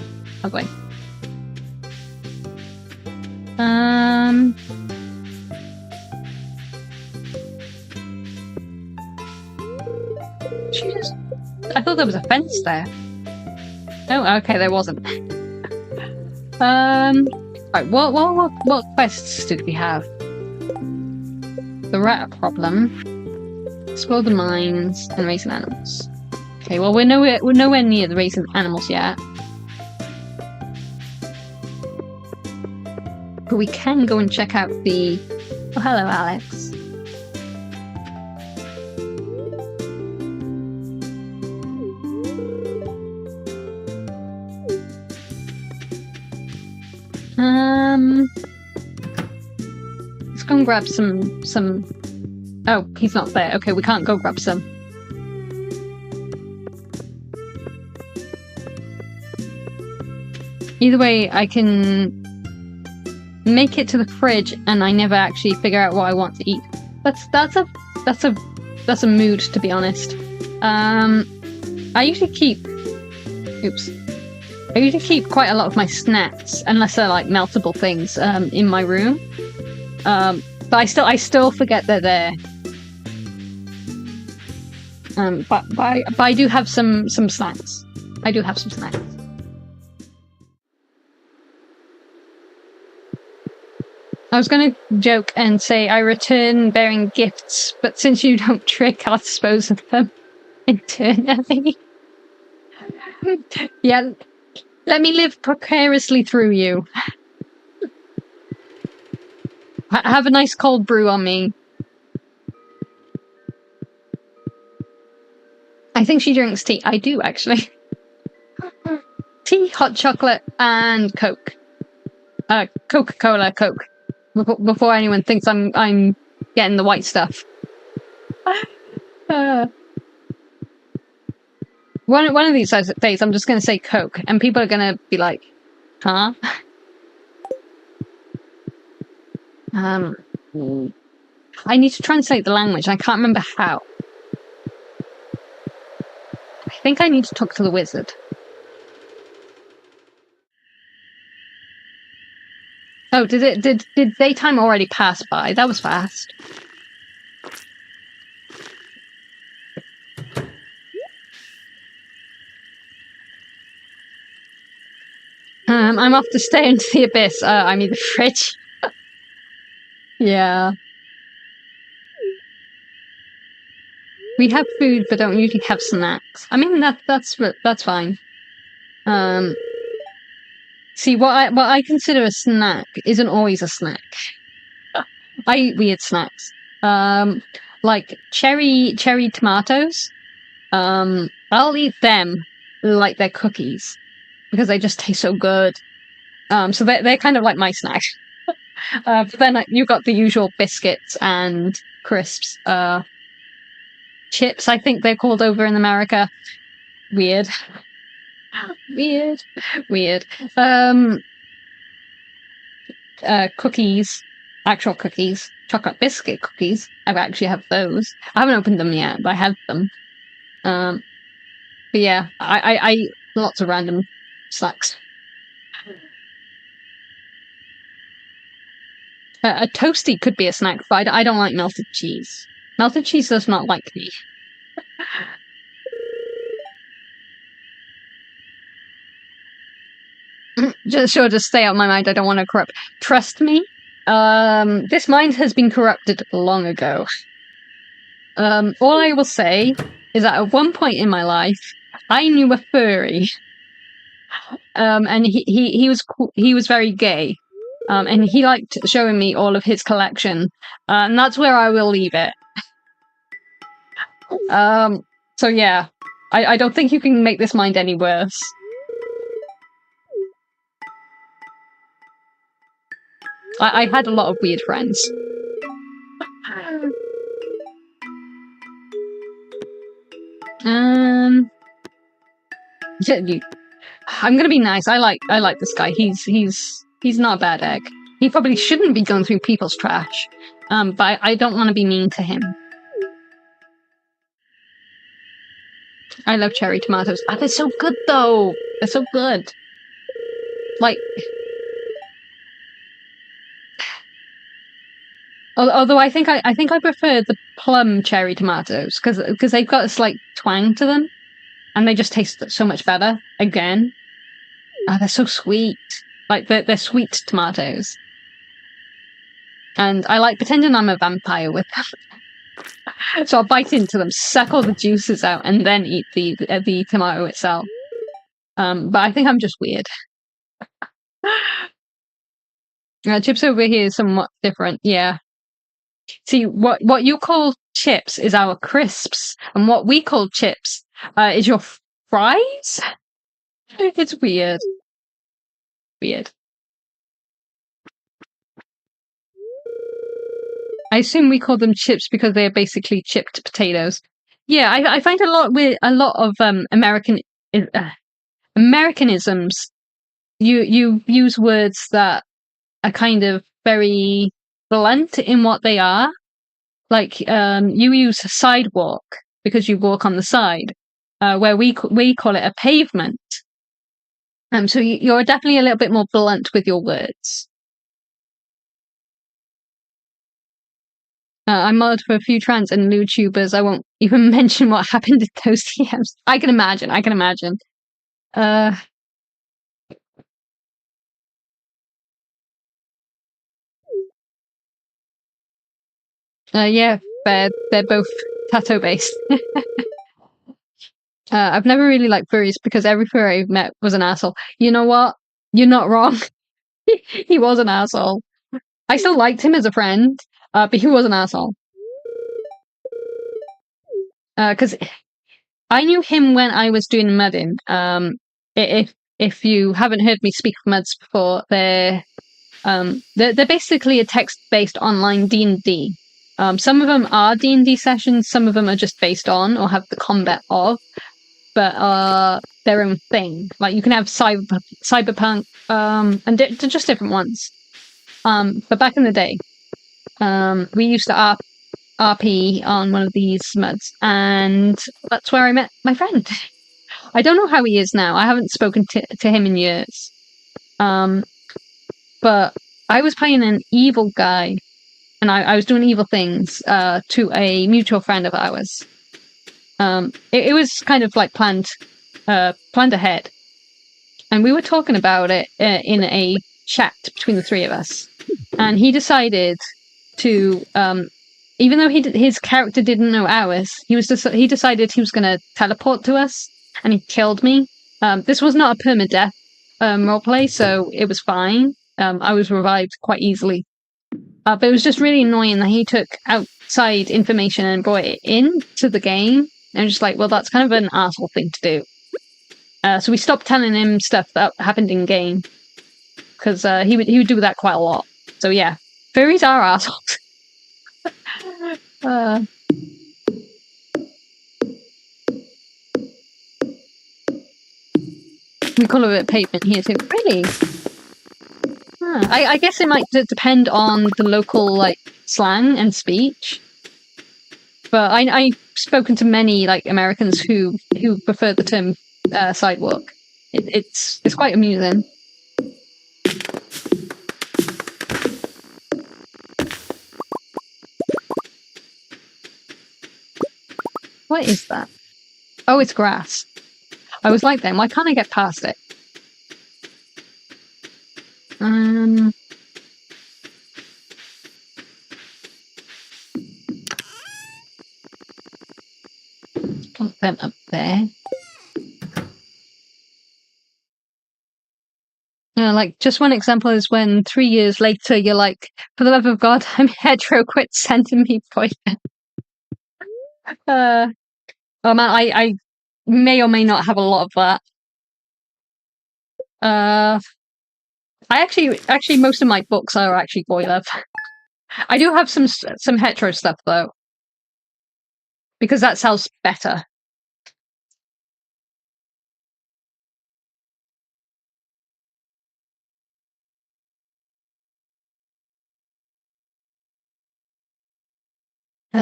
[SPEAKER 1] I thought there was a fence there. Oh, okay, there wasn't. Right, what quests did we have? The rat problem, explore the mines, and raising animals. Okay, well we're nowhere near the raising animals yet. But we can go and check out the... Oh, hello, Alex. Let's go and grab some... Oh, he's not there. Okay, we can't go grab some. Either way, I can make it to the fridge, and I never actually figure out what I want to eat. That's a mood, to be honest. I usually keep quite a lot of my snacks, unless they're like meltable things, in my room. But I still forget they're there. But I do have some snacks. I do have some snacks. I was going to joke and say I return bearing gifts, but since you don't trick, I'll dispose of them internally. Yeah, let me live precariously through you. Have a nice cold brew on me. I think she drinks tea. I do, actually. Tea, hot chocolate, and Coke. Coca-Cola, Coke. Before anyone thinks I'm getting the white stuff. One of these days, I'm just going to say Coke, and people are going to be like, huh? I need to translate the language, and I can't remember how. I think I need to talk to the wizard. Oh, did daytime already pass by? That was fast. I'm off to stare into the abyss. I mean the fridge. Yeah. We have food, but don't usually have snacks. I mean that's fine. See, what I consider a snack isn't always a snack. I eat weird snacks. Like cherry tomatoes. I'll eat them like they're cookies because they just taste so good. So they're kind of like my snack. But then you've got the usual biscuits and crisps. Chips, I think they're called over in America. Weird. Weird. Cookies. Actual cookies. Chocolate biscuit cookies. I actually have those. I haven't opened them yet, but I have them. But yeah, I eat lots of random snacks. A toasty could be a snack, but I don't like melted cheese. Melted cheese does not like me. Just stay out of my mind. I don't want to corrupt. Trust me, this mind has been corrupted long ago. All I will say is that at one point in my life, I knew a furry, and he was very gay, and he liked showing me all of his collection, and that's where I will leave it. So yeah, I don't think you can make this mind any worse. I had a lot of weird friends. I'm gonna be nice. I like this guy. He's not a bad egg. He probably shouldn't be going through people's trash. But I don't want to be mean to him. I love cherry tomatoes. Ah, they're so good though. They're so good. Like, although I think I prefer the plum cherry tomatoes because they've got a slight twang to them, and they just taste so much better. Again, they're so sweet. Like they're sweet tomatoes, and I like pretending I'm a vampire with them. So I'll bite into them, suck all the juices out, and then eat the tomato itself. But I think I'm just weird. Chips over here is somewhat different. Yeah. See, what you call chips is our crisps, and what we call chips is your fries? It's weird. Weird. I assume we call them chips because they are basically chipped potatoes. Yeah, I find a lot of Americanisms. You use words that are kind of very blunt in what they are. Like you use sidewalk because you walk on the side, where we call it a pavement. So you're definitely a little bit more blunt with your words. I'm modded for a few trans and YouTubers. I won't even mention what happened in those DMs. I can imagine. Yeah, they're both tattoo based. I've never really liked furries because every furry I've met was an asshole. You know what? You're not wrong. He was an asshole. I still liked him as a friend, but he was an asshole. Because I knew him when I was doing mudding. If you haven't heard me speak of muds before, they're basically a text-based online D&D. Some of them are D&D sessions, some of them are just based on or have the combat of, but are their own thing. Like you can have cyberpunk, and they're just different ones. But back in the day, we used to RP on one of these muds, and that's where I met my friend. I don't know how he is now. I haven't spoken to him in years. But I was playing an evil guy, and I was doing evil things to a mutual friend of ours. It was kind of like planned ahead, and we were talking about it in a chat between the three of us. And he decided to, even though his character didn't know ours, he decided he was going to teleport to us, and he killed me. This was not a permadeath roleplay, so it was fine. I was revived quite easily. But it was just really annoying that he took outside information and brought it into the game. And I'm just like, well, that's kind of an arsehole thing to do. So we stopped telling him stuff that happened in game, because he would do that quite a lot. So yeah, furries are assholes. We call it a pavement here too. Really? I guess it might depend on the local like slang and speech. But I've spoken to many like Americans who prefer the term sidewalk. It's quite amusing. What is that? Oh, it's grass. I was like, then why can't I get past it? Put them up there. Like, just one example is when 3 years later you're like, for the love of God, I'm hetero, quit sending me poison. Oh man, I may or may not have a lot of that. I actually most of my books are actually boy love. I do have some hetero stuff though, because that sells better.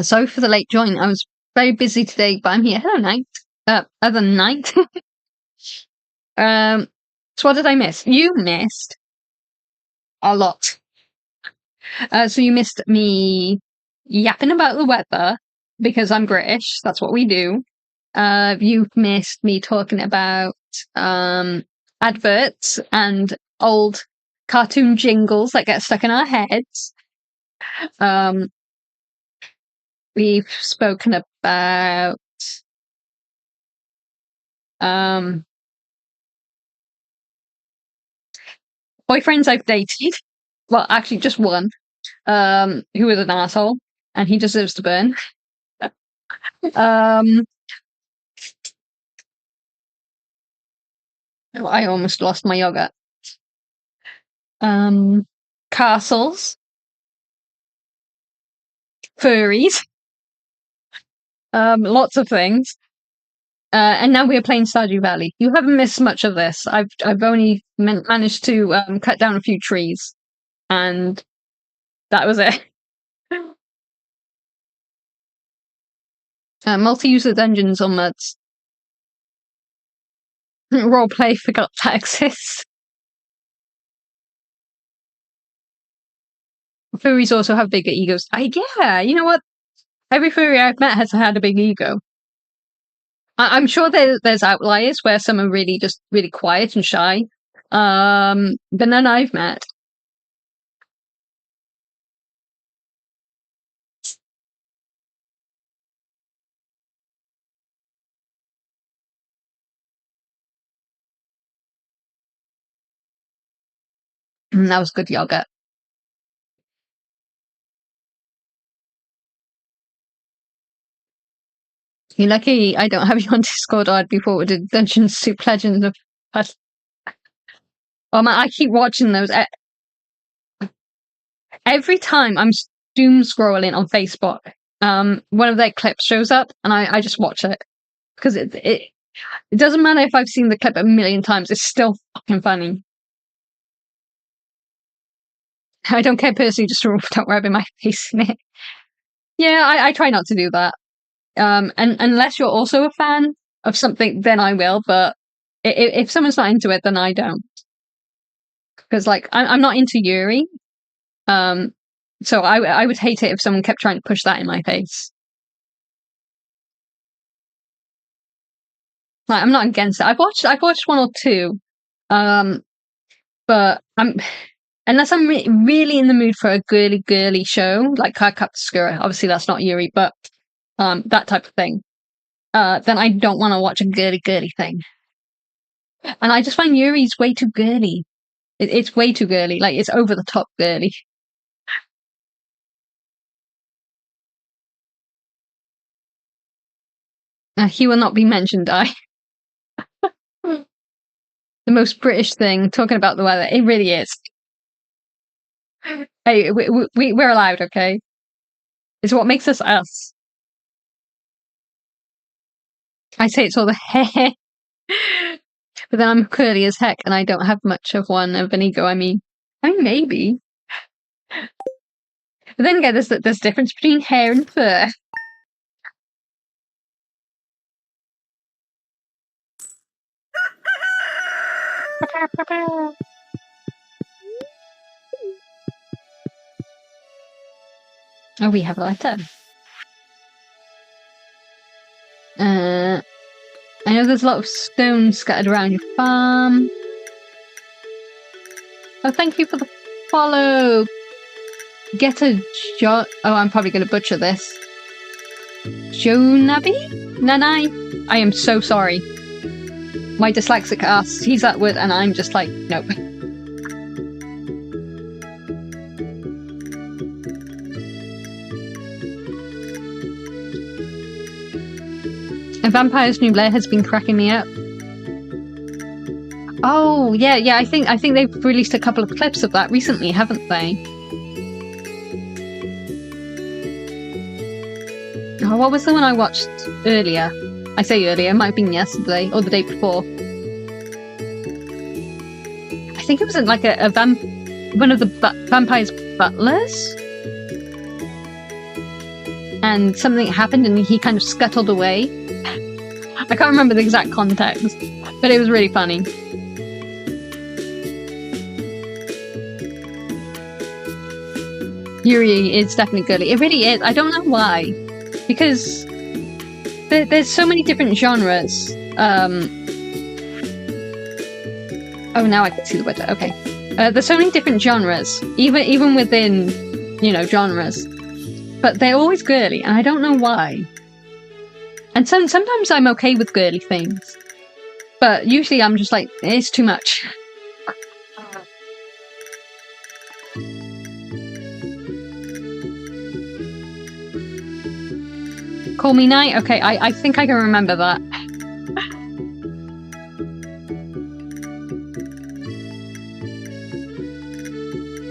[SPEAKER 1] Sorry for the late join. I was very busy today, but I'm here. Hello, Night. Other Night. So what did I miss? You missed a lot. So you missed me yapping about the weather, because I'm British. That's what we do. You've missed me talking about adverts and old cartoon jingles that get stuck in our heads. We've spoken about boyfriends I've dated. Well, actually, just one. Who was an asshole, and he deserves to burn. I almost lost my yogurt. Castles, furries, lots of things. And now we're playing Stardew Valley. You haven't missed much of this. I've only managed to cut down a few trees, and that was it. Multi-user dungeons on Muds. Roleplay forgot that exists. Furries also have bigger egos. Yeah, you know what? Every furry I've met has had a big ego. I'm sure there's outliers where some are really just really quiet and shy. But none I've met. That was good yogurt. You're lucky I don't have you on Discord, or I'd be forward to Dungeon Soup Legends of. Oh man, I keep watching those. Every time I'm doom scrolling on Facebook, one of their clips shows up, and I just watch it, because it doesn't matter if I've seen the clip a million times; it's still fucking funny. I don't care personally, just don't rub in my face in it. Yeah, I try not to do that. And unless you're also a fan of something, then I will. But if someone's not into it, then I don't. Because like I'm not into Yuri. So I would hate it if someone kept trying to push that in my face. Like, I'm not against it. I've watched one or two, but unless I'm really in the mood for a girly show like Cardcaptor, obviously that's not Yuri, but that type of thing. Then I don't want to watch a girly thing. And I just find Yuri's way too girly. It's way too girly. Like, it's over the top girly. He will not be mentioned, the most British thing, talking about the weather. It really is. Hey, we're allowed, okay? It's what makes us us. I say it's all the hair. But then I'm curly as heck, and I don't have much of an ego. I mean, maybe. But then again, there's difference between hair and fur. Oh, we have a letter. I know there's a lot of stones scattered around your farm. Oh, thank you for the follow. Get a Oh, I'm probably going to butcher this. Jonabi? Nanai? I am so sorry. My dyslexic ass sees that word and I'm just like, nope. A Vampire's New Lair has been cracking me up. Oh, yeah, I think they've released a couple of clips of that recently, haven't they? Oh, what was the one I watched earlier? I say earlier, it might have been yesterday or the day before. I think it was like one of the vampire's butlers. And something happened and he kind of scuttled away. I can't remember the exact context, but it was really funny. Yuri is definitely girly. It really is. I don't know why. Because there's so many different genres. Oh, now I can see the word. Okay. There's so many different genres, even within, genres. But they're always girly, and I don't know why. And sometimes I'm okay with girly things. But usually I'm just like, it's too much. Call Me Night? Okay, I think I can remember that.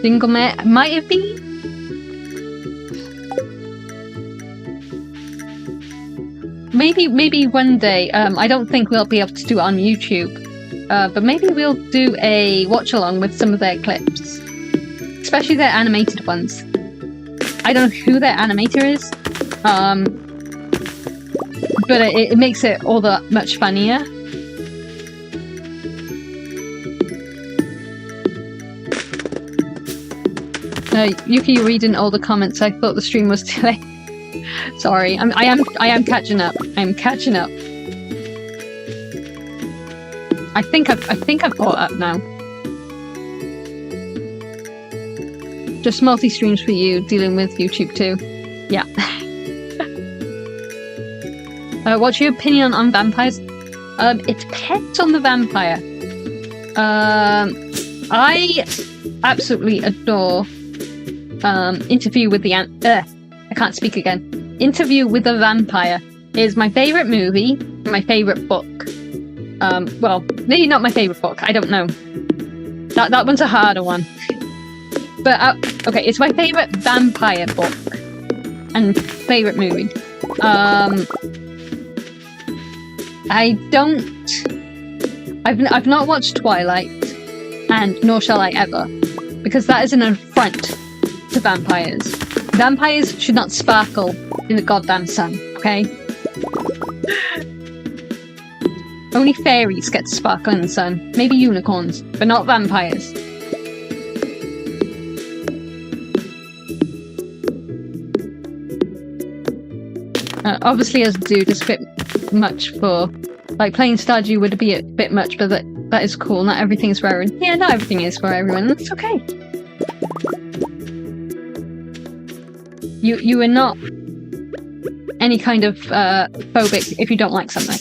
[SPEAKER 1] Single might have been? Maybe one day. I don't think we'll be able to do it on YouTube. But maybe we'll do a watch-along with some of their clips. Especially their animated ones. I don't know who their animator is. But it makes it all that much funnier. Yuki reading all the comments. I thought the stream was too late. Sorry, I am catching up. I'm catching up. I think I've caught up now. Just multi-streams for you, dealing with YouTube too. Yeah. What's your opinion on vampires? It depends on the vampire. I absolutely adore Interview with the I can't speak again. Interview with a Vampire is my favourite movie, my favourite book. Well, maybe not my favourite book, I don't know. That one's a harder one. But, okay, it's my favourite vampire book. And favourite movie. I've not watched Twilight, and nor shall I ever, because that is an affront to vampires. Vampires should not sparkle in the goddamn sun, okay? Only fairies get to sparkle in the sun. Maybe unicorns, but not vampires. Obviously, as a dude, it's a bit much for... Like, playing Stardew would be a bit much, but that is cool. Not everything is for everyone. Yeah, not everything is for everyone. That's okay. You are not any kind of phobic if you don't like something.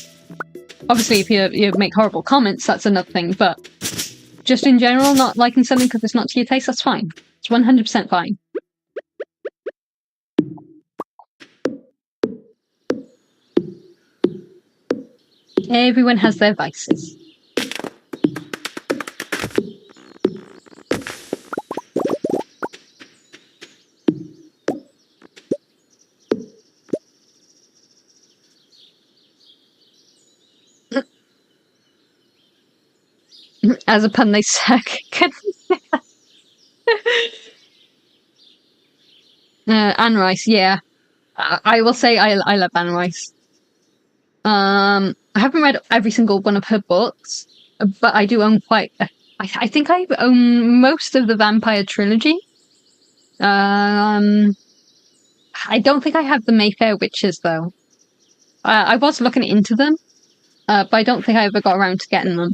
[SPEAKER 1] Obviously, if you make horrible comments, that's another thing, but just in general, not liking something because it's not to your taste, that's fine. It's 100% fine. Everyone has their vices. As a pun, they suck. Anne Rice, yeah. I will say I love Anne Rice. I haven't read every single one of her books, but I do own quite... I think I own most of the Vampire trilogy. I don't think I have the Mayfair Witches, though. I was looking into them, but I don't think I ever got around to getting them.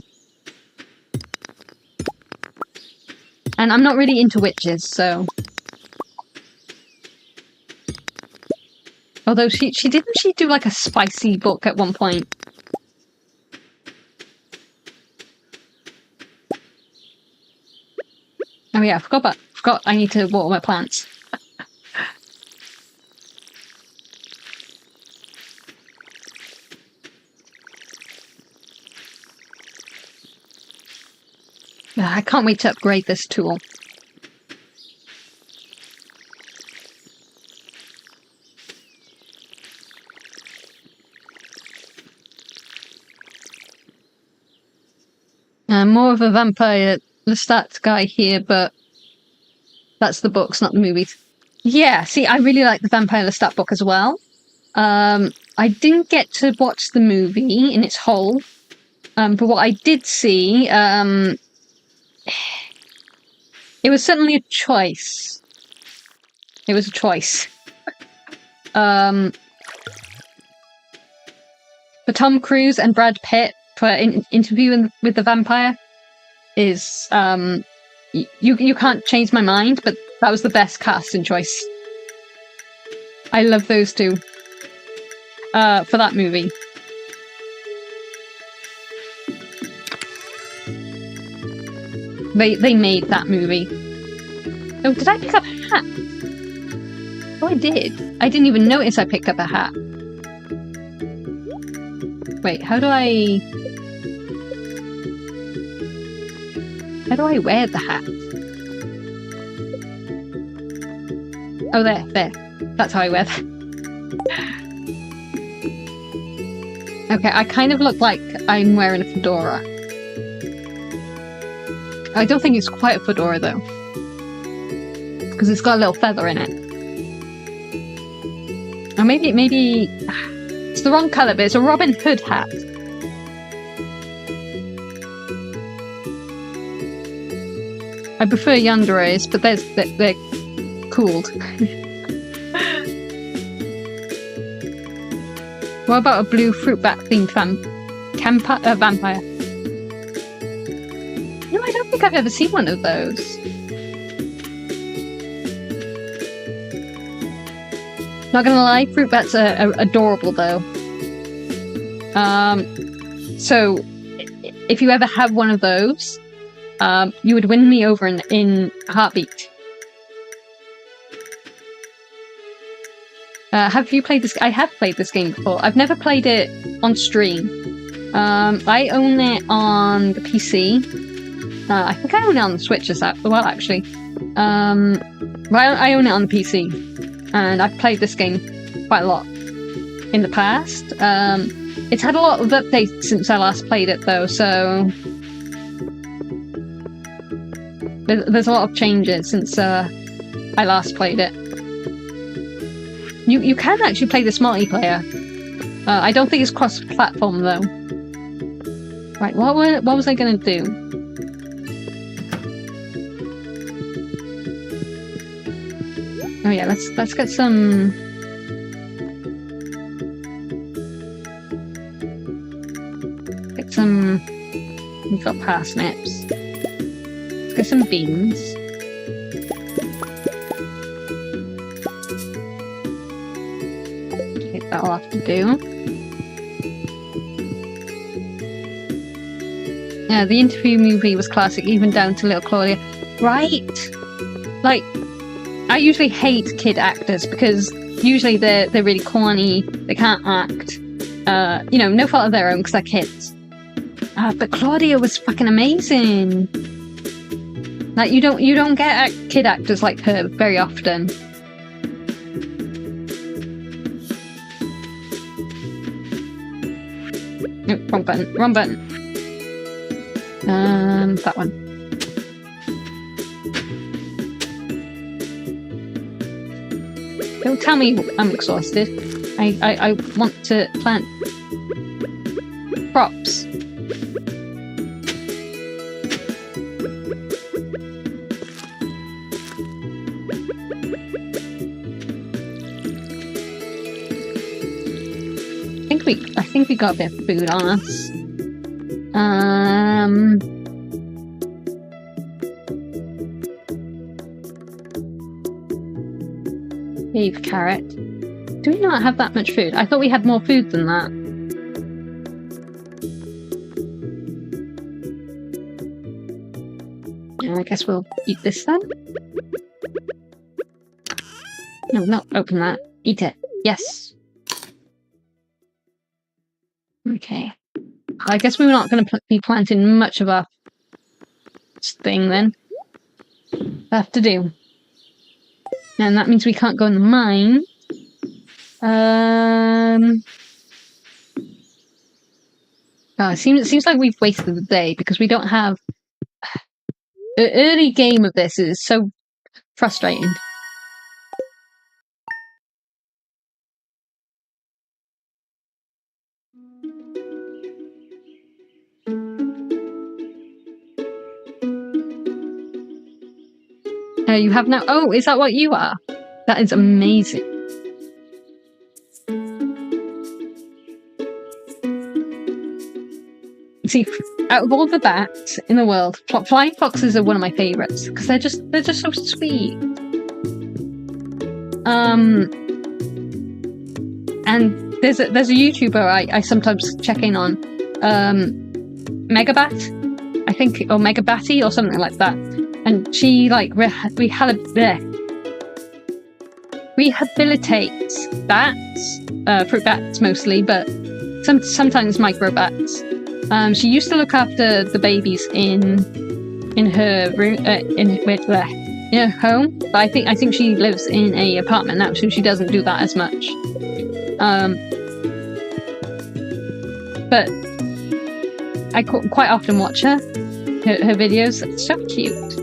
[SPEAKER 1] And I'm not really into witches, so... Although she do like a spicy book at one point. Oh yeah, I forgot I need to water my plants. I can't wait to upgrade this tool. More of a Vampire Lestat guy here, but that's the books, not the movies. Yeah, see, I really like the Vampire Lestat book as well. I didn't get to watch the movie in its whole, but what I did see, it was certainly a choice. It was a choice. For Tom Cruise and Brad Pitt for interviewing with the vampire is you can't change my mind, but that was the best casting choice. I love those two for that movie. They made that movie. Oh, did I pick up a hat? Oh, I did. I didn't even notice I picked up a hat. Wait, how do I wear the hat? Oh, there. That's how I wear that. Okay, I kind of look like I'm wearing a fedora. I don't think it's quite a fedora, though. Because it's got a little feather in it. Or maybe it's the wrong colour, but it's a Robin Hood hat. I prefer yandere's, but they're cooled. What about a blue fruit bat themed vampire? No, I don't think I've ever seen one of those. Not gonna lie, fruit bats are adorable though. So if you ever have one of those, you would win me over in a heartbeat. Have you played this? I have played this game before. I've never played it on stream. I own it on the PC. I think I own it on the Switch as well, actually. I own it on the PC, and I've played this game quite a lot in the past. It's had a lot of updates since I last played it, though, so there's a lot of changes since I last played it. You can actually play this multiplayer. I don't think it's cross-platform, though. Right, what was I gonna do? Oh yeah, let's get some. Get some. We've got parsnips. Let's get some beans. Okay, that'll have to do. Yeah, the interview movie was classic, even down to little Claudia. Right? Like, I usually hate kid actors because usually they're really corny, they can't act. You know, no fault of their own because they're kids. But Claudia was fucking amazing. Like, you don't get kid actors like her very often. Nope, wrong button. Wrong button. That one. Don't tell me I'm exhausted. I want to plant crops. I think we got a bit of food on us. Leave carrot. Do we not have that much food? I thought we had more food than that. I guess we'll eat this then. No, not open that. Eat it. Yes. Okay. I guess we're not going to be planting much of our thing then. Have to do. And that means we can't go in the mine. Oh, it seems like we've wasted the day because we don't have. The early game of this is so frustrating. You have now. Oh, is that what you are? That is amazing. See, out of all the bats in the world, flying foxes are one of my favourites because they're just so sweet. And there's a YouTuber I sometimes check in on, Megabat, I think, or Megabatty or something like that. And she like rehabilitates bats, fruit bats mostly, but sometimes micro bats. She used to look after the babies in her room, in her home. But I think she lives in a apartment now, so she doesn't do that as much. But I quite often watch her videos. It's so cute.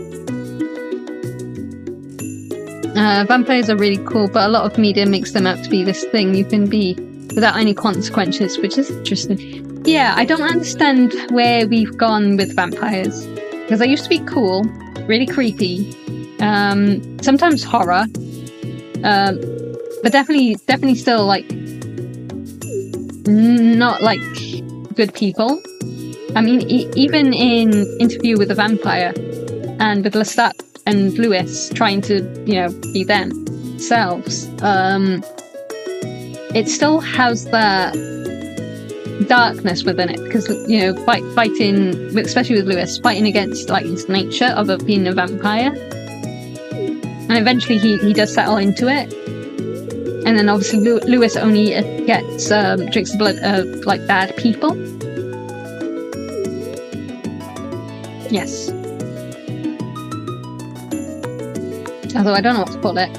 [SPEAKER 1] Vampires are really cool, but a lot of media makes them out to be this thing you can be without any consequences, which is interesting. Yeah, I don't understand where we've gone with vampires, because they used to be cool, really creepy, sometimes horror, but definitely still like not like good people. I mean, even in Interview with a Vampire and with Lestat and Lewis trying to, be themselves, it still has that darkness within it, because, fighting, especially with Lewis, fighting against like his nature of being a vampire, and eventually he does settle into it, and then obviously Lewis only drinks the blood of like bad people. Yes. Although I don't know what to call it.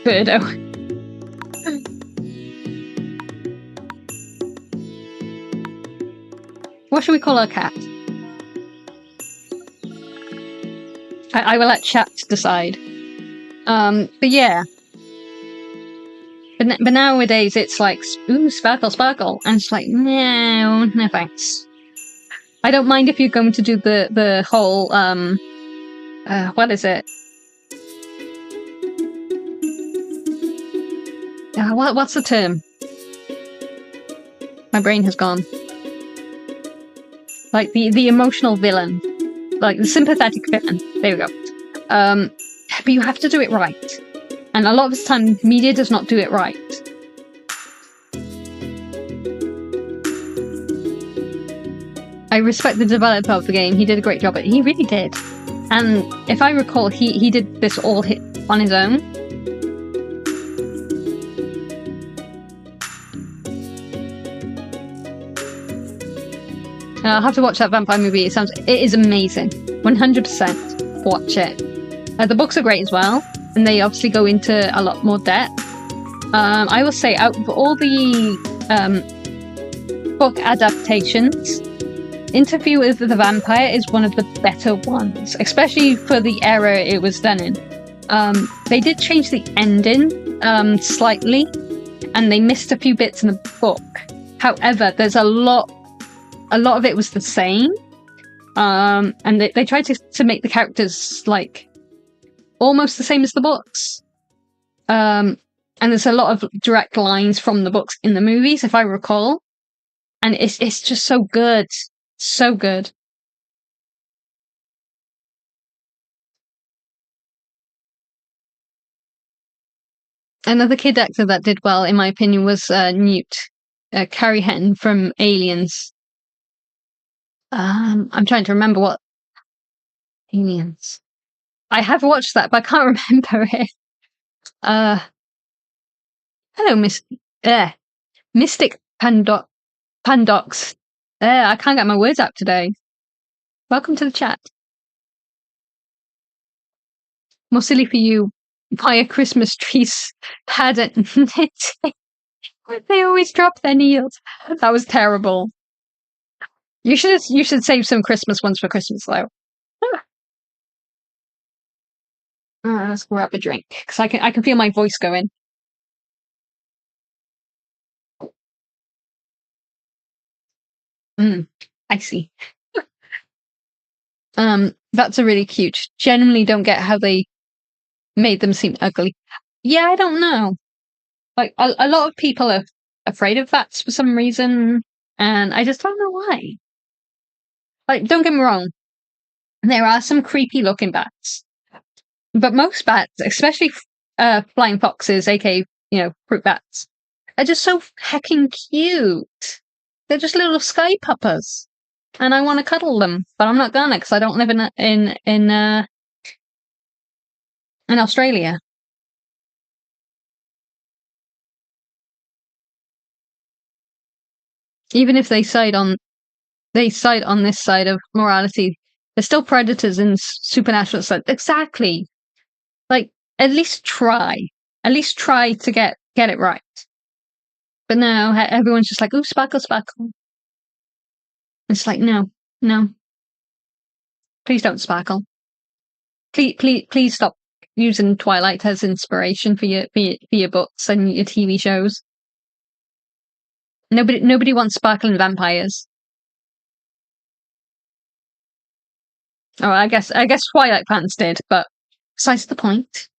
[SPEAKER 1] Birdo. What should we call our cat? I will let chat decide. But yeah. But nowadays it's like, ooh, sparkle, sparkle. And it's like, no thanks. I don't mind if you're going to do the whole, what is it? What's the term? My brain has gone. Like the emotional villain. Like the sympathetic villain. There we go. But you have to do it right. And a lot of the time, media does not do it right. I respect the developer of the game. He did a great job. He really did. And if I recall, he did this all on his own. I'll have to watch that vampire movie. It is amazing. 100% watch it. The books are great as well, and they obviously go into a lot more depth. I will say, out of all the book adaptations, Interview with the Vampire is one of the better ones, especially for the era it was done in. They did change the ending slightly, and they missed a few bits in the book. However, there's a lot of it was the same, and they tried to make the characters like almost the same as the books. And there's a lot of direct lines from the books in the movies, if I recall, and it's just so good. So good. Another kid actor that did well, in my opinion, was Newt, Carrie Henton from Aliens. I'm trying to remember what Aliens. I have watched that, but I can't remember it. Hello, Mystic Pandox. I can't get my words out today. Welcome to the chat. More silly for you. Buy a Christmas trees hadn't. They always drop their needles. That was terrible. You should save some Christmas ones for Christmas though. Let's grab a drink because I can feel my voice going. I see. That's a really cute. Genuinely don't get how they made them seem ugly. Yeah, I don't know. Like a lot of people are afraid of bats for some reason, and I just don't know why. Like, don't get me wrong, there are some creepy looking bats, but most bats, especially flying foxes, aka fruit bats, are just so hecking cute. They're just little sky puppers, and I want to cuddle them, but I'm not gonna because I don't live in Australia. Even if they side on this side of morality, they're still predators in supernatural sense. Exactly. Like, at least try. At least try to get it right. But no, everyone's just like, ooh, sparkle, sparkle. It's like, no. Please don't sparkle. Please stop using Twilight as inspiration for your books and your TV shows. Nobody wants sparkling vampires. Oh, I guess Twilight fans did, but besides the point.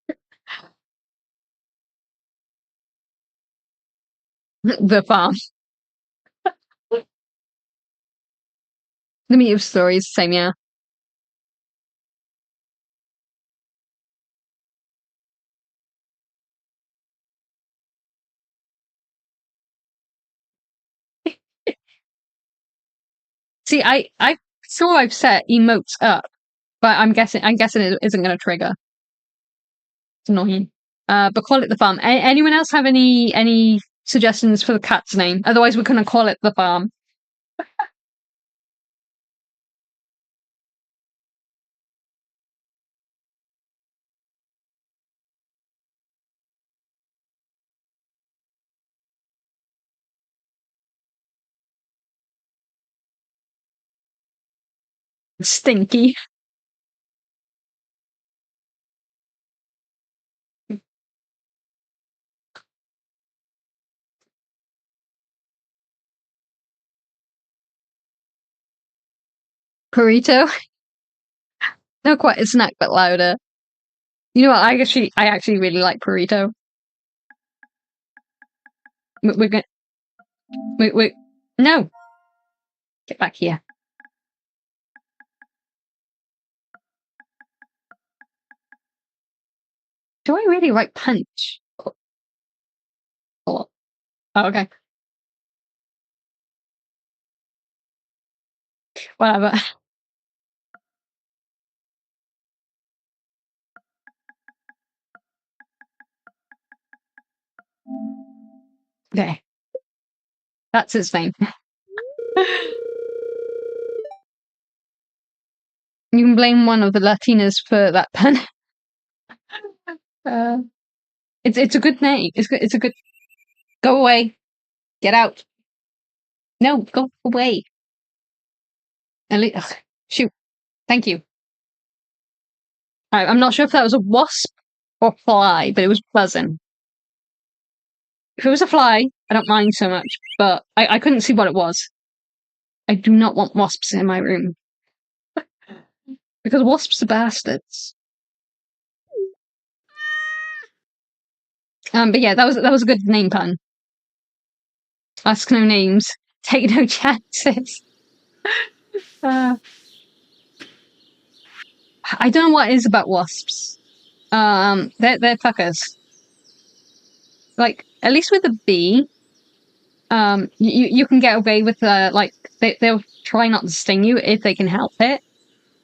[SPEAKER 1] The farm. The meat of stories, same, yeah. See, I saw I've set emotes up, but I'm guessing it isn't going to trigger. It's annoying. But call it the farm. Anyone else have any suggestions for the cat's name? Otherwise, we're going to call it the farm. Stinky. Burrito. Not quite a snack, but louder. You know what? I actually really like burrito. We're gonna. Wait. No. Get back here. Do I really like punch? Oh, okay. Whatever. Okay. That's his name. You can blame one of the Latinas for that pun. It's a good name. It's a good. Go away. Get out. No, go away. Ugh, shoot. Thank you. I'm not sure if that was a wasp or fly, but it was buzzing. If it was a fly, I don't mind so much, but I couldn't see what it was. I do not want wasps in my room. Because wasps are bastards. But yeah, that was a good name pun. Ask no names, take no chances. I don't know what it is about wasps. They're fuckers. Like, at least with a bee, you can get away with like they'll try not to sting you if they can help it,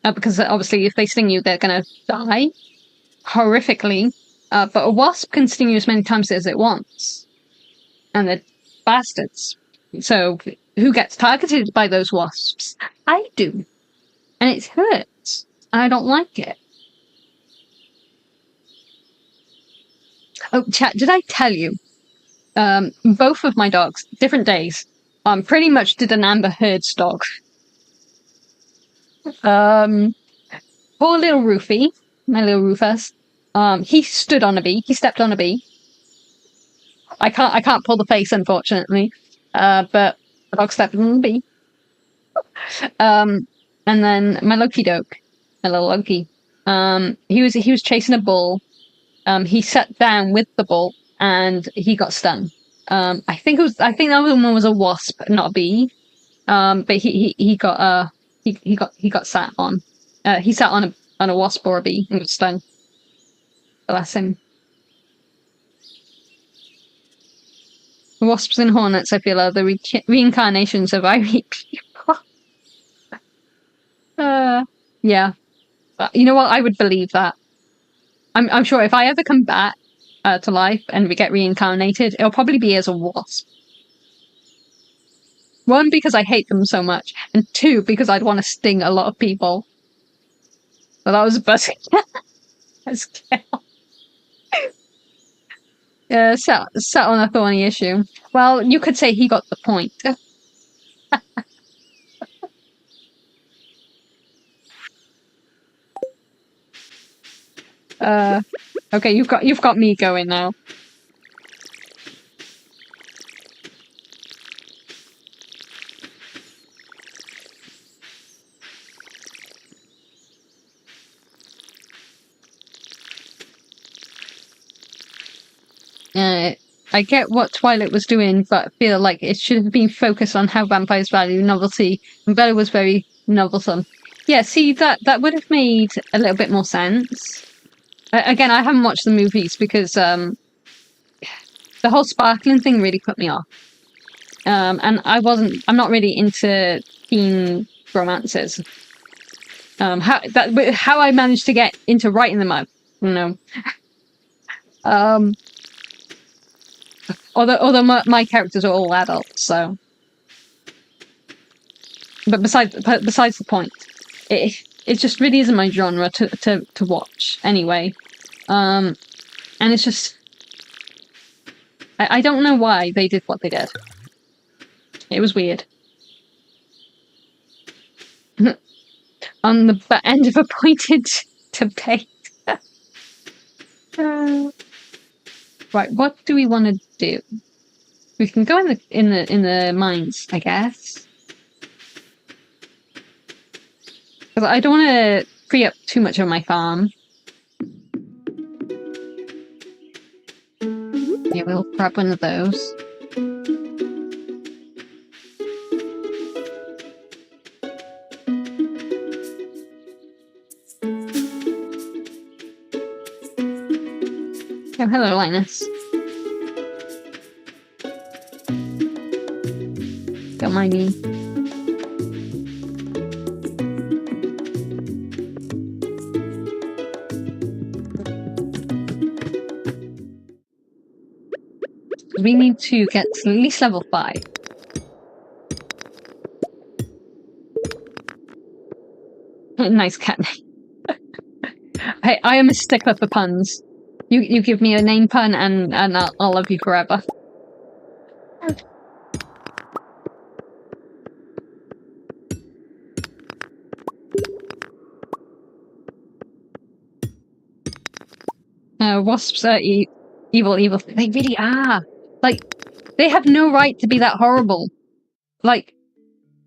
[SPEAKER 1] because obviously if they sting you, they're gonna die horrifically. But a wasp can sting you as many times as it wants, and they're bastards. So who gets targeted by those wasps? I do, and it hurts. I don't like it. Oh, chat! Did I tell you? Both of my dogs, different days, pretty much did an Amber Heard's dog. Poor little Roofy, my little Rufus. He stood on a bee. He stepped on a bee. I can't pull the face, unfortunately. But the dog stepped on the bee. And then my Loki dog, my little Loki. He was chasing a bull. He sat down with the bull and he got stung. I think that one was a wasp, not a bee. But he got sat on. He sat on a wasp or a bee and got stung. Bless him. Wasps and hornets, I feel, are the reincarnations of irate people. Yeah. You know what? I would believe that. I'm sure if I ever come back to life and we get reincarnated, it'll probably be as a wasp. One, because I hate them so much, and two, because I'd want to sting a lot of people. But that was a buzz. Sat on a thorny issue. Well, you could say he got the point. Okay, you've got me going now. I get what Twilight was doing, but I feel like it should have been focused on how vampires value novelty, and Bella was very novelsome. Yeah, see, that would have made a little bit more sense. Again, I haven't watched the movies because the whole sparkling thing really put me off. And I'm not really into teen romances. How I managed to get into writing them up, you know. Although my characters are all adults, so. But besides the point, it just really isn't my genre to watch anyway. And it's just I don't know why they did what they did. It was weird. On the end of a pointed debate. Right, what do we want to do? We can go in the mines, I guess. Because I don't want to free up too much of my farm. Yeah, we'll grab one of those. Oh, hello, Linus. Don't mind me. We need to get to at least level 5. Nice cat name. Hey, I am a stickler for puns. You give me a name pun and I'll love you forever. Wasps are evil. They really are. Like, they have no right to be that horrible. Like,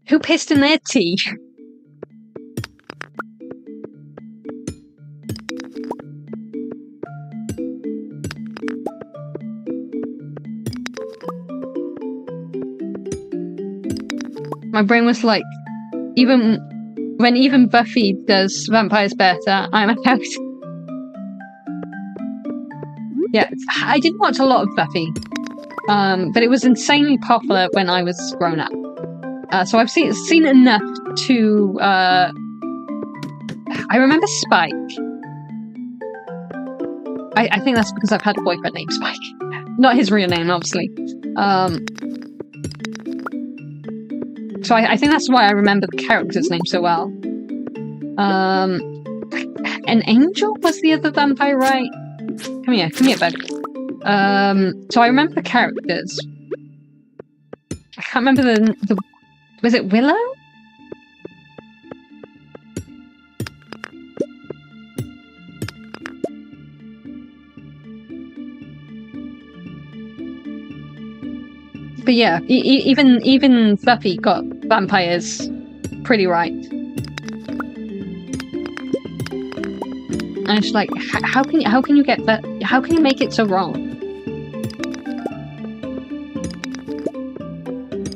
[SPEAKER 1] who pissed in their tea? My brain was like, even Buffy does vampires better, I'm out. Yeah, I didn't watch a lot of Buffy, but it was insanely popular when I was grown up. So I've seen enough to. I remember Spike. I think that's because I've had a boyfriend named Spike, not his real name, obviously. So I think that's why I remember the character's name so well. An angel was the other vampire, right? Come here, bud. So I remember the characters. I can't remember the was it Willow? But yeah, even Buffy got vampires pretty right. And it's like, how can you get that? How can you make it so wrong?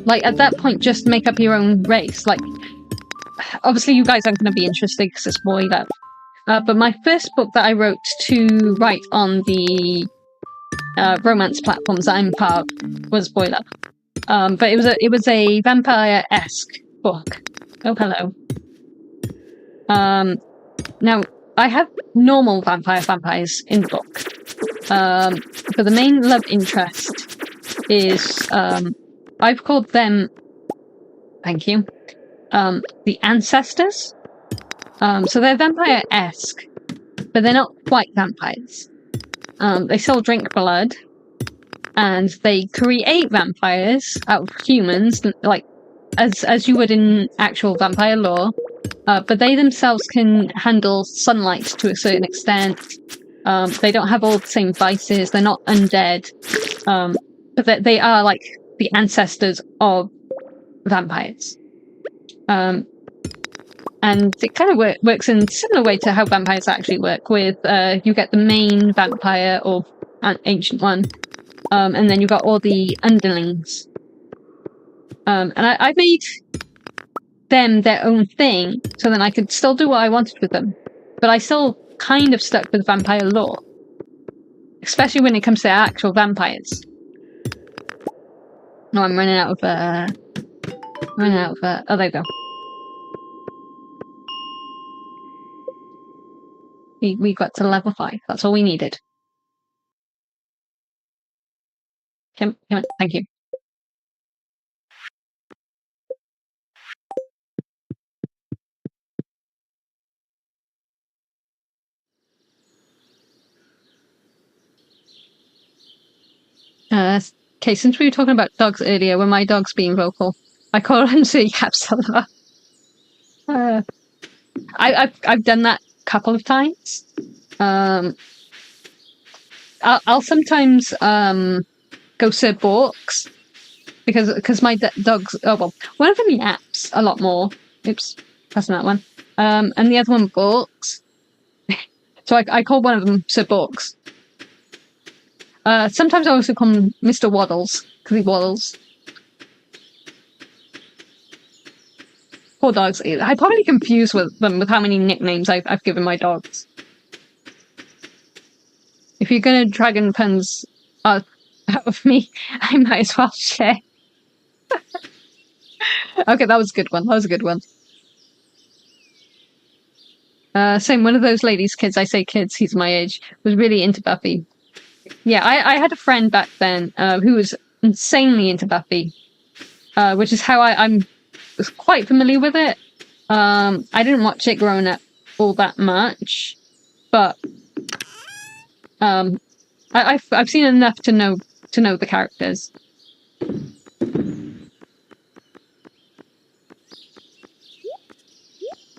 [SPEAKER 1] Like, at that point, just make up your own race. Like, obviously you guys aren't going to be interested because it's Void up. But my first book that I wrote to write on the romance platforms that I'm part of was Void up. But it was a vampire-esque book. Oh, hello. Now, I have normal vampires in the book. But the main love interest is, I've called them, thank you, the ancestors. So they're vampire-esque, but they're not quite vampires. They still drink blood, and they create vampires out of humans, like, as you would in actual vampire lore. But they themselves can handle sunlight to a certain extent. They don't have all the same vices. They're not undead. But they are like the ancestors of vampires. And it kind of works in a similar way to how vampires actually work, with you get the main vampire or an ancient one, and then you've got all the underlings. And I made them their own thing, so then I could still do what I wanted with them. But I still kind of stuck with vampire lore. Especially when it comes to actual vampires. No, I'm running out of, oh, there you go. We got to level 5. That's all we needed. Come on, thank you. Okay, since we were talking about dogs earlier, when my dog's being vocal, I call him Sir Yapsala. I've done that a couple of times. I'll sometimes go Sir Borks because my dogs. Oh well, one of them yaps a lot more. Oops, pressing that one. And the other one Books. So I call one of them Sir Books. Sometimes I also call him Mr. Waddles, because he waddles. Poor dogs. I probably confuse them with how many nicknames I've given my dogs. If you're gonna dragon puns out of me, I might as well share. Okay, that was a good one. That was a good one. Same, one of those ladies' kids, I say kids, he's my age, was really into Buffy. Yeah, I had a friend back then who was insanely into Buffy, which is how I'm was quite familiar with it. I didn't watch it growing up all that much, but I've seen enough to know the characters.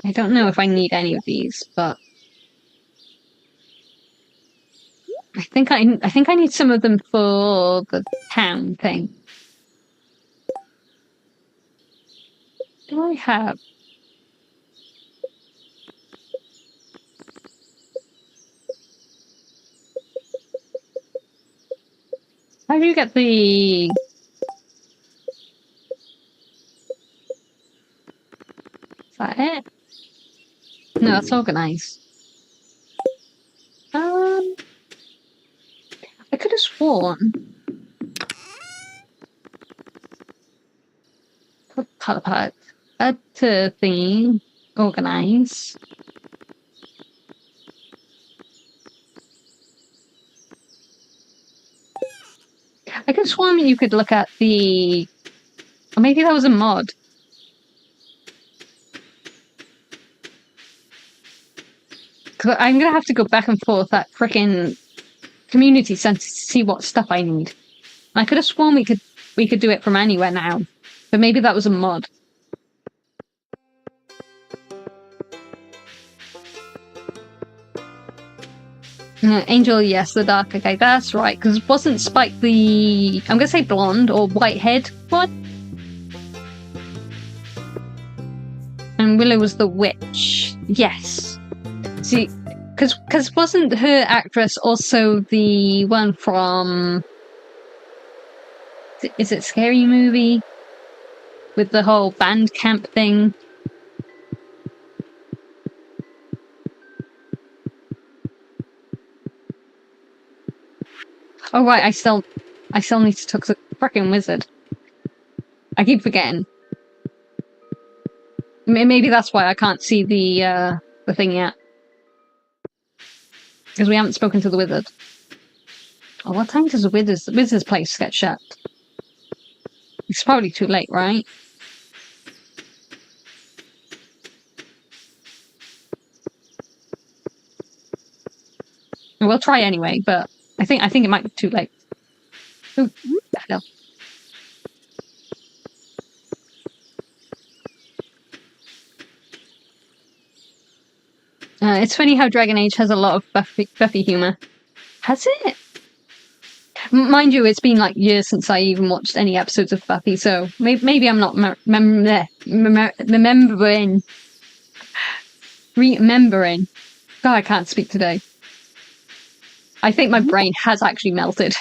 [SPEAKER 1] I don't know if I need any of these, but I think I need some of them for the town thing. Do I have? How do you get the? Is that it? No, that's organized. I could have sworn. Color palette. Add to theme. Organize. I could have sworn you could look at the. Or maybe that was a mod. Because I'm gonna have to go back and forth that frickin' community center to see what stuff I need. I could have sworn we could do it from anywhere now, but maybe that was a mod. Angel, yes, the darker guy. That's right, because wasn't Spike the... I'm going to say blonde or white-haired one? And Willow was the witch. Yes. See, because wasn't her actress also the one from... Is it Scary Movie? With the whole band camp thing? Oh right, I still need to talk to the frickin' wizard. I keep forgetting. Maybe that's why I can't see the thing yet. Because we haven't spoken to the wizard. Oh, what time does the wizard's place get shut? It's probably too late, right? We'll try anyway, but I think it might be too late. Ooh, hello. It's funny how Dragon Age has a lot of Buffy humor. Has it? Mind you, it's been like years since I even watched any episodes of Buffy, so maybe I'm not remembering. God, I can't speak today. I think my brain has actually melted.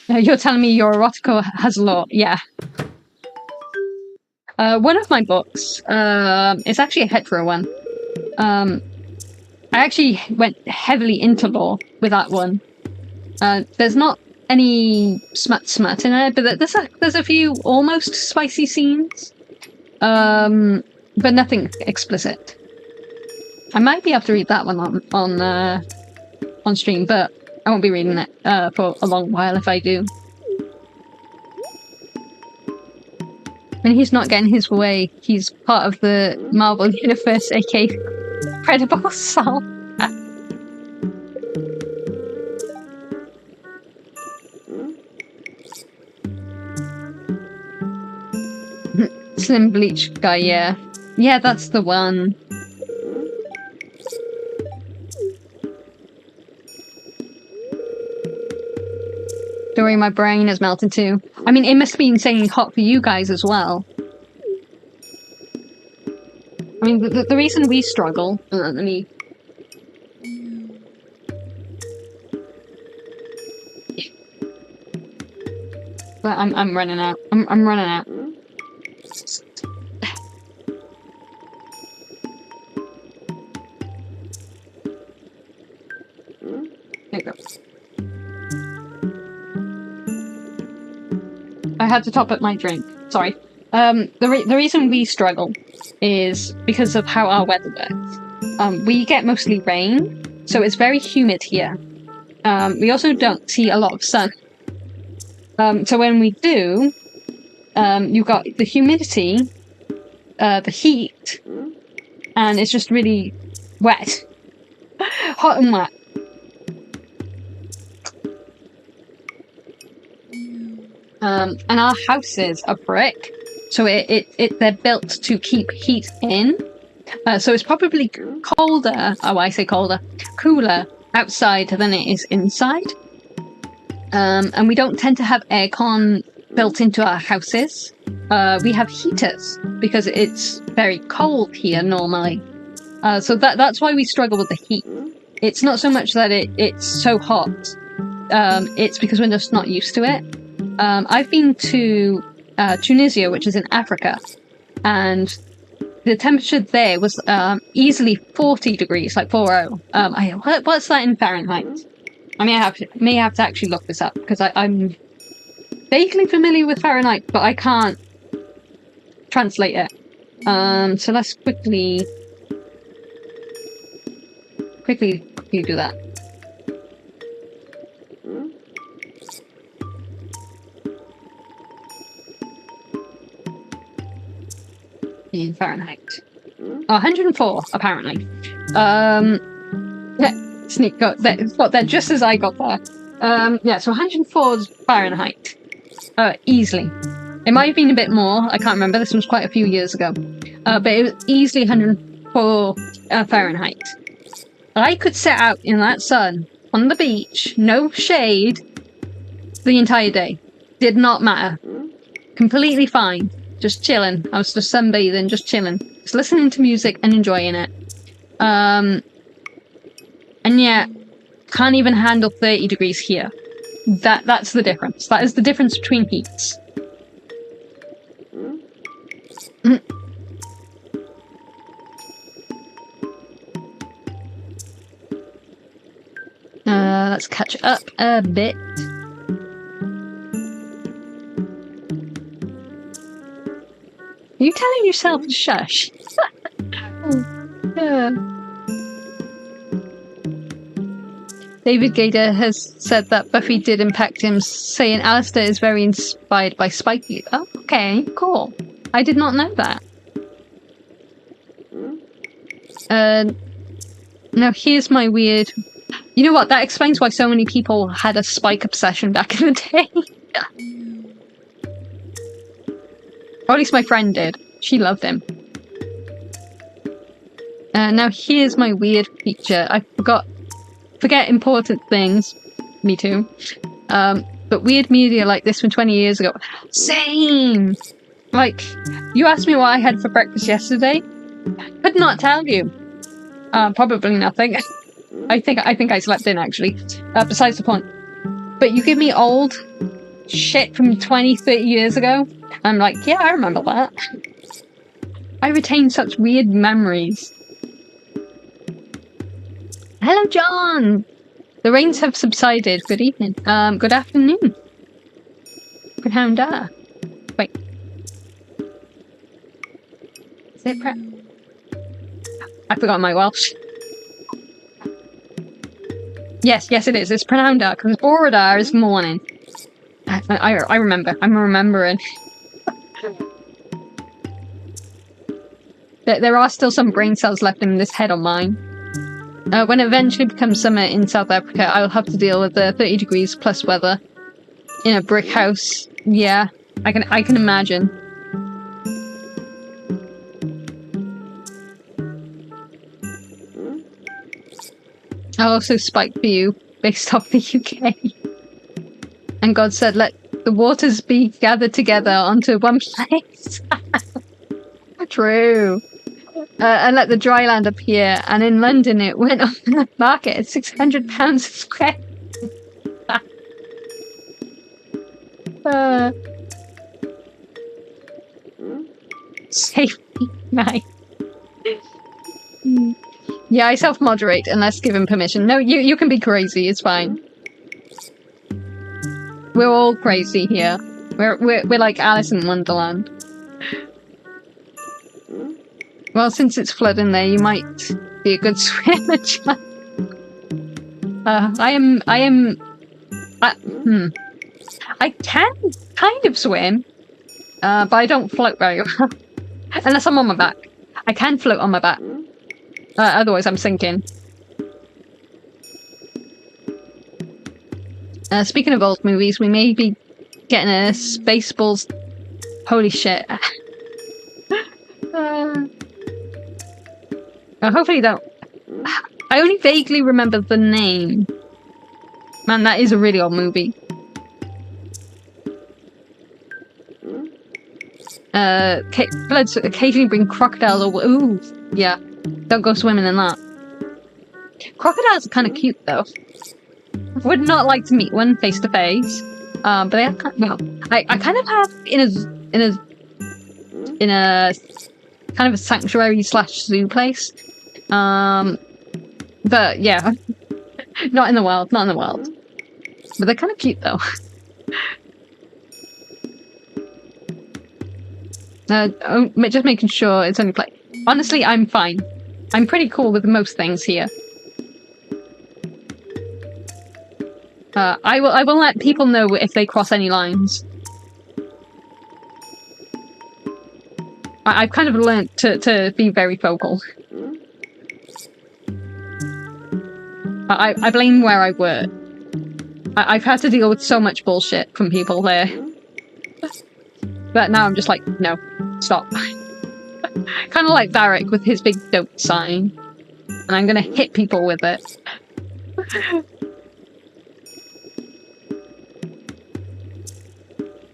[SPEAKER 1] You're telling me your erotica has a lot, yeah. One of my books, it's actually a hetero one. I actually went heavily into lore with that one. There's not any smut in it, but there's a few almost spicy scenes. But nothing explicit. I might be able to read that one on stream, but I won't be reading it for a long while if I do. And he's not getting his way. He's part of the Marvel Universe, aka Credible Soul. Slim Bleach guy, yeah. Yeah, that's the one. worry, my brain has melted too. I mean, it must be insanely hot for you guys as well. I mean, the reason we struggle... let me... But I'm running out. I'm running out. There you go. I had to top up my drink. Sorry. The reason we struggle is because of how our weather works. We get mostly rain, so it's very humid here. We also don't see a lot of sun. So when we do, you've got the humidity, the heat, and it's just really wet. Hot and wet. And our houses are brick, so they're built to keep heat in. So it's probably colder, oh I say colder, cooler outside than it is inside. And we don't tend to have aircon built into our houses. We have heaters because it's very cold here normally. So that's why we struggle with the heat. It's not so much that it's so hot. It's because we're just not used to it. I've been to Tunisia, which is in Africa, and the temperature there was easily 40 degrees, like 40. What's that in Fahrenheit? I may have to actually look this up, because I'm vaguely familiar with Fahrenheit, but I can't translate it. So let's quickly do that. In Fahrenheit. 104, apparently. Yeah, sneak got there just as I got there. Yeah, so 104 Fahrenheit. Easily. It might have been a bit more, I can't remember, this was quite a few years ago. But it was easily 104 Fahrenheit. I could sit out in that sun, on the beach, no shade, the entire day. Did not matter. Completely fine. Just chilling. I was just sunbathing, just chilling. Just listening to music and enjoying it. And yet, can't even handle 30 degrees here. That's the difference. That is the difference between heats. Let's catch up a bit. Are you telling yourself to shush? Yeah. David Gader has said that Buffy did impact him, saying Alistair is very inspired by Spike. Oh, okay, cool. I did not know that. Now here's my weird... You know what? That explains why so many people had a Spike obsession back in the day. Or at least my friend did. She loved him. Now here's my weird feature. I forget important things. Me too. But weird media like this from 20 years ago. Same! Like, you asked me what I had for breakfast yesterday. Could not tell you. Probably nothing. I think I slept in, actually. Besides the point. But you give me old shit from 20, 30 years ago, I'm like, yeah, I remember that. I retain such weird memories. Hello, John! The rains have subsided. Good evening. Good afternoon. Good howda. Wait. Is it I forgot my Welsh. Yes, it is. It's Prananda, because Borodar is morning. I remember. I'm remembering. There are still some brain cells left in this head of mine. When it eventually becomes summer in South Africa, I will have to deal with the 30 degrees plus weather in a brick house. Yeah, I can imagine. I'll also spike for you based off the UK. And God said, let the waters be gathered together onto one place. True. And let the dry land appear. And in London, it went on the market at £600 a square. Safety, right. Yeah, I self-moderate unless given permission. No, you can be crazy. It's fine. We're all crazy here. We're like Alice in Wonderland. Well, since it's flooding there, you might be a good swimmer. I can kind of swim, but I don't float very well. Unless I'm on my back. I can float on my back. Otherwise I'm sinking. Speaking of old movies, we may be getting a Spaceballs... Holy shit. Hopefully don't... I only vaguely remember the name. Man, that is a really old movie. Floods occasionally bring crocodiles or... Ooh, yeah. Don't go swimming in that. Crocodiles are kind of cute, though. Would not like to meet one face to face. But they are kind of... Well, I kind of have in a kind of a sanctuary / zoo place. But yeah. Not in the wild. Not in the wild. But they're kind of cute, though. Just making sure it's only play. Honestly, I'm fine. I'm pretty cool with most things here. I will let people know if they cross any lines. I've kind of learnt to be very vocal. I blame where I work. I've had to deal with so much bullshit from people there. But now I'm just like, no, stop. Kind of like Varric with his big dope sign. And I'm gonna hit people with it.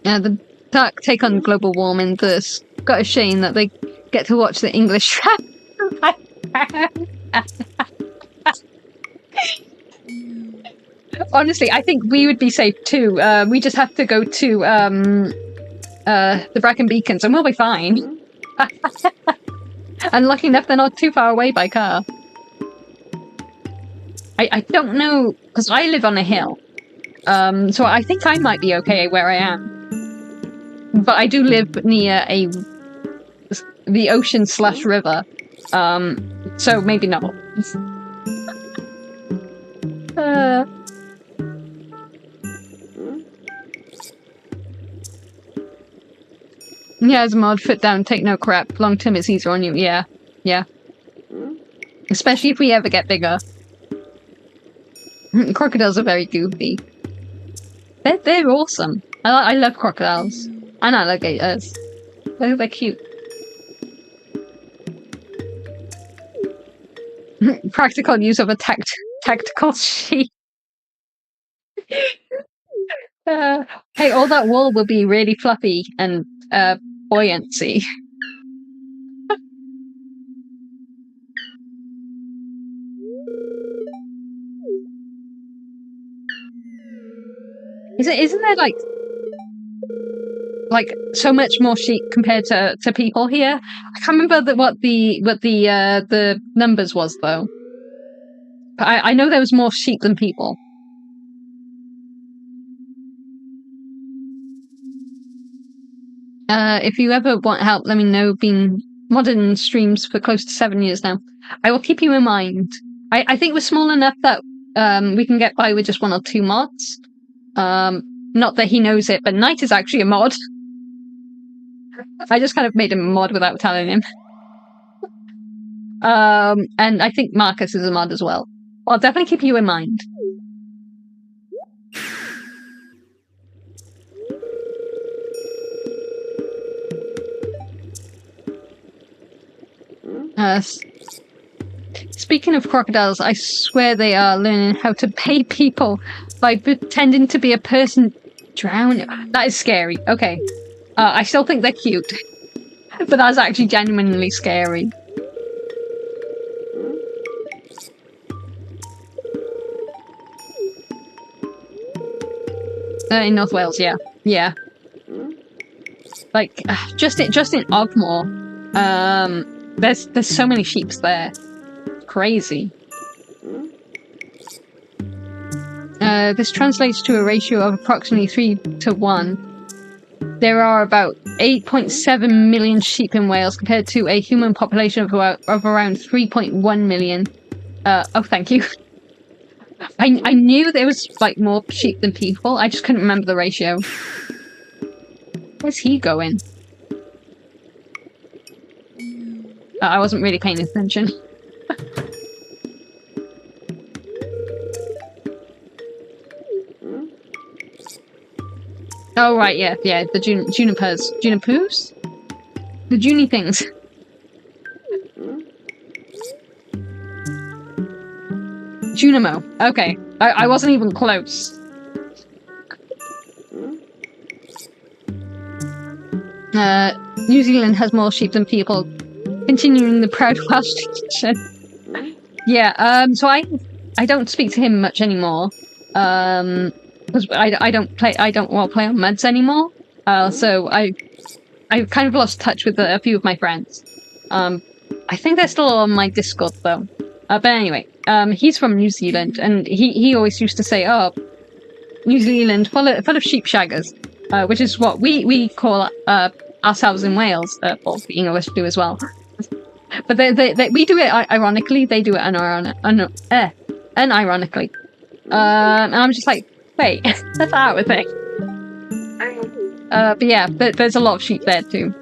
[SPEAKER 1] The dark take on global warming, the Scottish shame that they get to watch the English... Honestly, I think we would be safe too. We just have to go to the Bracken Beacons and we'll be fine. And lucky enough, they're not too far away by car. I don't know, because I live on a hill. So I think I might be okay where I am. But I do live near the ocean / river. So maybe not. Yeah, as a mod, foot down, take no crap. Long term it's easier on you. Yeah. Yeah. Especially if we ever get bigger. Crocodiles are very goofy. They're awesome. I love crocodiles. And alligators. They're cute. Practical use of a tactical sheet. Hey, all that wool will be really fluffy and buoyancy. Isn't there like so much more sheep compared to people here? I can't remember what the numbers was though. But I know there was more sheep than people. If you ever want help, let me know. Been modding streams for close to 7 years now. I will keep you in mind. I think we're small enough that we can get by with just 1 or 2 mods. Not that he knows it, but Knight is actually a mod. I just kind of made him a mod without telling him. And I think Marcus is a mod as well. I'll definitely keep you in mind. Speaking of crocodiles, I swear they are learning how to pay people by pretending to be a person Drown. That is scary. Okay. I still think they're cute. But that's actually genuinely scary. In North Wales, yeah. Yeah. Like, just in Ogmore, there's so many sheep there. Crazy. This translates to a ratio of approximately 3 to 1. There are about 8.7 million sheep in Wales compared to a human population of around 3.1 million. Oh, thank you. I knew there was, like, more sheep than people. I just couldn't remember the ratio. Where's he going? I wasn't really paying attention. Oh, right, yeah, the junipers. Junipers? The Junie things. Junimo. Okay. I wasn't even close. New Zealand has more sheep than people. Continuing the proud Welsh tradition. Yeah, so I don't speak to him much anymore. Because I don't play on meds anymore. So I kind of lost touch with a few of my friends. I think they're still on my Discord though. But anyway, he's from New Zealand, and he always used to say, "Oh, New Zealand full of sheep shaggers," which is what we call ourselves in Wales. Well, the English do as well. But we do it ironically. They do it unironically. And I'm just like, wait, that's out with it. But yeah, there's a lot of sheep there too.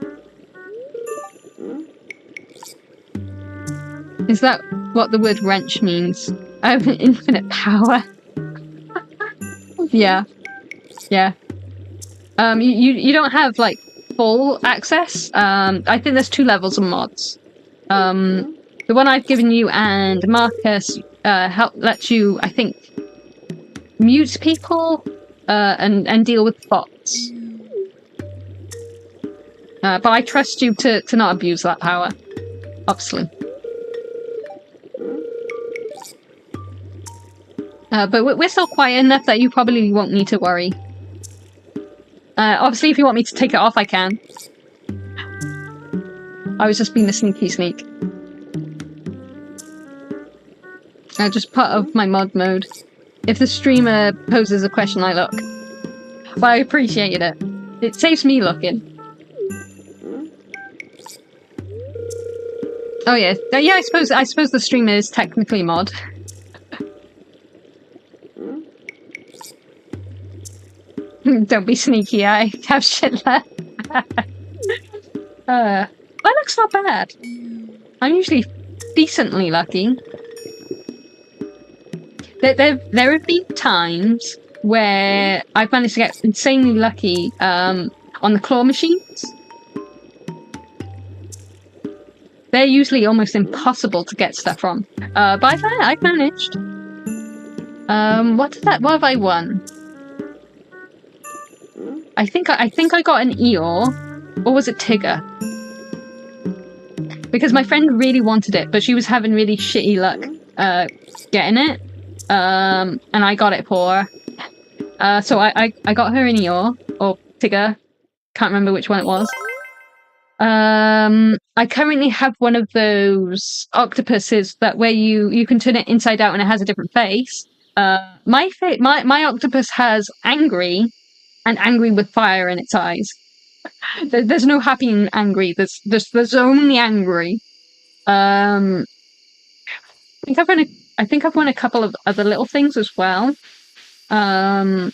[SPEAKER 1] Is that what the word wrench means? I have infinite power. Yeah. Yeah. You don't have, like, full access. I think there's 2 levels of mods. The one I've given you and Marcus lets you, I think, mute people and deal with bots. But I trust you to not abuse that power, obviously. But we're still quiet enough that you probably won't need to worry. Obviously, if you want me to take it off, I can. I was just being a sneaky sneak. Just part of my mod mode. If the streamer poses a question, I look. But I appreciated it. It saves me looking. Oh yeah, yeah. I suppose the streamer is technically mod. Don't be sneaky, I have shit left. That looks not bad. I'm usually decently lucky. There have been times where I've managed to get insanely lucky on the claw machines. They're usually almost impossible to get stuff from. But I've managed. What have I won? I think I got an Eeyore, or was it Tigger? Because my friend really wanted it, but she was having really shitty luck getting it. And I got it for her. So I got her an Eeyore, or Tigger. Can't remember which one it was. I currently have one of those octopuses that where you can turn it inside out and it has a different face. My octopus has angry, and angry with fire in its eyes. There's no happy and angry. There's only angry. I think I've won a couple of other little things as well. But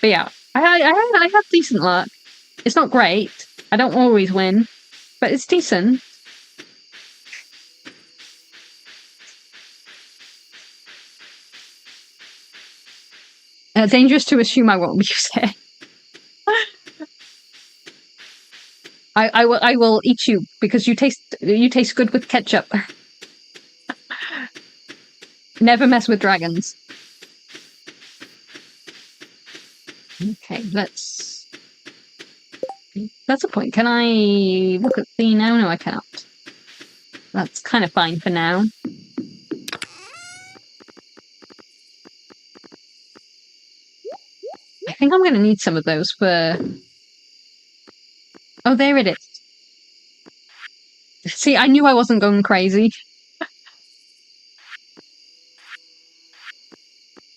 [SPEAKER 1] yeah, I have decent luck. It's not great. I don't always win, but it's decent. Dangerous to assume I won't use it. I will eat you because you taste good with ketchup. Never mess with dragons. Okay, that's a point. Can I look at the now? No, I cannot. That's kind of fine for now. I think I'm going to need some of those for... Oh, there it is. See, I knew I wasn't going crazy.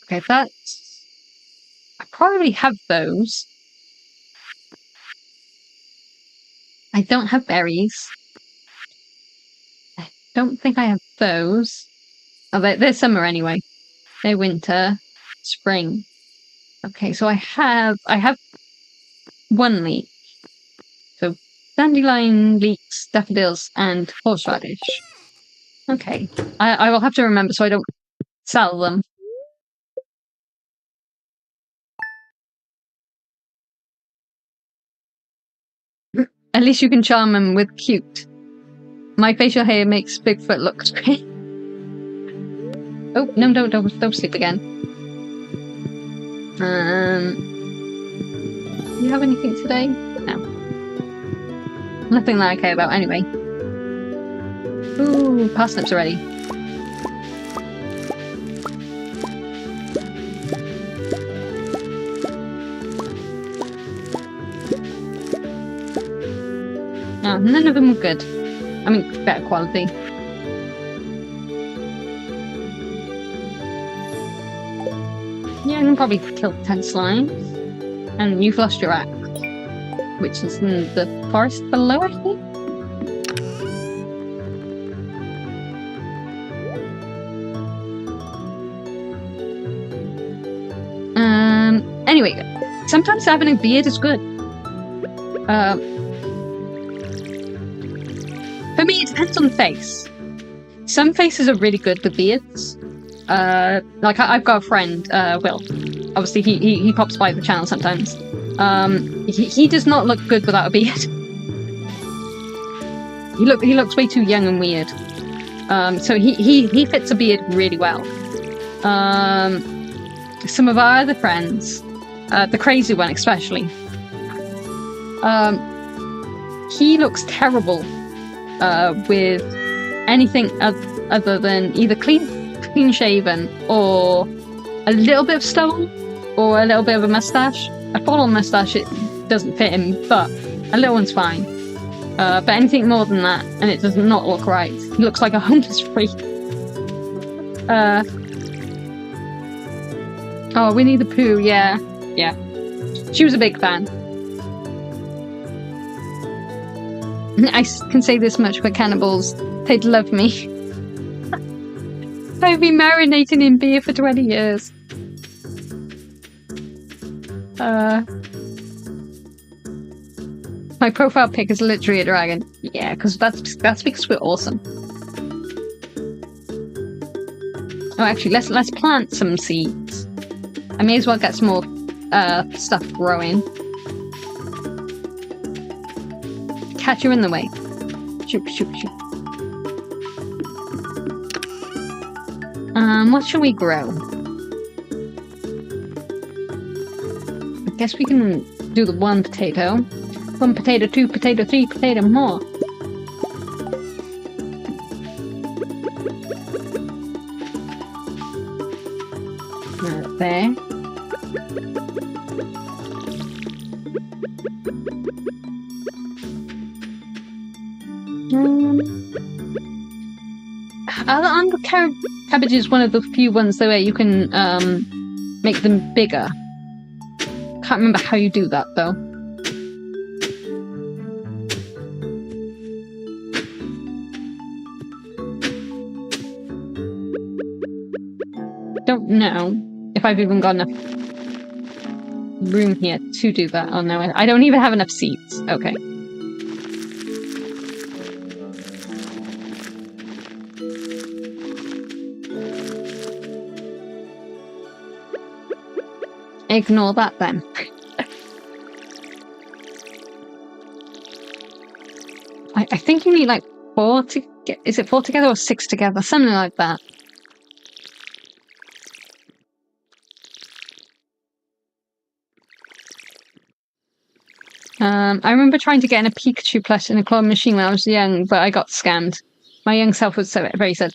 [SPEAKER 1] Okay, that's... I probably have those. I don't have berries. I don't think I have those. Oh, they're summer anyway. They're winter, spring. Okay, so I have one leek. So dandelion, leeks, daffodils, and horseradish. Okay, I will have to remember so I don't sell them. At least you can charm them with cute. My facial hair makes Bigfoot look great. Oh, no, don't sleep again. You have anything today? No. Nothing that I care about anyway. Ooh, parsnips are ready. No, none of them were good. I mean, better quality. Yeah, I can probably kill 10 slimes. And you've lost your axe, which is in the forest below, I think? Anyway, sometimes having a beard is good. For me, it depends on the face. Some faces are really good with beards. Like I've got a friend, Will. Obviously, he pops by the channel sometimes. He does not look good without a beard. He looks way too young and weird. So he fits a beard really well. Some of our other friends, the crazy one especially, he looks terrible with anything other than either clean shaven or a little bit of stubble or a little bit of a mustache. A full mustache, it doesn't fit him, but a little one's fine. But anything more than that, and it does not look right. He looks like a homeless freak. Oh, Winnie the Pooh, yeah. Yeah. She was a big fan. I can say this much for cannibals. They'd love me. I've been marinating in beer for 20 years. My profile pic is literally a dragon. Yeah, because that's because we're awesome. Oh, actually, let's plant some seeds. I may as well get some more stuff growing. Catch you in the way. Shoot. What shall we grow? I guess we can do the 1 potato. 1 potato, 2 potato, 3 potato, more. Right there. Cabbage is one of the few ones though where you can make them bigger. Can't remember how you do that though. Don't know if I've even got enough room here to do that. Oh no, I don't even have enough seeds. Okay. Ignore that then. I think you need like 4 to get. Is it 4 together or 6 together? Something like that. I remember trying to get in a Pikachu plush in a claw machine when I was young, but I got scammed. My young self was so very sad.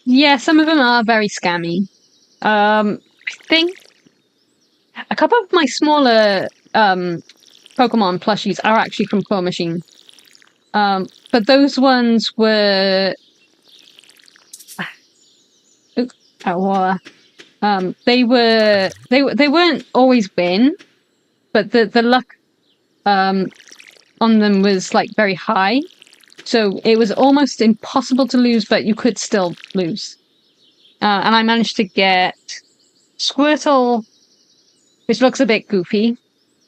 [SPEAKER 1] Yeah, some of them are very scammy. I think a couple of my smaller Pokemon plushies are actually from Claw Machine. But those ones were they weren't always win, but the luck on them was like very high. So it was almost impossible to lose, but you could still lose. And I managed to get Squirtle, which looks a bit goofy.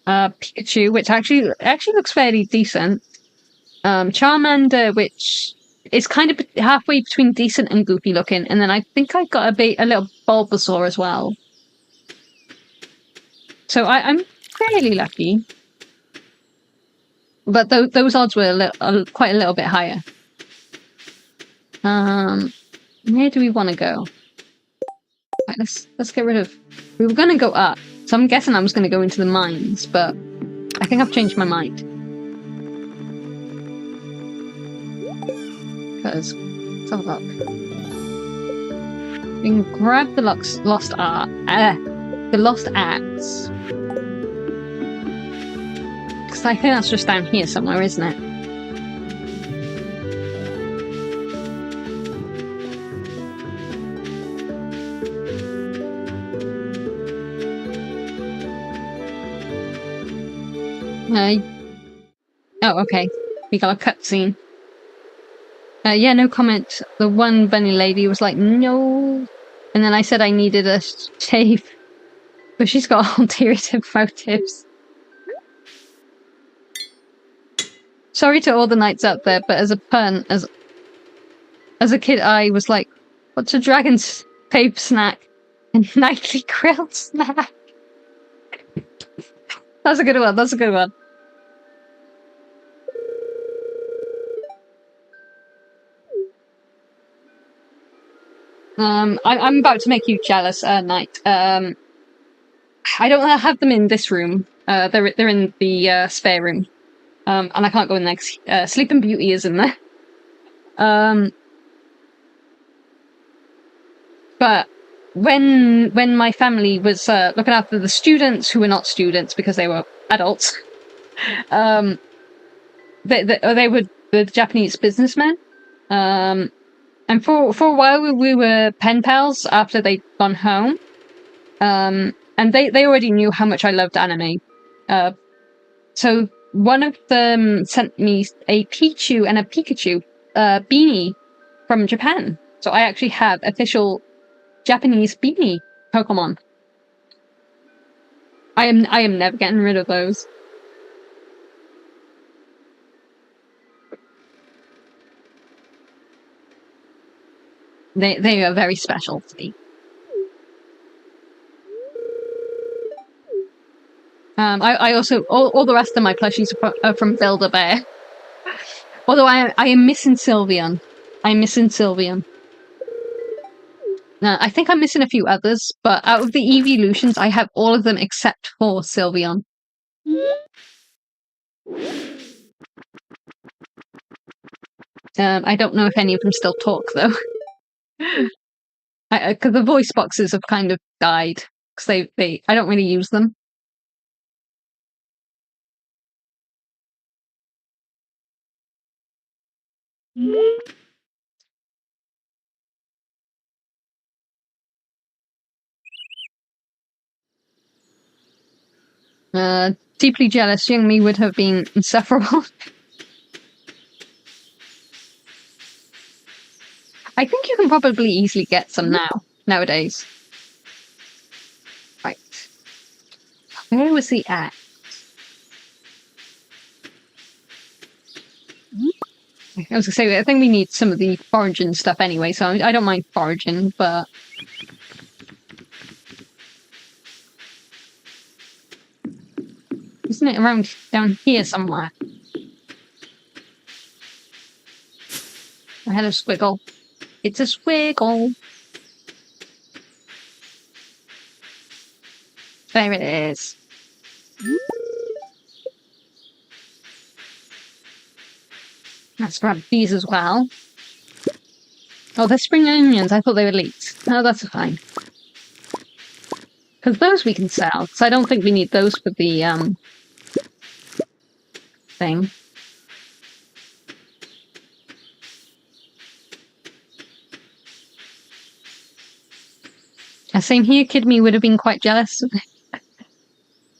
[SPEAKER 1] Pikachu, which actually looks fairly decent. Charmander, which is kind of halfway between decent and goofy looking, and then I think I got a little Bulbasaur as well. So I'm fairly lucky, but those odds were quite a little bit higher. Where do we want to go? Right, let's get rid of. We were going to go up, so I'm guessing I was going to go into the mines, but I think I've changed my mind. Because let's have a look. We can grab the lost axe. Because I think that's just down here somewhere, isn't it? Oh, okay. We got a cutscene. Yeah, no comment. The one bunny lady was like, no. And then I said I needed a shave. But she's got ulterior motives. Sorry to all the knights out there, but as a pun, as a kid, I was like, what's a dragon's paper snack? A nightly grilled snack. That's a good one, that's a good one. I'm about to make you jealous, Knight. I don't have them in this room. They're in the spare room. And I can't go in there. Sleeping Beauty is in there. But when my family was looking after the students who were not students because they were adults, they were the Japanese businessmen. And for a while we were pen pals after they'd gone home. And they already knew how much I loved anime. So one of them sent me a Pichu and a Pikachu beanie from Japan. So I actually have official Japanese beanie Pokemon. I am never getting rid of those. They are very special to me. I also all the rest of my plushies are from Build-A-Bear. Although I am missing Sylveon. I'm missing Sylveon. I think I'm missing a few others, but out of the evolutions, I have all of them except for Sylveon. I don't know if any of them still talk though. Because the voice boxes have kind of died because I don't really use them. Deeply jealous, young me would have been insufferable. I think you can probably easily get some nowadays. Right. Where was the axe? I was gonna say, I think we need some of the foraging stuff anyway, so I don't mind foraging, but... Isn't it around down here somewhere? I had a squiggle. It's a squiggle. There it is. Let's grab these as well. Oh, they're spring onions. I thought they were leeks. Oh, that's fine. Because those we can sell. Because I don't think we need those for the, thing. Same here, Kid Me would have been quite jealous.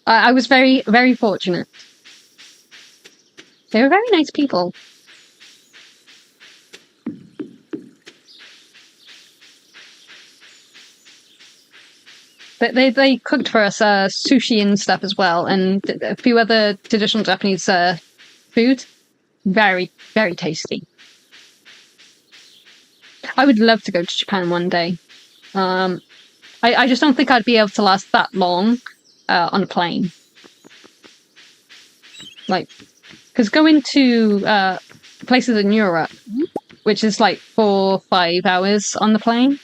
[SPEAKER 1] I was very, very fortunate. They were very nice people. They cooked for us sushi and stuff as well, and a few other traditional Japanese food. Very, very tasty. I would love to go to Japan one day. I just don't think I'd be able to last that long on a plane. Like, because going to places in Europe, which is like 4 or 5 hours on the plane,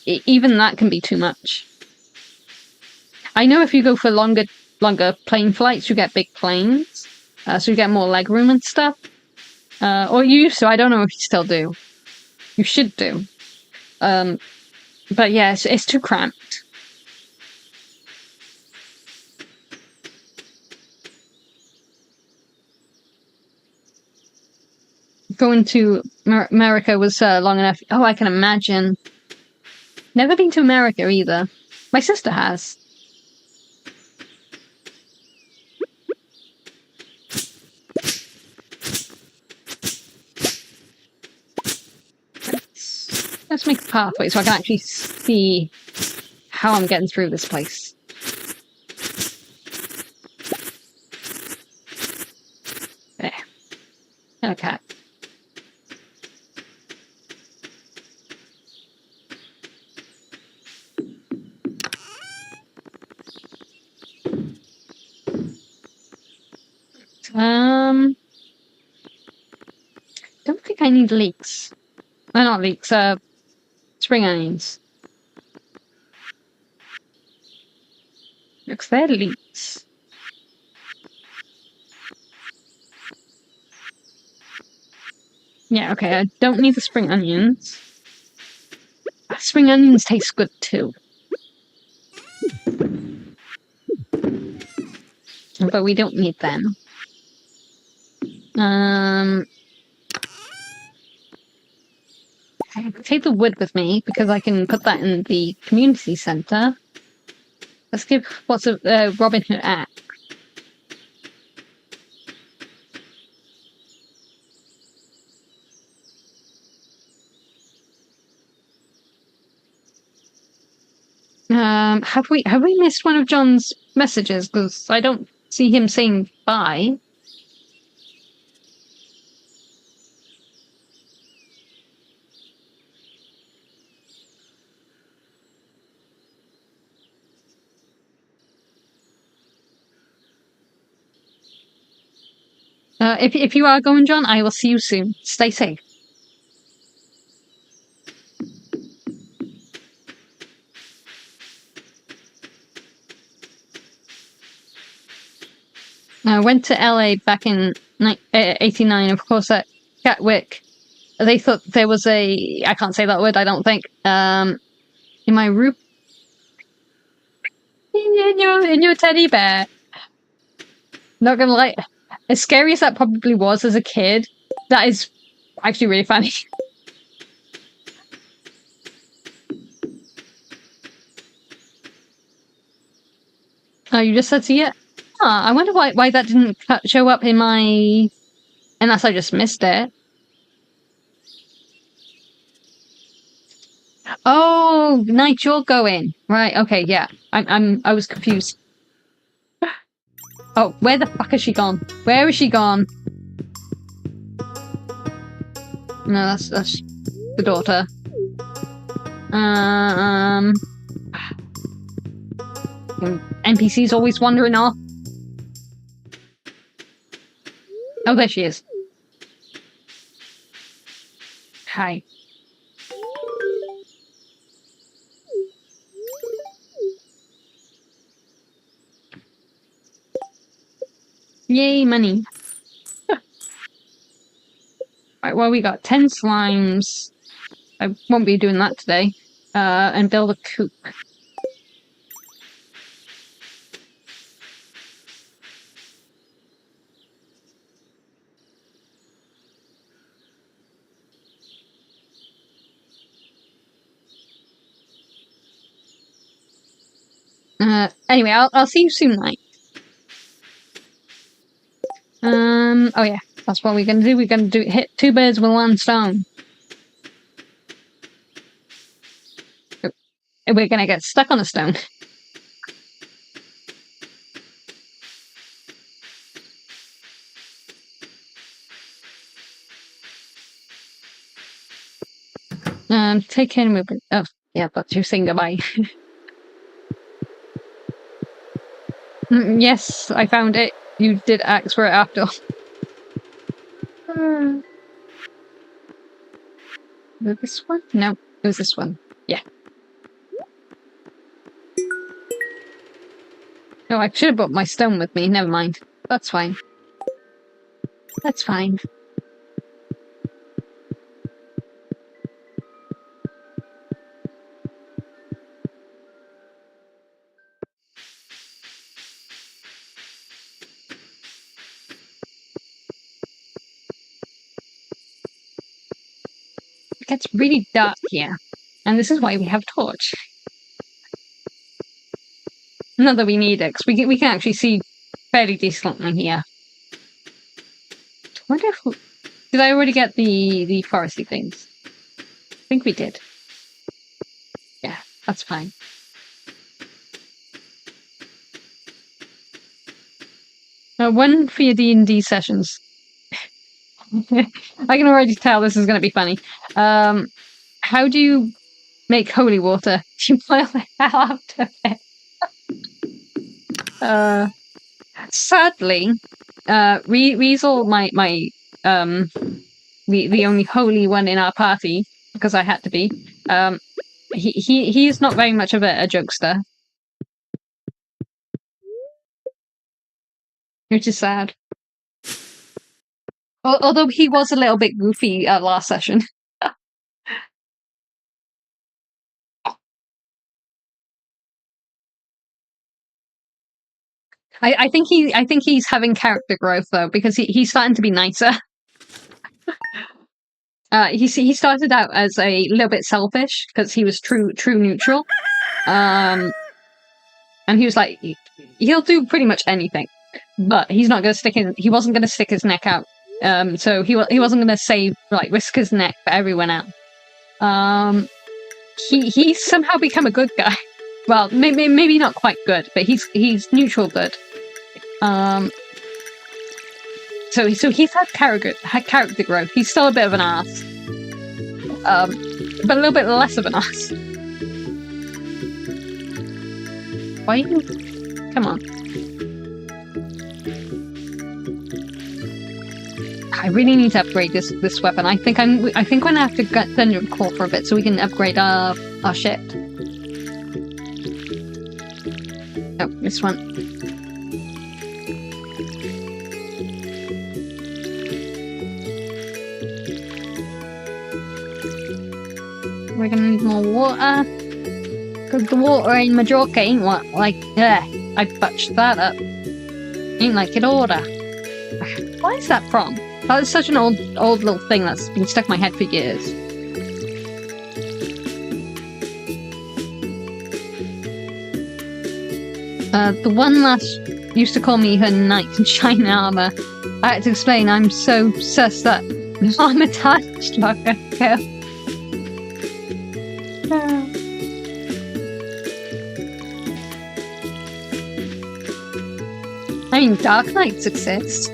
[SPEAKER 1] even that can be too much. I know if you go for longer plane flights, you get big planes, so you get more leg room and stuff. Or you used to. I don't know if you still do. You should do. But yeah, it's too cramped. Going to America was long enough. Oh, I can imagine. Never been to America either. My sister has. Let's make a pathway so I can actually see how I'm getting through this place. There. Okay. Don't think I need leeks. Not leeks, spring onions. Looks they're leeks. Yeah, okay, I don't need the spring onions. Spring onions taste good too. But we don't need them. Take the wood with me because I can put that in the community center. Let's give what's a Robin Hood axe. Have we missed one of John's messages? Because I don't see him saying bye. If you are going, John, I will see you soon. Stay safe. I went to LA back in 89. Of course, at Gatwick, they thought there was a... I can't say that word, I don't think. In my room... In your teddy bear. Not gonna lie. As scary as that probably was as a kid, that is actually really funny. Oh, you just said see it? I wonder why that didn't show up in my... Unless I just missed it. Oh, Night, you're going. Right, okay, yeah. I was confused. Oh, where the fuck has she gone? Where is she gone? No, that's the daughter. NPC's always wandering off. Oh, there she is. Hi. Yay, money. Right, well, we got 10 slimes. I won't be doing that today. And build a coop. Anyway, I'll see you soon, mate. Oh yeah, that's what we're gonna do. We're gonna hit 2 birds with 1 stone. We're gonna get stuck on a stone. Take care and move. Oh, yeah, but you're saying goodbye. Yes, I found it. You did ask for it after all. Was it this one? No, it was this one. Yeah. No, I should have brought my stone with me. Never mind. That's fine. That's fine. It gets really dark here. And this is why we have torch. Not that we need it, because we can actually see fairly decently here. I wonder if... Did I already get the foresty things? I think we did. Yeah, that's fine. One for your D&D sessions. I can already tell this is going to be funny. How do you make holy water? You boil the hell out of it. Sadly, Weasel, the only holy one in our party, because I had to be, he's not very much of a jokester. Which is sad. Although he was a little bit goofy last session. I think he's having character growth though, because he's starting to be nicer. He started out as a little bit selfish because he was true neutral, and he was like he'll do pretty much anything, but he's not going to stick in. He wasn't going to stick his neck out. So he wasn't going to risk his neck for everyone else. He's somehow become a good guy. Well, maybe not quite good, but he's neutral good. So he's had character growth. He's still a bit of an ass, but a little bit less of an ass. Why you? Come on. I really need to upgrade this weapon. I think I'm gonna have to get Thunder Core for a bit so we can upgrade our ship. Oh, this one. We're gonna need more water. Because the water in Majorca ain't I butched that up. Ain't like it order. Why is that from? That is such an old little thing that's been stuck in my head for years. The one lass used to call me her knight in shiny armor. I had to explain I'm so sus that I'm attached like a girl. I mean, Dark Knights exist.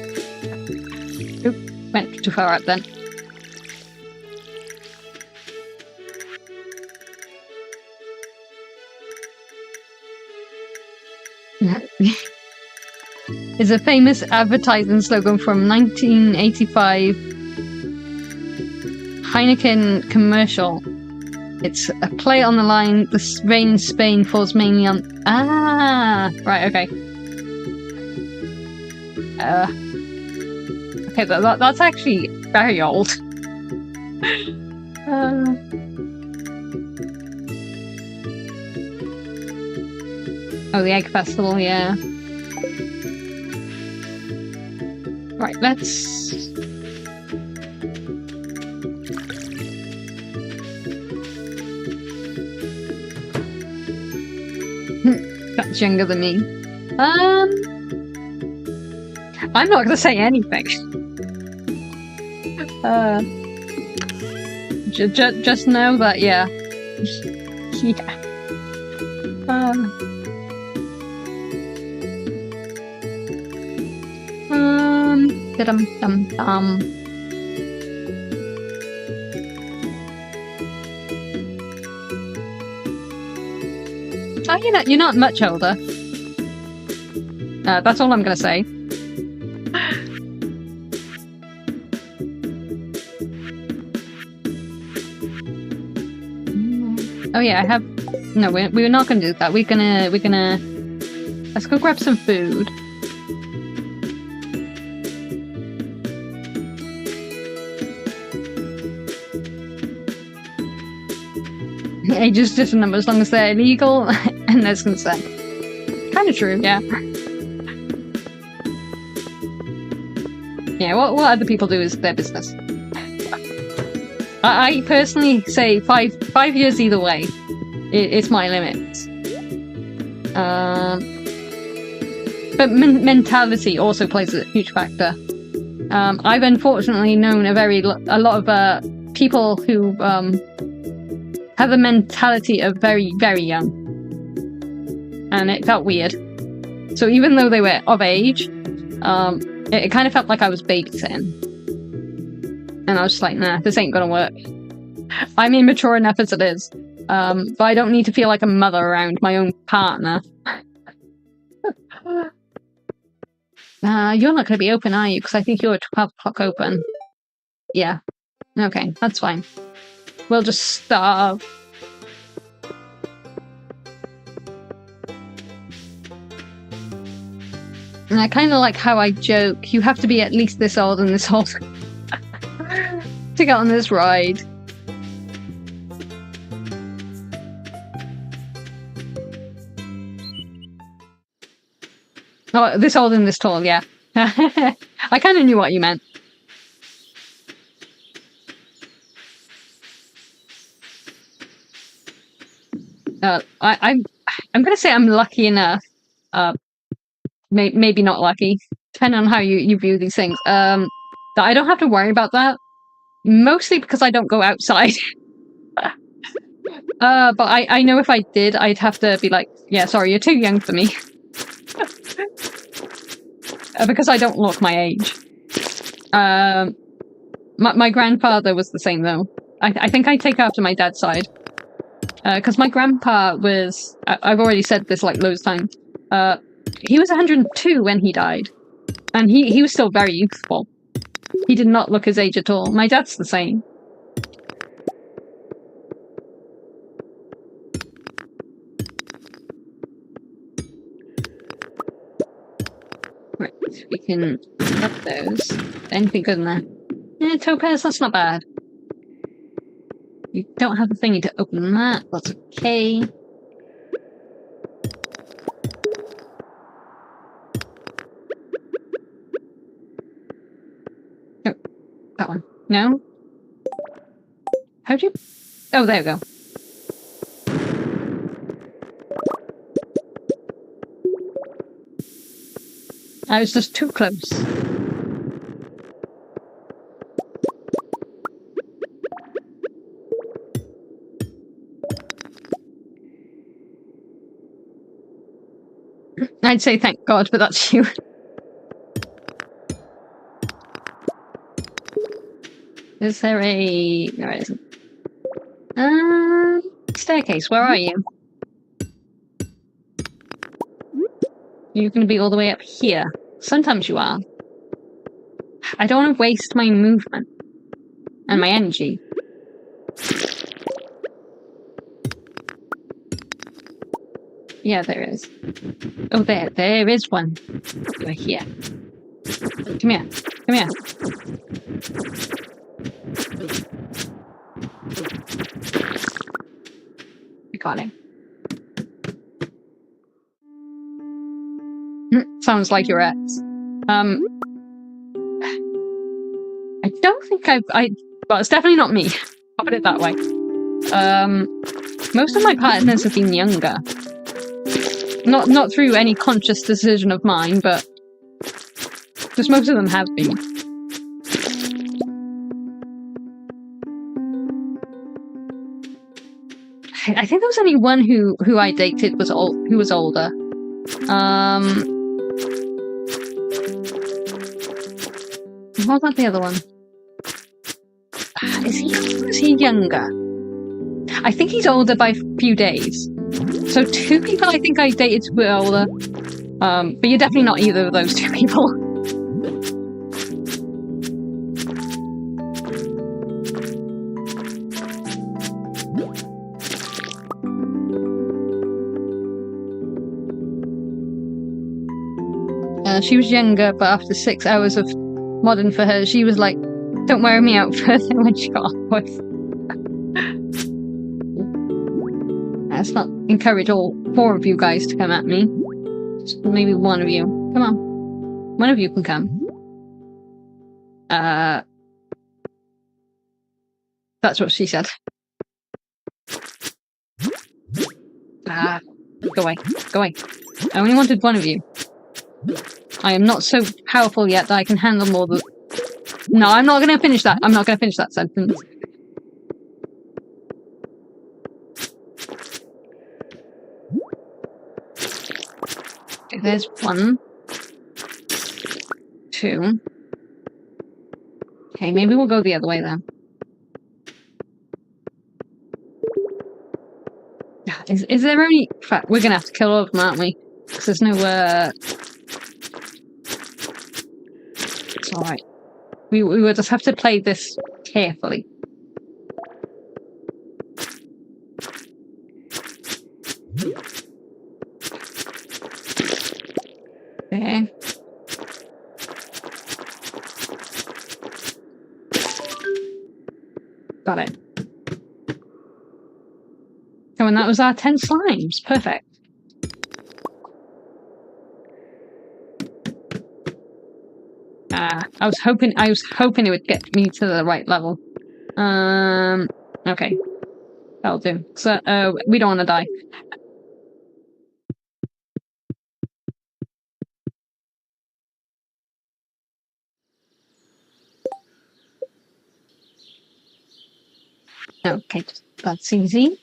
[SPEAKER 1] Oop, went too far up then. It's a famous advertising slogan from 1985 Heineken commercial. It's a play on the line, the rain in Spain falls mainly on... Ah! Right, okay. Okay, that's actually very old. Oh, the Egg Festival, yeah. Right, let's... That's younger than me. I'm not gonna say anything. Just know that, yeah. Yeah. Dum-dum-dum. Oh, you're not much older. That's all I'm gonna say. Oh yeah, I have... No, we're not gonna do that. We're gonna... Let's go grab some food. Age is just a number as long as they're legal and there's consent. Kind of true, yeah. Yeah, what other people do is their business. I personally say five years either way. It's my limit. But mentality also plays a huge factor. I've unfortunately known a lot of people who have a mentality of very, very young. And it felt weird. So even though they were of age, it kind of felt like I was babysitting. And I was just like, nah, this ain't gonna work. I'm immature enough as it is. But I don't need to feel like a mother around my own partner. You're not gonna be open, are you? Because I think you're 12 o'clock open. Yeah. Okay, that's fine. We'll just starve. And I kind of like how I joke, you have to be at least this old and this old to get on this ride. Oh, this old and this tall, yeah. I kind of knew what you meant. I'm gonna say I'm lucky enough. Maybe not lucky, depending on how you view these things. That I don't have to worry about that. Mostly because I don't go outside. But I know if I did, I'd have to be like, yeah, sorry, you're too young for me. Because I don't look my age. My grandfather was the same though. I think I take after my dad's side. Because my grandpa was... I've already said this like loads of times. He was 102 when he died. And he was still very youthful. He did not look his age at all. My dad's the same. Right, we can grab those. Anything good in there? Yeah, topaz, that's not bad. You don't have the thingy to open that. That's okay. Oh, that one. No? How'd you... Oh, there we go. I was just too close. I'd say thank God, but that's you. Is there a... No, it isn't. Staircase, where are you? You're going to be all the way up here. Sometimes you are. I don't want to waste my movement. And my energy. Yeah, there is. Oh, there is one. Right here. Come here. Come here. Got it. Sounds like your ex. I don't think well, it's definitely not me. I'll put it that way. Most of my partners have been younger. Not through any conscious decision of mine, but just most of them have been. I think there was only one who I dated who was older. What about the other one? Is he younger? I think he's older by a few days. So 2 people I think I dated were older. But you're definitely not either of those 2 people. She was younger, but after 6 hours of modern for her, she was like, don't wear me out further when she got off with. Let's not encourage all 4 of you guys to come at me. Just maybe one of you. Come on. One of you can come. That's what she said. Go away. Go away. I only wanted one of you. I am not so powerful yet that I can handle more than... No, I'm not going to finish that. I'm not going to finish that sentence. Okay, there's 1. 2. Okay, maybe we'll go the other way then. Is there only... In fact, we're going to have to kill all of them, aren't we? Because there's no... It's alright. We will just have to play this carefully. There. Got it. Oh, and that was our 10 slimes. Perfect. I was hoping it would get me to the right level. Okay. That'll do. So, we don't want to die. Okay, that's easy.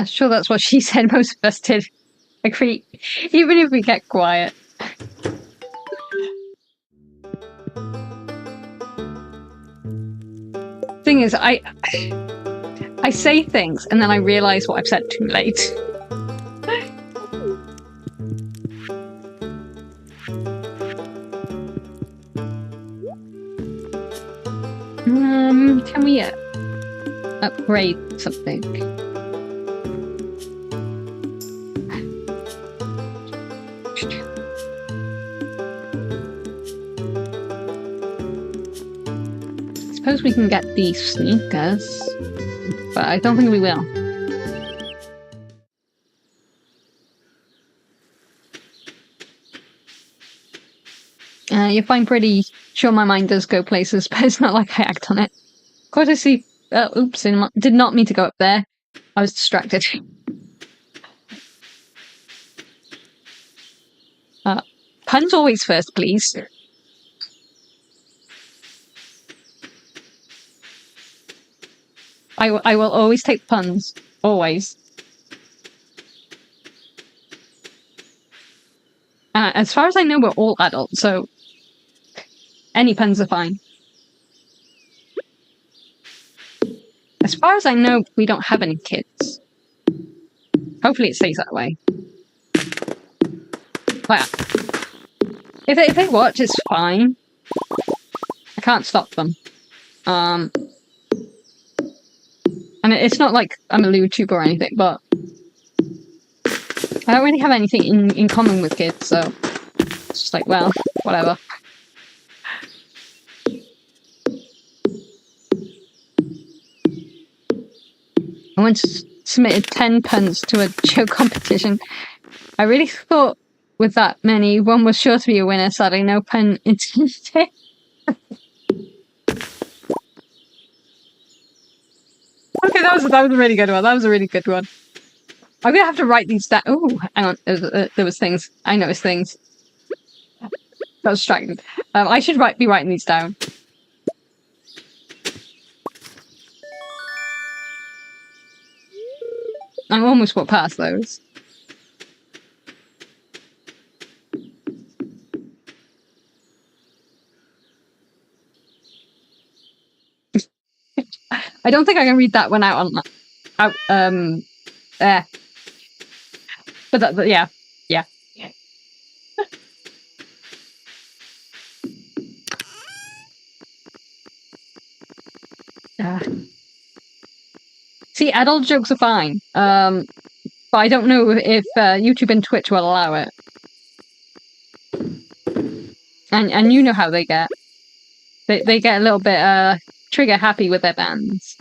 [SPEAKER 1] Sure, that's what she said most of us did. Agree. Even if we get quiet. Thing is, I say things and then I realise what I've said too late. Can we upgrade something? I suppose we can get these sneakers, but I don't think we will. You find pretty sure my mind does go places, but it's not like I act on it. Of course I see... oops, did not mean to go up there. I was distracted. Puns always first, please. I will always take puns. Always. As far as I know, we're all adults, so... any puns are fine. As far as I know, we don't have any kids. Hopefully it stays that way. Well, if they watch, it's fine. I can't stop them. And it's not like I'm a Vtuber or anything, but I don't really have anything in common with kids, so it's just like, well, whatever. I once submitted 10 puns to a joke competition. I really thought with that many, one was sure to be a winner, sadly no pun intended. Okay, that was a really good one. That was a really good one. I'm gonna have to write these down. Oh, hang on. There was things. I noticed things. That was distracting. I should be writing these down. I almost walked past those. I don't think I can read that one out on there. But yeah. See, adult jokes are fine. But I don't know if YouTube and Twitch will allow it. And you know how they get. They get a little bit trigger happy with their bans.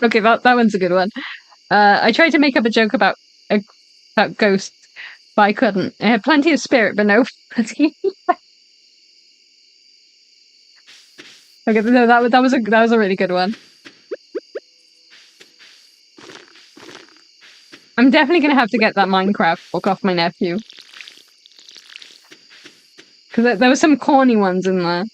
[SPEAKER 1] Okay, that one's a good one. I tried to make up a joke about ghosts, but I couldn't. It had plenty of spirit, but no bloody. Okay, no, that was a really good one. I'm definitely gonna have to get that Minecraft book off my nephew, because there were some corny ones in there.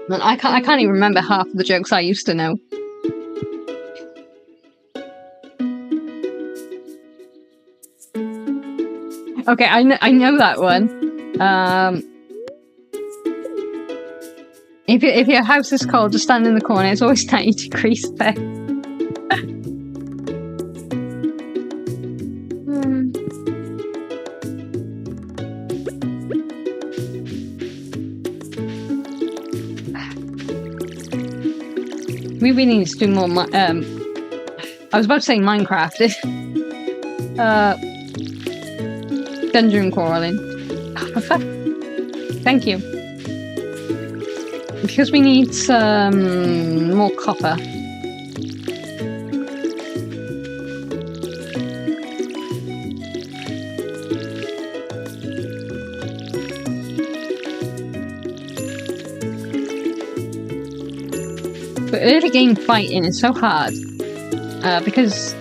[SPEAKER 1] Man, I can't even remember half of the jokes I used to know. Okay, I know that one. If your house is cold, just stand in the corner. It's always 90 degrees there. We really need to do more. I was about to say Minecraft. Dungeon crawling. Thank you. Because we need some more copper. But early game fighting is so hard because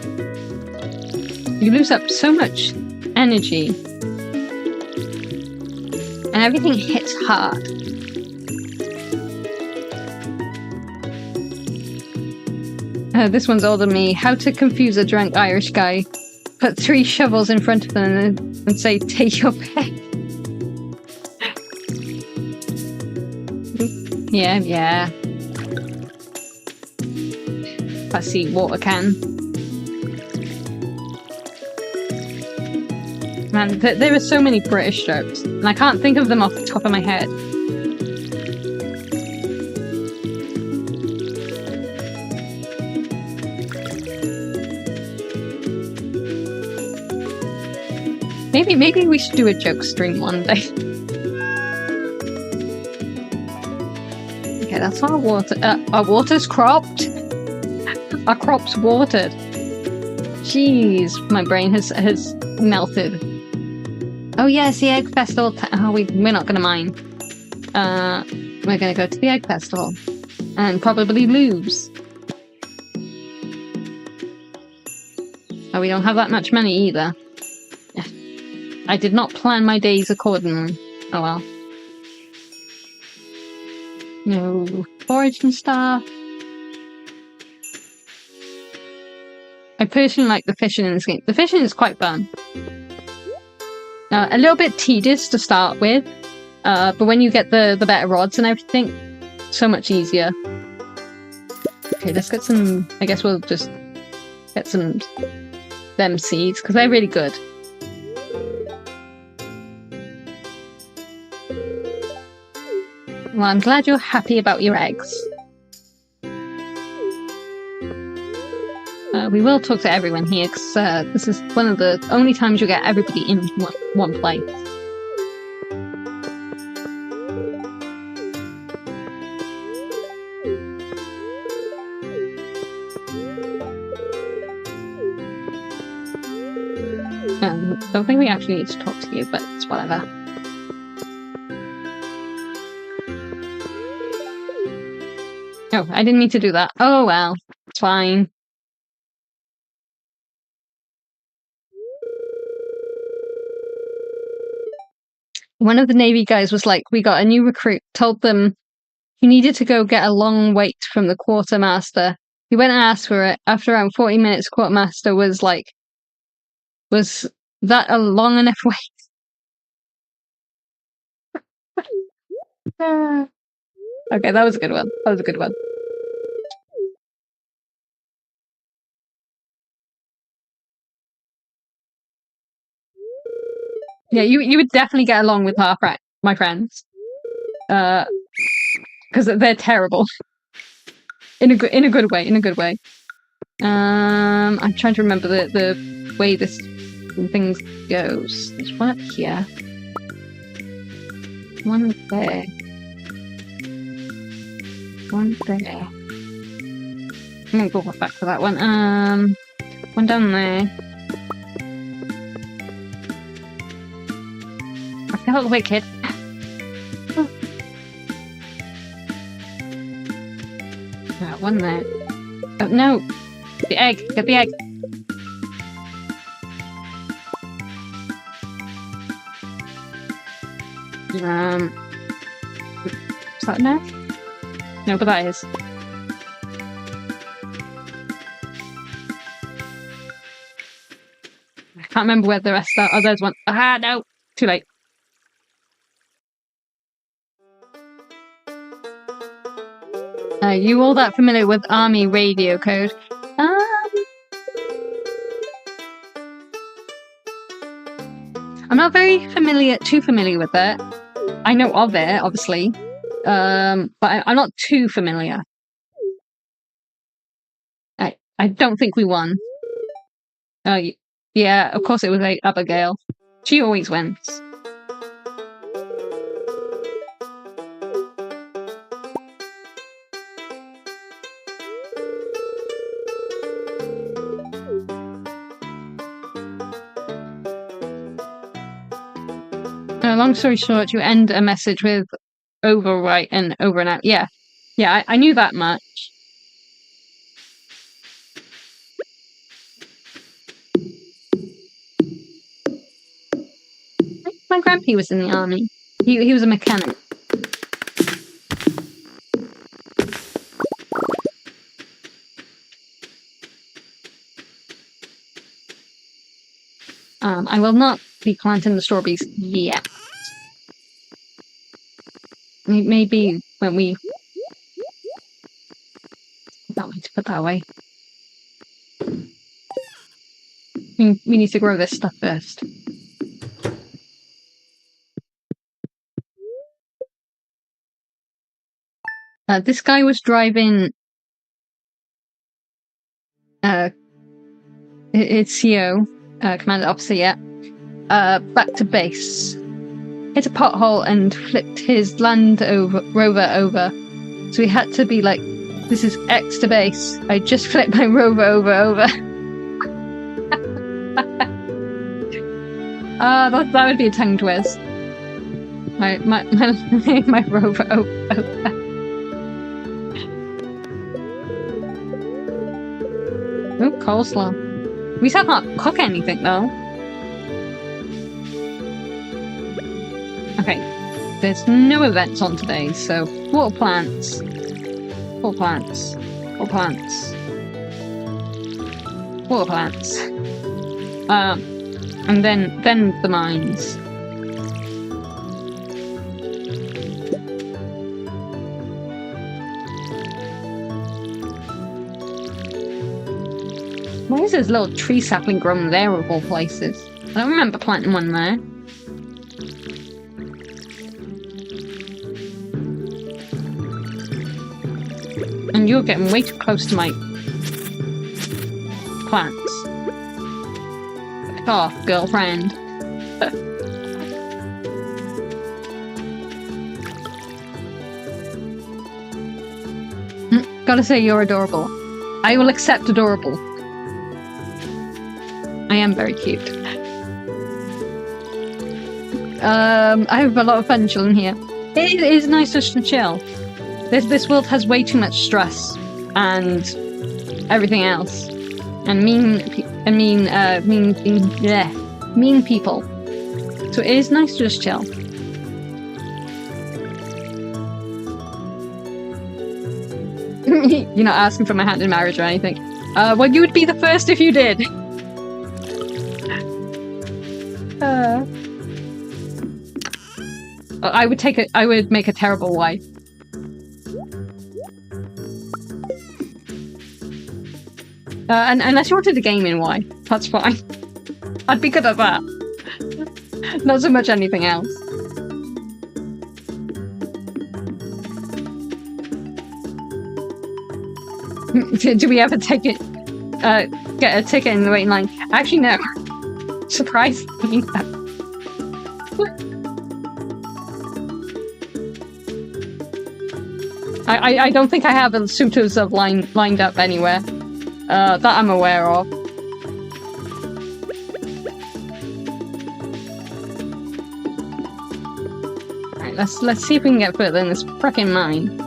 [SPEAKER 1] you lose up so much energy and everything hits hard. This one's older than me. How to confuse a drunk Irish guy. Put 3 shovels in front of them and say, take your pick. Yeah. I see water can. Man, there are so many British jokes, and I can't think of them off the top of my head. Maybe we should do a joke stream one day. Okay, that's our water. Our water's cropped. Our crop's watered. Jeez, my brain has melted. Oh yes, the egg festival. We're not gonna mine. We're gonna go to the egg festival and probably lose. Oh, we don't have that much money either. I did not plan my days accordingly. Oh well. No forage and stuff. I personally like the fishing in this game. The fishing is quite fun. A little bit tedious to start with, but when you get the better rods and everything, so much easier. Okay, let's get some. I guess we'll just get some them seeds because they're really good. Well, I'm glad you're happy about your eggs. We will talk to everyone here, because this is one of the only times you get everybody in one place. Don't think we actually need to talk to you, but it's whatever. Oh, I didn't mean to do that. Oh well, it's fine. One of the Navy guys was like, we got a new recruit, told them he needed to go get a long wait from the quartermaster. He went and asked for it. After around 40 minutes, quartermaster was like, was that a long enough wait? Okay, that was a good one. That was a good one. Yeah, you would definitely get along with my friends, because they're terrible. In a good way. I'm trying to remember the way this thing goes. There's one up here. One there. One there. I'm gonna go back to that one. One down there. Get out of the way, kid. One there. Oh, no! The egg! Get the egg! Is that enough? No, but that is. I can't remember where the rest are. Oh, there's one. Ah, no! Too late. You all that familiar with Army radio code? I'm not too familiar with it. I know of it, obviously. But I'm not too familiar. I don't think we won. Yeah, of course it was Abigail. She always wins. Long story short, you end a message with overwrite and over and out. Yeah, I knew that much. My grandpa was in the army. He was a mechanic. I will not be planting the strawberries yet. Maybe when we... That way, to put that away. We need to grow this stuff first. This guy was driving... it's CO, Commander Officer, yeah. Back to base. Hit a pothole and flipped his Land Rover over. So he had to be like, this is X to base. I just flipped my Rover over. That would be a tongue twist. My Rover over. Oh, coleslaw. We still can't cook anything though. Okay, there's no events on today, so water plants. Water plants. Water plants. Water plants. And then the mines. Why is this little tree sapling growing there of all places? I don't remember planting one there. and you're getting way too close to my plants. Back off, girlfriend. Gotta say, you're adorable. I will accept adorable. I am very cute. I have a lot of fun chilling here. It is nice just to chill. This world has way too much stress and everything else, and mean people. So it is nice to just chill. You're not asking for my hand in marriage or anything. Well, you would be the first if you did. I would make a terrible wife. And unless you wanted a gaming wife, that's fine. I'd be good at that. Not so much anything else. Do we ever get a ticket in the waiting line? Actually, no. Surprisingly, no. I don't think I have suitors lined up anywhere that I'm aware of. Alright, let's see if we can get further in this frickin' mine.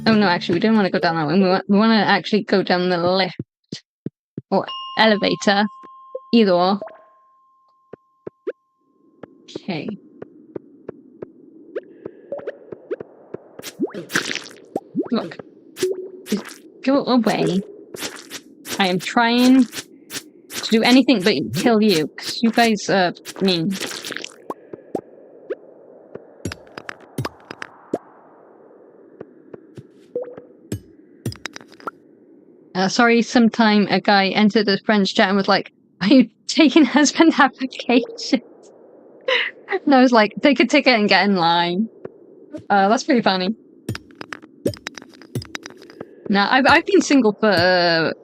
[SPEAKER 1] Oh no, actually, we don't want to go down that way. We want to actually go down the lift or elevator, either or. Okay. Look. Just go away. I am trying to do anything but kill you, because you guys are mean. Sorry, sometime a guy entered a friend's chat and was like, "Are you taking husband applications?" And I was like, "Take a ticket and get in line." That's pretty funny. Now, I've been single for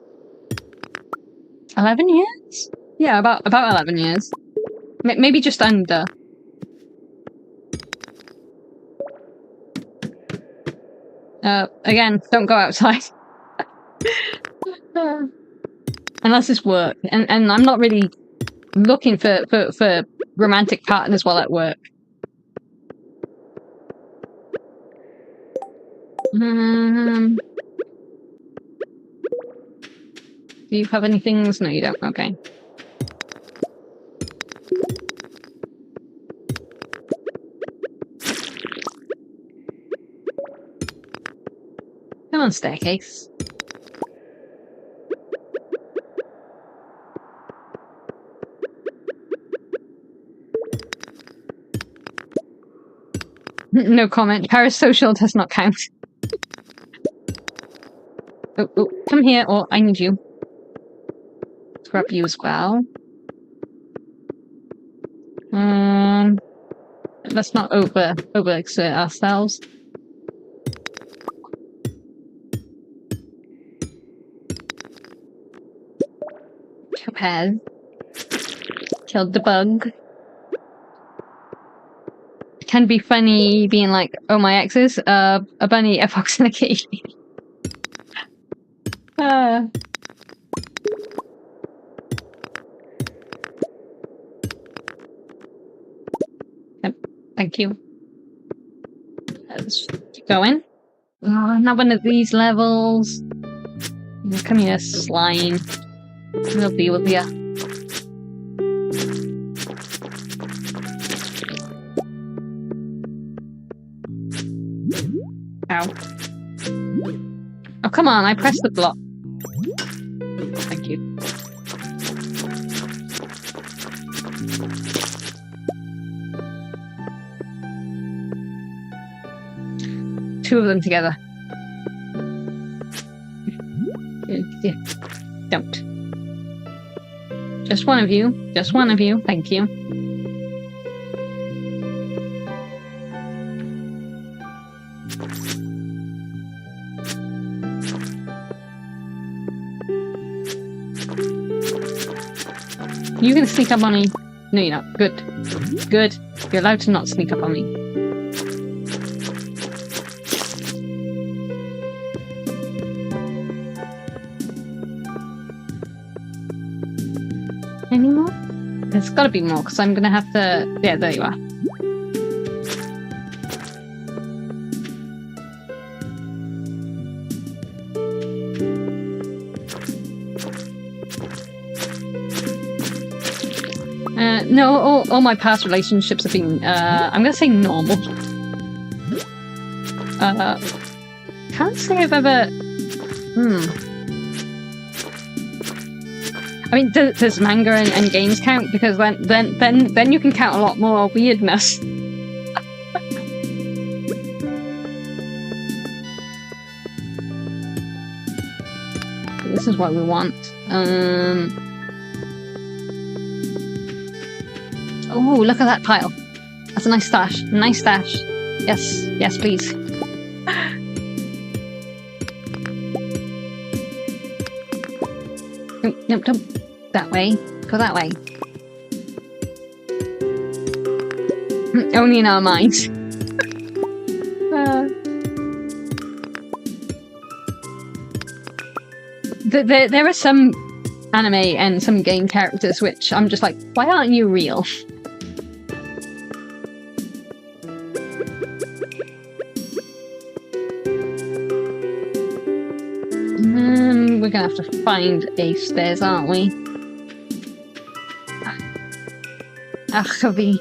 [SPEAKER 1] 11 years? Yeah, about 11 years. Maybe just under. Again, don't go outside. Unless it's work. And I'm not really looking for romantic partners while at work. Do you have any things? No, you don't. Okay. Come on, staircase. No comment. Parasocial does not count. Oh, come here, or I need you. Let's grab you as well. Let's not overexert ourselves. Topaz. Killed the bug. It can be funny being like, oh, my exes, a bunny, a fox, and a kitty. Thank you. Let's keep going. Oh, not one of these levels. Come here, slime. We'll deal with ya. Ow. Oh, come on, I pressed the block. Thank you. Two of them together. Don't. Just one of you. Just one of you. Thank you. You gonna sneak up on me? No, you're not. Good. Good. You're allowed to not sneak up on me. Any more? There's gotta be more, because I'm gonna have to... Yeah, there you are. No, all my past relationships have been, I'm gonna say normal. Can't say I've ever... I mean, does manga and games count? Because then you can count a lot more weirdness. This is what we want. Oh, look at that pile. That's a nice stash. Nice stash. Yes, yes, please. Nope, nope. That way. Go that way. Only in our minds. There are some anime and some game characters which I'm just like, why aren't you real? We're gonna have to find a stairs, aren't we? Achavi.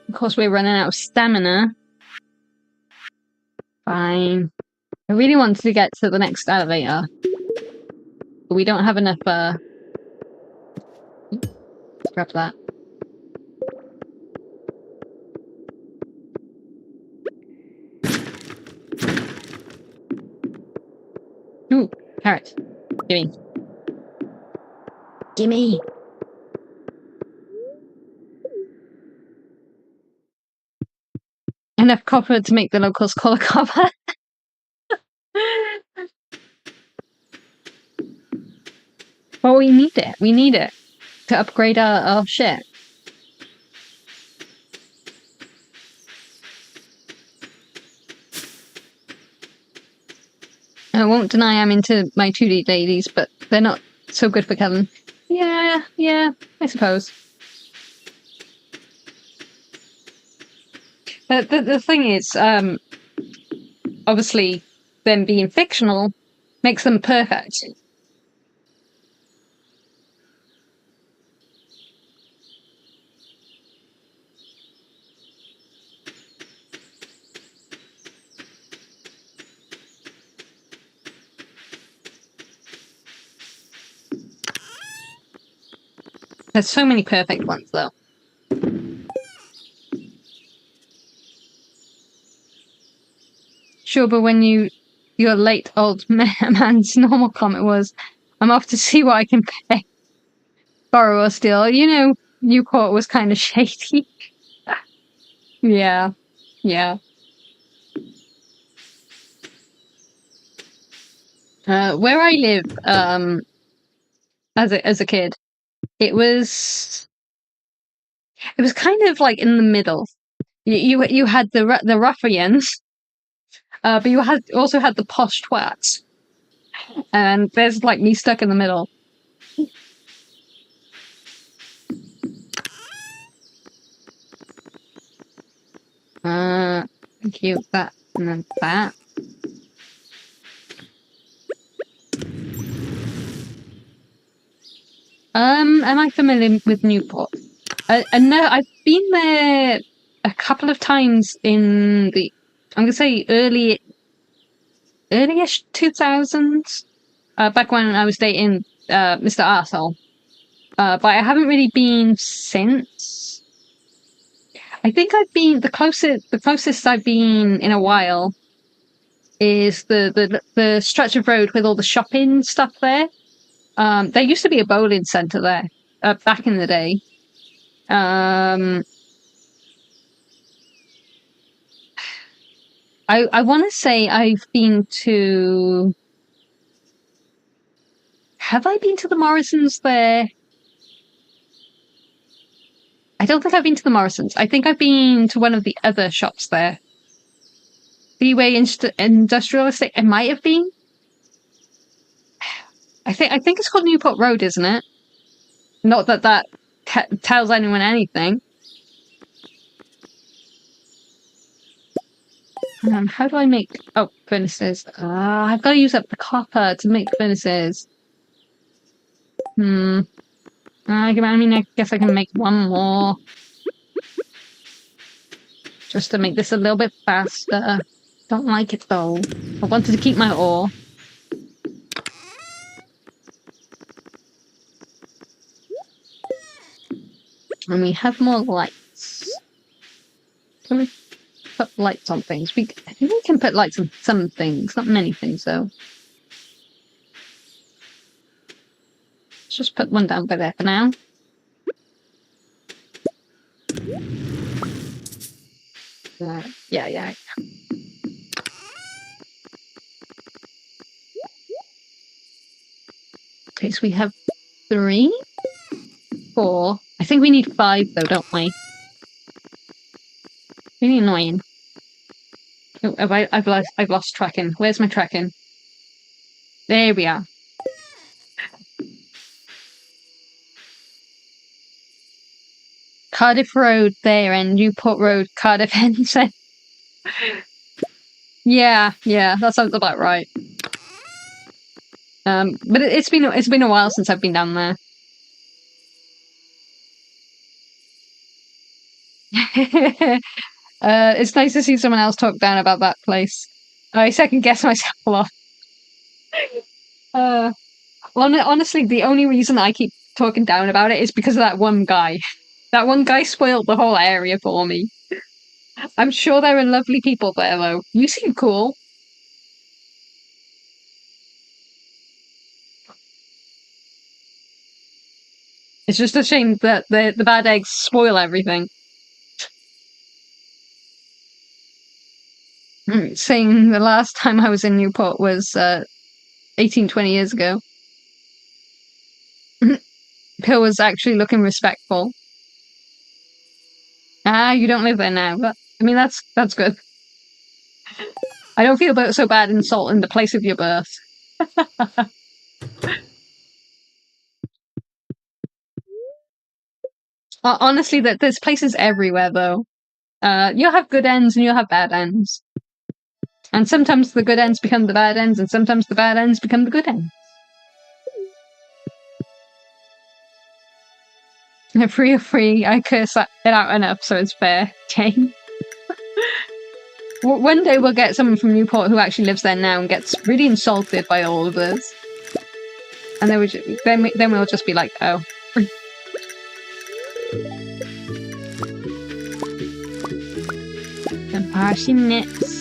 [SPEAKER 1] Of course, we're running out of stamina. Fine. I really wanted to get to the next elevator, but we don't have enough. Grab that. Ooh, carrot. Gimme. Gimme. Enough copper to make the locals call a copper. Well, we need it. We need it to upgrade our shit. I won't deny I'm into my 2D ladies, but they're not so good for Kevin. Yeah, I suppose. But the thing is, obviously, them being fictional makes them perfect. There's so many perfect ones, though. Sure, but when your late old man's normal comment was, I'm off to see what I can pay. Borrow or steal. You know, Newport was kind of shady. Yeah. Where I live, as a kid, it was kind of like in the middle. You had the ruffians, but you also had the posh twats, and there's like me stuck in the middle. Thank you. That and then that. Am I familiar with Newport? No, I've been there a couple of times in the, I'm gonna say early-ish 2000s. Back when I was dating Mr. Arsehole. But I haven't really been since. I think I've been the closest I've been in a while is the stretch of road with all the shopping stuff there. There used to be a bowling centre there back in the day. I want to say I've been to... Have I been to the Morrisons there? I don't think I've been to the Morrisons. I think I've been to one of the other shops there. Leeway Industrial Estate. It might have been. I think it's called Newport Road, isn't it? Not that tells anyone anything. How do I make... Oh, furnaces. I've got to use up the copper to make furnaces. I mean, I guess I can make one more. Just to make this a little bit faster. Don't like it, though. I wanted to keep my ore. And we have more lights. Can we put lights on things? I think we can put lights on some things. Not many things, though. Let's just put one down by there for now. Yeah. Okay, so we have 3, 4. I think we need 5, though, don't we? Really annoying. Oh, I've lost tracking. Where's my tracking? There we are. Cardiff Road there and Newport Road, Cardiff ends. Yeah, that sounds about right. But it's been a while since I've been down there. It's nice to see someone else talk down about that place. I second guess myself a lot. Well, honestly, the only reason I keep talking down about it is because of that one guy. That one guy spoiled the whole area for me. I'm sure there are lovely people there, though. You seem cool. It's just a shame that the bad eggs spoil everything. Saying the last time I was in Newport was 18-20 years ago. Pill was actually looking respectful. You don't live there now, but I mean that's good. I don't feel so bad insulting the place of your birth. Honestly, there's places everywhere, though. You'll have good ends and you'll have bad ends. And sometimes the good ends become the bad ends, and sometimes the bad ends become the good ends. Free, I curse it out enough so it's fair. Jane. One day we'll get someone from Newport who actually lives there now and gets really insulted by all of us. And then we'll just be like, oh. And parsnips.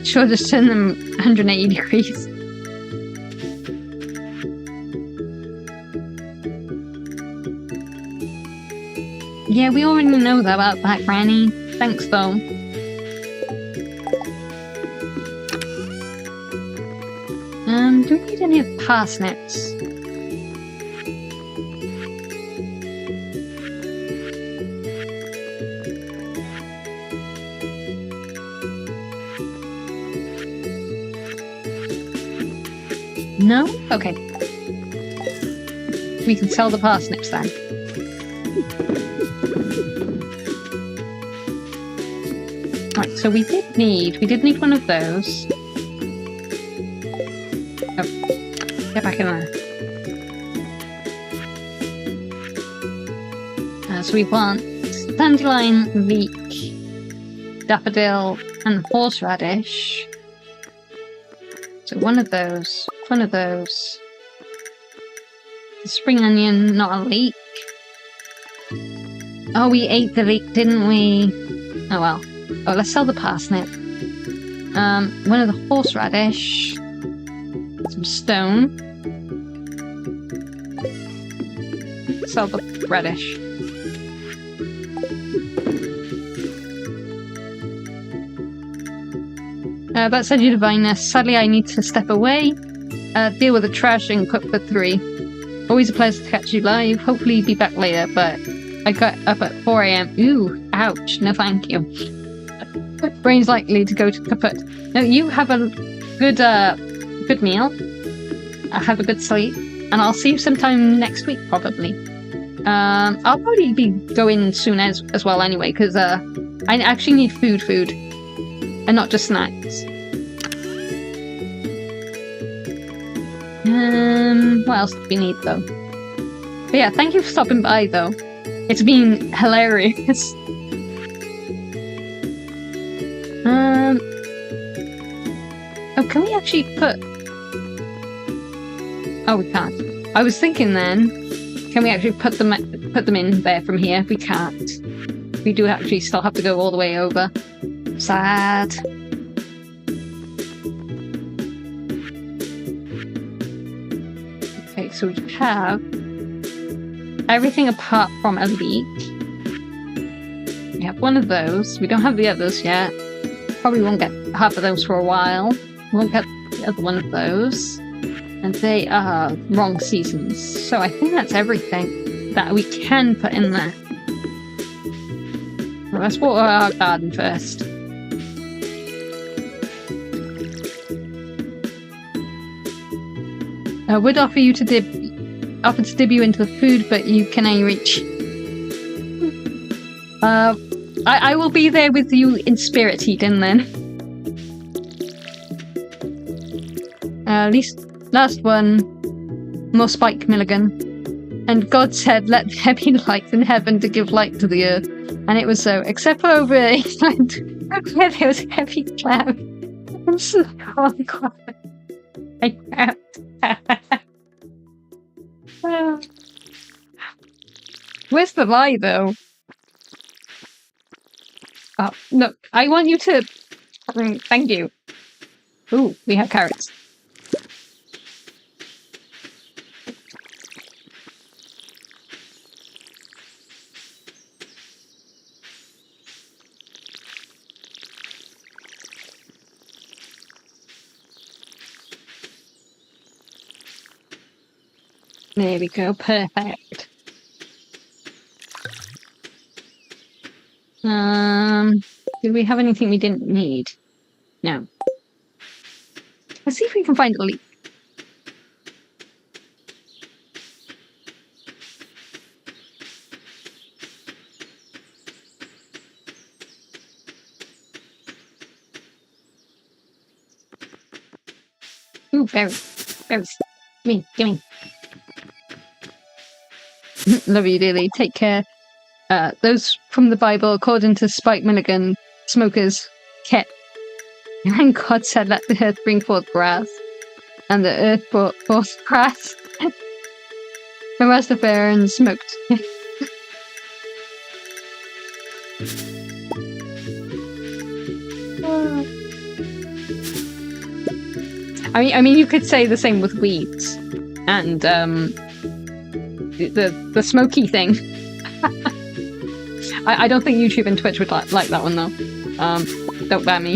[SPEAKER 1] Sure, just turn them 180 degrees. Yeah, we already know about that, Granny. Thanks, though. Do we need any of parsnips? No? Okay. We can sell the parsnips then. Right, so we did need one of those. Oh, get back in there. So we want dandelion, leek, daffodil, and horseradish. So one of those. The spring onion, not a leek. Oh, we ate the leek, didn't we? Oh well. Oh, let's sell the parsnip. One of the horseradish. Some stone. sell the radish. That said, your divineness. Sadly, I need to step away, deal with the trash, and cook for 3. Always a pleasure to catch you live. Hopefully, be back later, but I got up at 4 AM. Ooh, ouch. No, thank you. Brain's likely to go to kaput. No, you have a good meal. Have a good sleep, and I'll see you sometime next week, probably. I'll probably be going soon as well anyway, because I actually need food, and not just snacks. What else do we need, though? But yeah, thank you for stopping by, though. It's been hilarious. Oh, can we actually put... Oh, we can't. I was thinking then, can we actually put them in there from here? We can't. We do actually still have to go all the way over. Sad. Okay, so we have everything apart from a leek. We have one of those. We don't have the others yet. Probably won't get half of those for a while. Won't get the other one of those. And they are wrong seasons. So I think that's everything that we can put in there. Well, let's water our garden first. I would offer to dip you into the food, but you can only reach. I will be there with you in spirit, Eden, then. Last one, more Spike Milligan. And God said, let there be light in heaven to give light to the earth. And it was so, except for over England, where there was heavy cloud. And so quiet. I can't. Where's the lie, though? Oh, no, I want you to... Thank you. Ooh, we have carrots. There we go, perfect. Did we have anything we didn't need? No. Let's see if we can find a leak. Ooh, berries. Berries. Gimme. Love you dearly. Take care. Those from the Bible, according to Spike Milligan, smokers kept. And God said, let the earth bring forth grass. And the earth brought forth grass. And Rastafarian smoked. I mean, you could say the same with weeds. And, the smoky thing. I don't think YouTube and Twitch would like that one though. Don't ban me.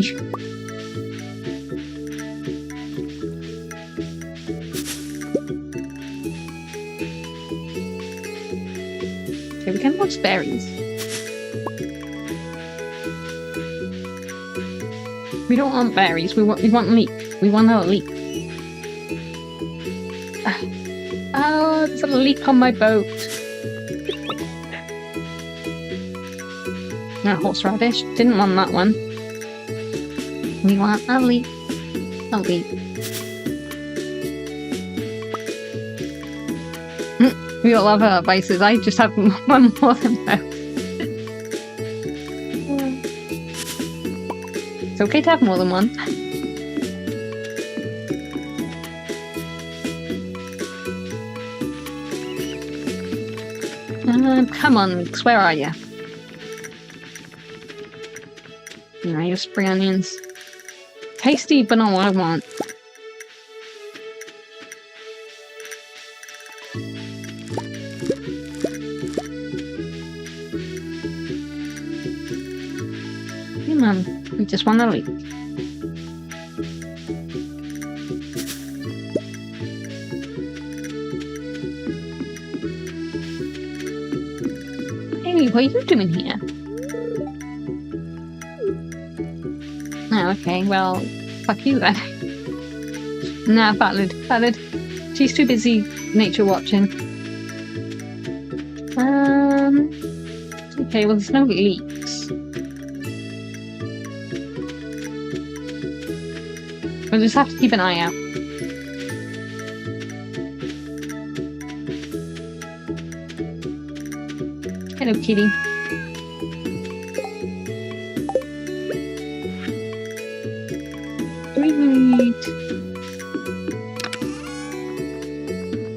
[SPEAKER 1] Okay, we can watch berries. We don't want berries. We want leek. We want a leek. Oh, there's a leak on my boat. No, horseradish. Didn't want that one. We want a leek. A leek. We all have our vices. I just have one more than that. It's okay to have more than one. Come on, Leeks, where are you? Alright, your spring onions. Tasty, but not what I want. Come on, we just want to leave. Hey, what are you doing here? Oh, okay, well, fuck you then. Nah, Ballad. She's too busy nature watching. Okay, well, there's no leaks. We'll just have to keep an eye out. Hello, kitty.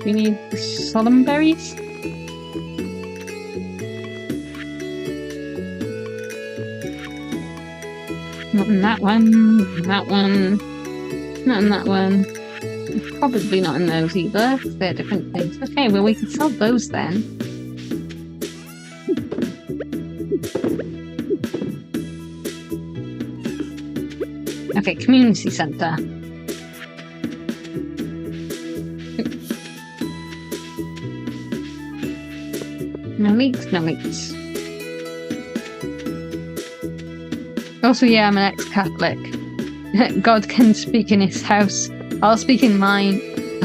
[SPEAKER 1] We need solemn berries. Not in that one, not in that one, not in that one. Probably not in those either, because they're different things. Okay, well we can sell those then. Okay, community centre. No leaks, no leaks. Also, yeah, I'm an ex-Catholic. God can speak in his house. I'll speak in mine.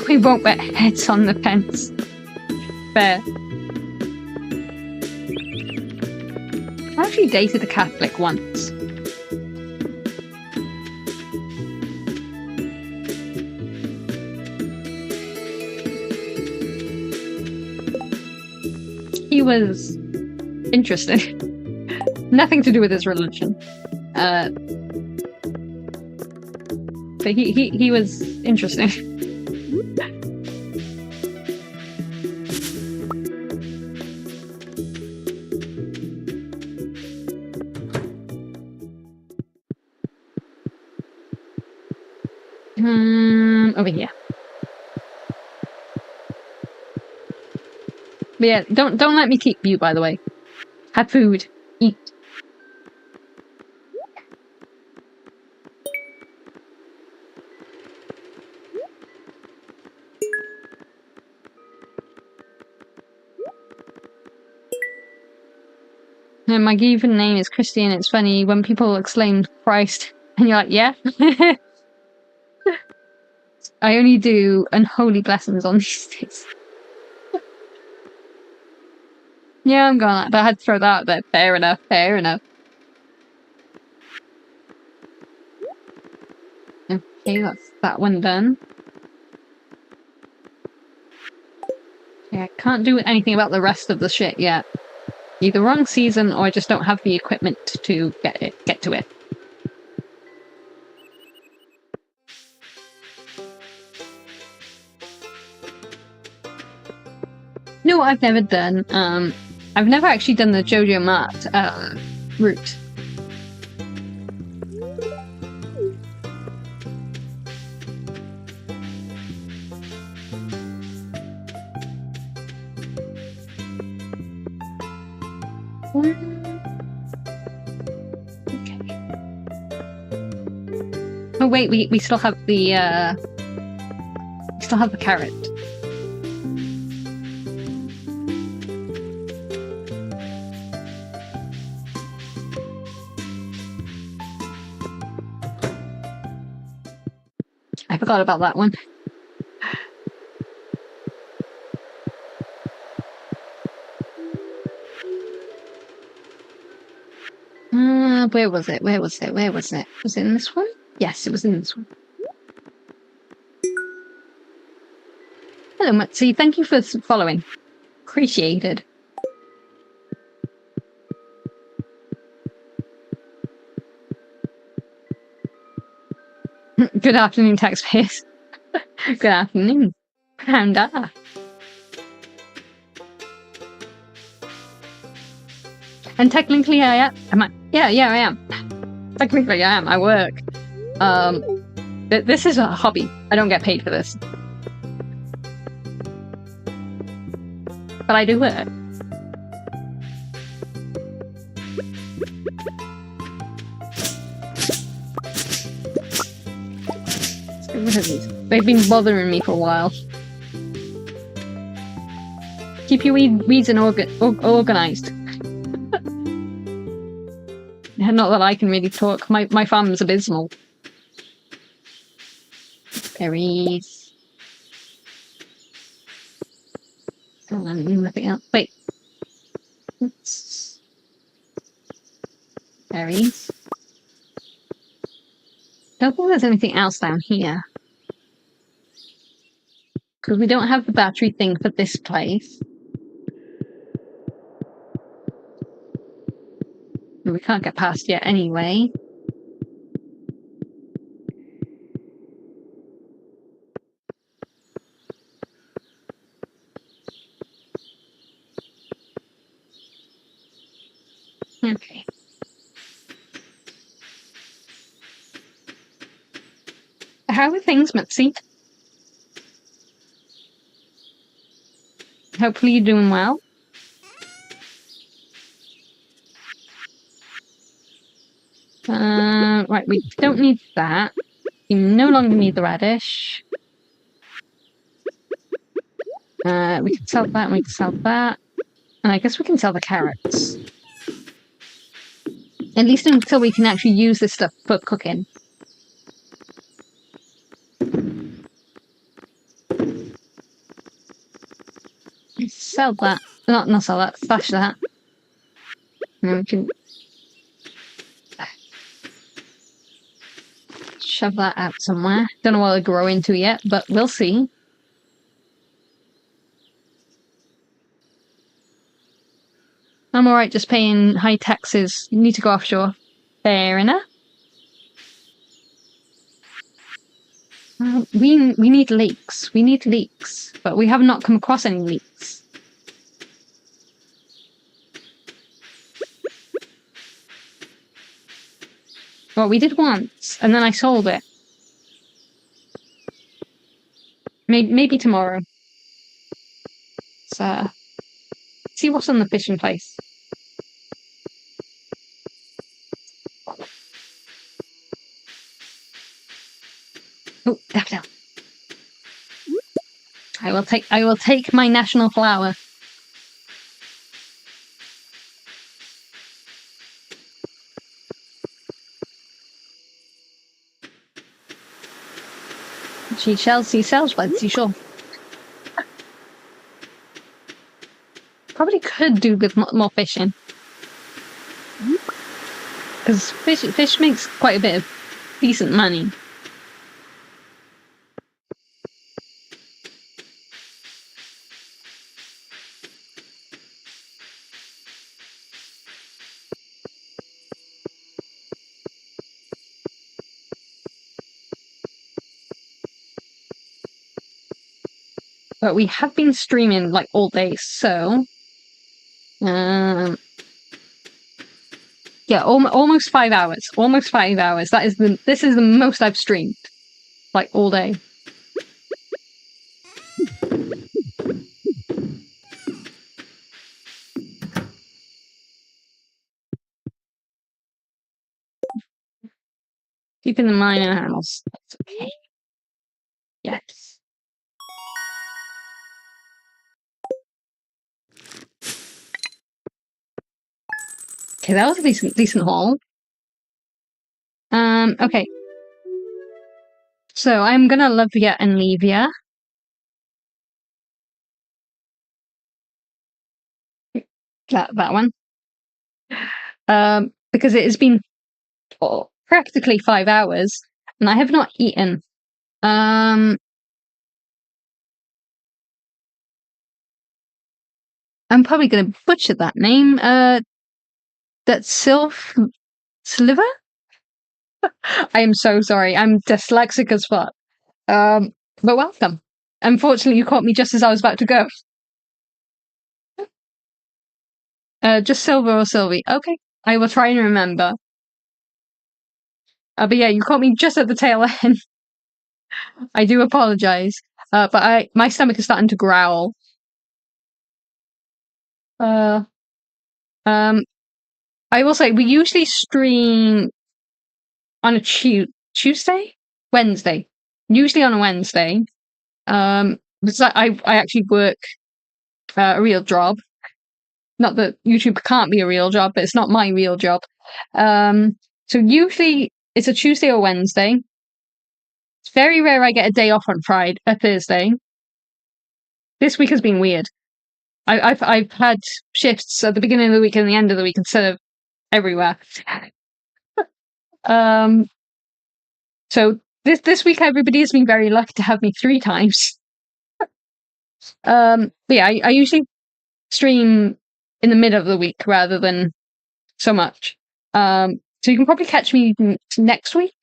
[SPEAKER 1] We won't bet heads on the fence. Fair. I actually dated a Catholic once. He was interesting. Nothing to do with his religion. But he was interesting. Over here. But yeah, don't let me keep you, by the way. Have food. Eat. And my given name is Christy, and it's funny when people exclaim Christ, and you're like, yeah? I only do unholy blessings on these days. Yeah, I'm going like that. I had to throw that out there. Fair enough, fair enough. Okay, that's that one done. Yeah, I can't do anything about the rest of the shit yet. Either wrong season or I just don't have the equipment to get to it. No, I've never done. I've never actually done the Jojo Mart route. Okay. Oh wait, we still have the carrot. I forgot about that one. Where was it? Was it in this one? Yes, it was in this one. Hello, Mutsi. Thank you for following. Appreciated. Good afternoon, taxpayers. Good afternoon. Panda. And technically I am. Yeah, I am. Technically I am. I work. This is a hobby. I don't get paid for this. But I do work. What are these? They've been bothering me for a while. Keep your weeds and organised. Not that I can really talk. My farm's abysmal. Berries. Nothing else. Wait. Oops. Berries. Don't think there's anything else down here. Because we don't have the battery thing for this place. We can't get past yet anyway. Okay. How are things, Mitzi? Hopefully you're doing well. Right, we don't need that. We no longer need the radish. We can sell that and we can sell that. And I guess we can sell the carrots. At least until we can actually use this stuff for cooking. Sell that. Not sell that. Stash that. And then we can shove that out somewhere. Don't know what it'll grow into yet, but we'll see. I'm alright just paying high taxes. You need to go offshore. Fair enough. We need leaks. We need leaks. But we have not come across any leaks. Well, we did once, and then I sold it. Maybe tomorrow. So, see what's on the fishing place. Oh, daffodil. I will take my national flower. She shall see cells by the seashore. Probably could do with more fishing. Because fish makes quite a bit of decent money. But we have been streaming like all day, so yeah, almost 5 hours. Almost 5 hours. This is the most I've streamed, like all day. Keeping the mind and animals. That's okay. Yes. Okay, that was a decent haul. Okay. So I'm gonna love ya and leave ya. That one. Because it has been practically 5 hours, and I have not eaten. I'm probably gonna butcher that name. That's Sliver? I am so sorry. I'm dyslexic as fuck. But welcome. Unfortunately, you caught me just as I was about to go. Just Silver or Sylvie. Okay, I will try and remember. But yeah, you caught me just at the tail end. I do apologize. But my stomach is starting to growl. I will say we usually stream on a Tuesday? Wednesday. usually on a Wednesday. Because I actually work a real job. Not that YouTube can't be a real job, but it's not my real job. So usually it's a Tuesday or Wednesday. It's very rare I get a day off on Thursday. This week has been weird. I've had shifts at the beginning of the week and the end of the week instead of everywhere. So this week everybody has been very lucky to have me 3 times. But yeah, I usually stream in the middle of the week rather than so much. So you can probably catch me next week.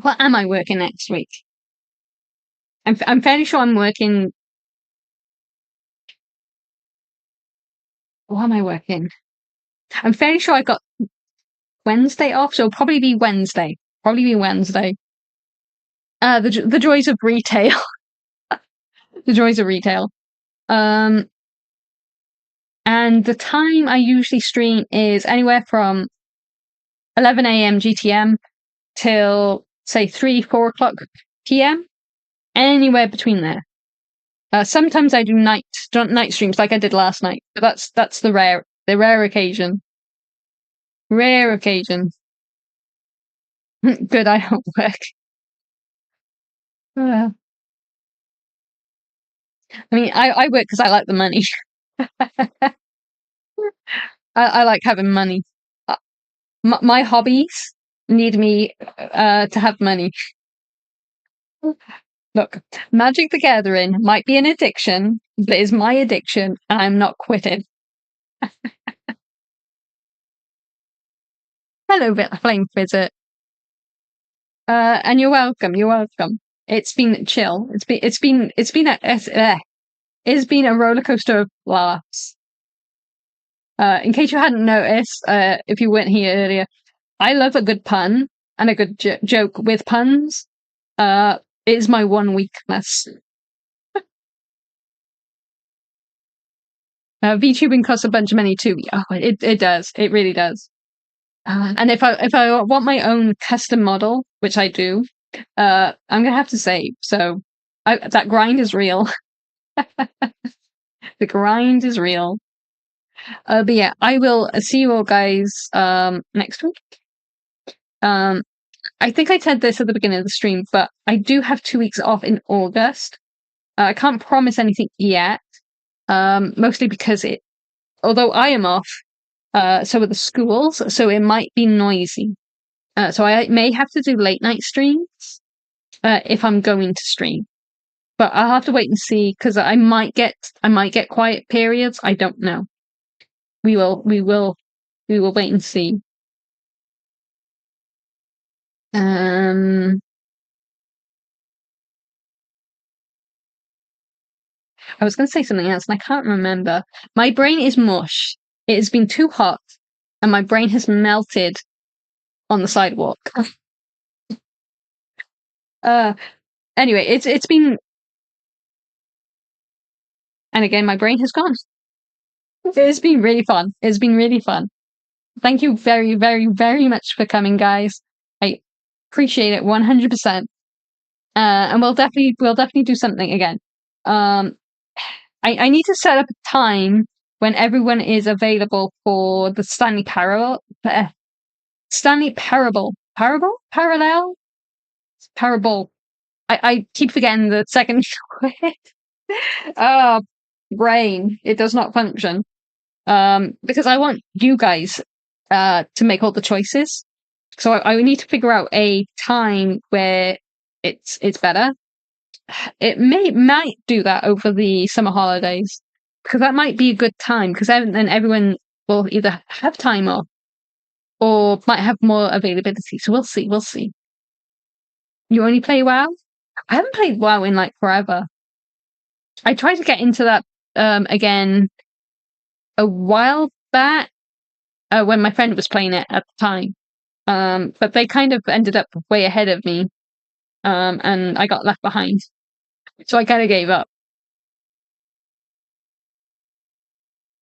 [SPEAKER 1] What am I working next week? I'm fairly sure I'm working. What am I working? I'm fairly sure I got Wednesday off, so it'll probably be Wednesday. The joys of retail. The joys of retail. And the time I usually stream is anywhere from 11 a.m. GTM till say 3-4 o'clock PM. Anywhere between there. Sometimes I do night streams like I did last night, but that's the rare occasion. Rare occasion. Good, I don't work. I mean, I work because I like the money. I like having money. My hobbies need me to have money. Look, Magic the Gathering might be an addiction, but it is my addiction, and I'm not quitting. Hello, Flame Visit. And you're welcome. You're welcome. It's been chill. It's been a roller coaster of laughs. In case you hadn't noticed, if you weren't here earlier, I love a good pun and a good joke with puns. It is my one weakness. VTubing costs a bunch of money too. Oh, it does. It really does. And if I want my own custom model, which I do, I'm gonna have to save. So that grind is real. The grind is real. But yeah, I will see you all guys next week. I think I said this at the beginning of the stream, but I do have 2 weeks off in August. I can't promise anything yet, mostly because although I am off, so are the schools, so it might be noisy. So I may have to do late night streams if I'm going to stream. But I'll have to wait and see because I might get quiet periods. I don't know. We will wait and see. I was going to say something else and I can't remember. My brain is mush. It has been too hot and my brain has melted on the sidewalk. Anyway, it's been, and again, my brain has gone. It's been really fun. It's been really fun. Thank you very, very, very much for coming, guys. I appreciate it 100%. And we'll definitely do something again. I need to set up a time when everyone is available for the Stanley Parallel. Parable. I keep forgetting the second word. Brain. It does not function. Because I want you guys to make all the choices. So I need to figure out a time where it's better. It might do that over the summer holidays because that might be a good time because then everyone will either have time off or might have more availability. So we'll see. You only play WoW? I haven't played WoW in like forever. I tried to get into that again a while back when my friend was playing it at the time. But they kind of ended up way ahead of me. And I got left behind. So I kind of gave up.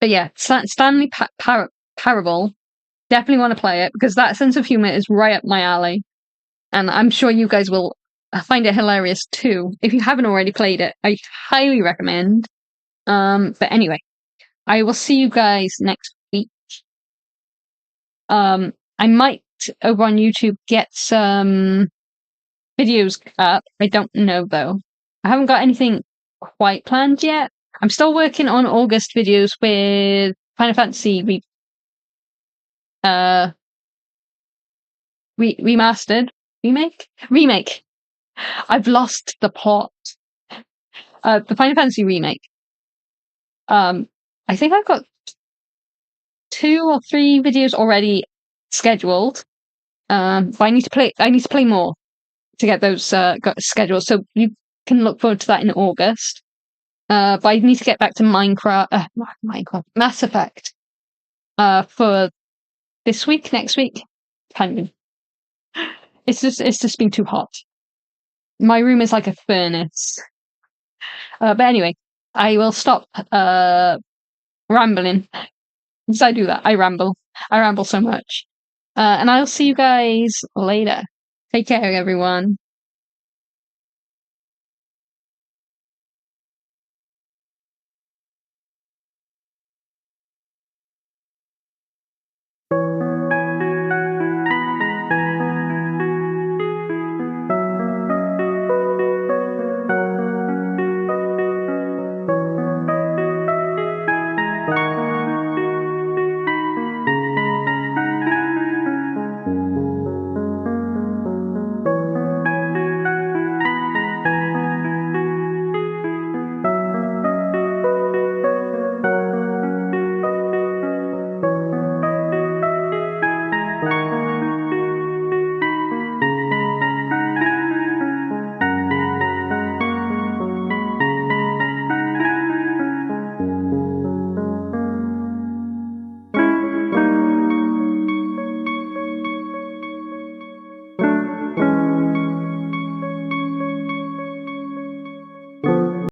[SPEAKER 1] But yeah, Stanley Parable, definitely want to play it because that sense of humor is right up my alley. And I'm sure you guys will I find it hilarious too. If you haven't already played it, I highly recommend. But anyway, I will see you guys next week. I might over on YouTube get some videos up. I don't know though. I haven't got anything quite planned yet. I'm still working on August videos with Final Fantasy remastered remake. I've lost the plot. The Final Fantasy remake. I think I've got 2 or 3 videos already scheduled. But I need to play more to get those scheduled. So you can look forward to that in August. But I need to get back to Minecraft, Mass Effect, for this week, next week. It's just been too hot. My room is like a furnace. But anyway, I will stop rambling. Because I do that. I ramble. I ramble so much. And I'll see you guys later. Take care, everyone.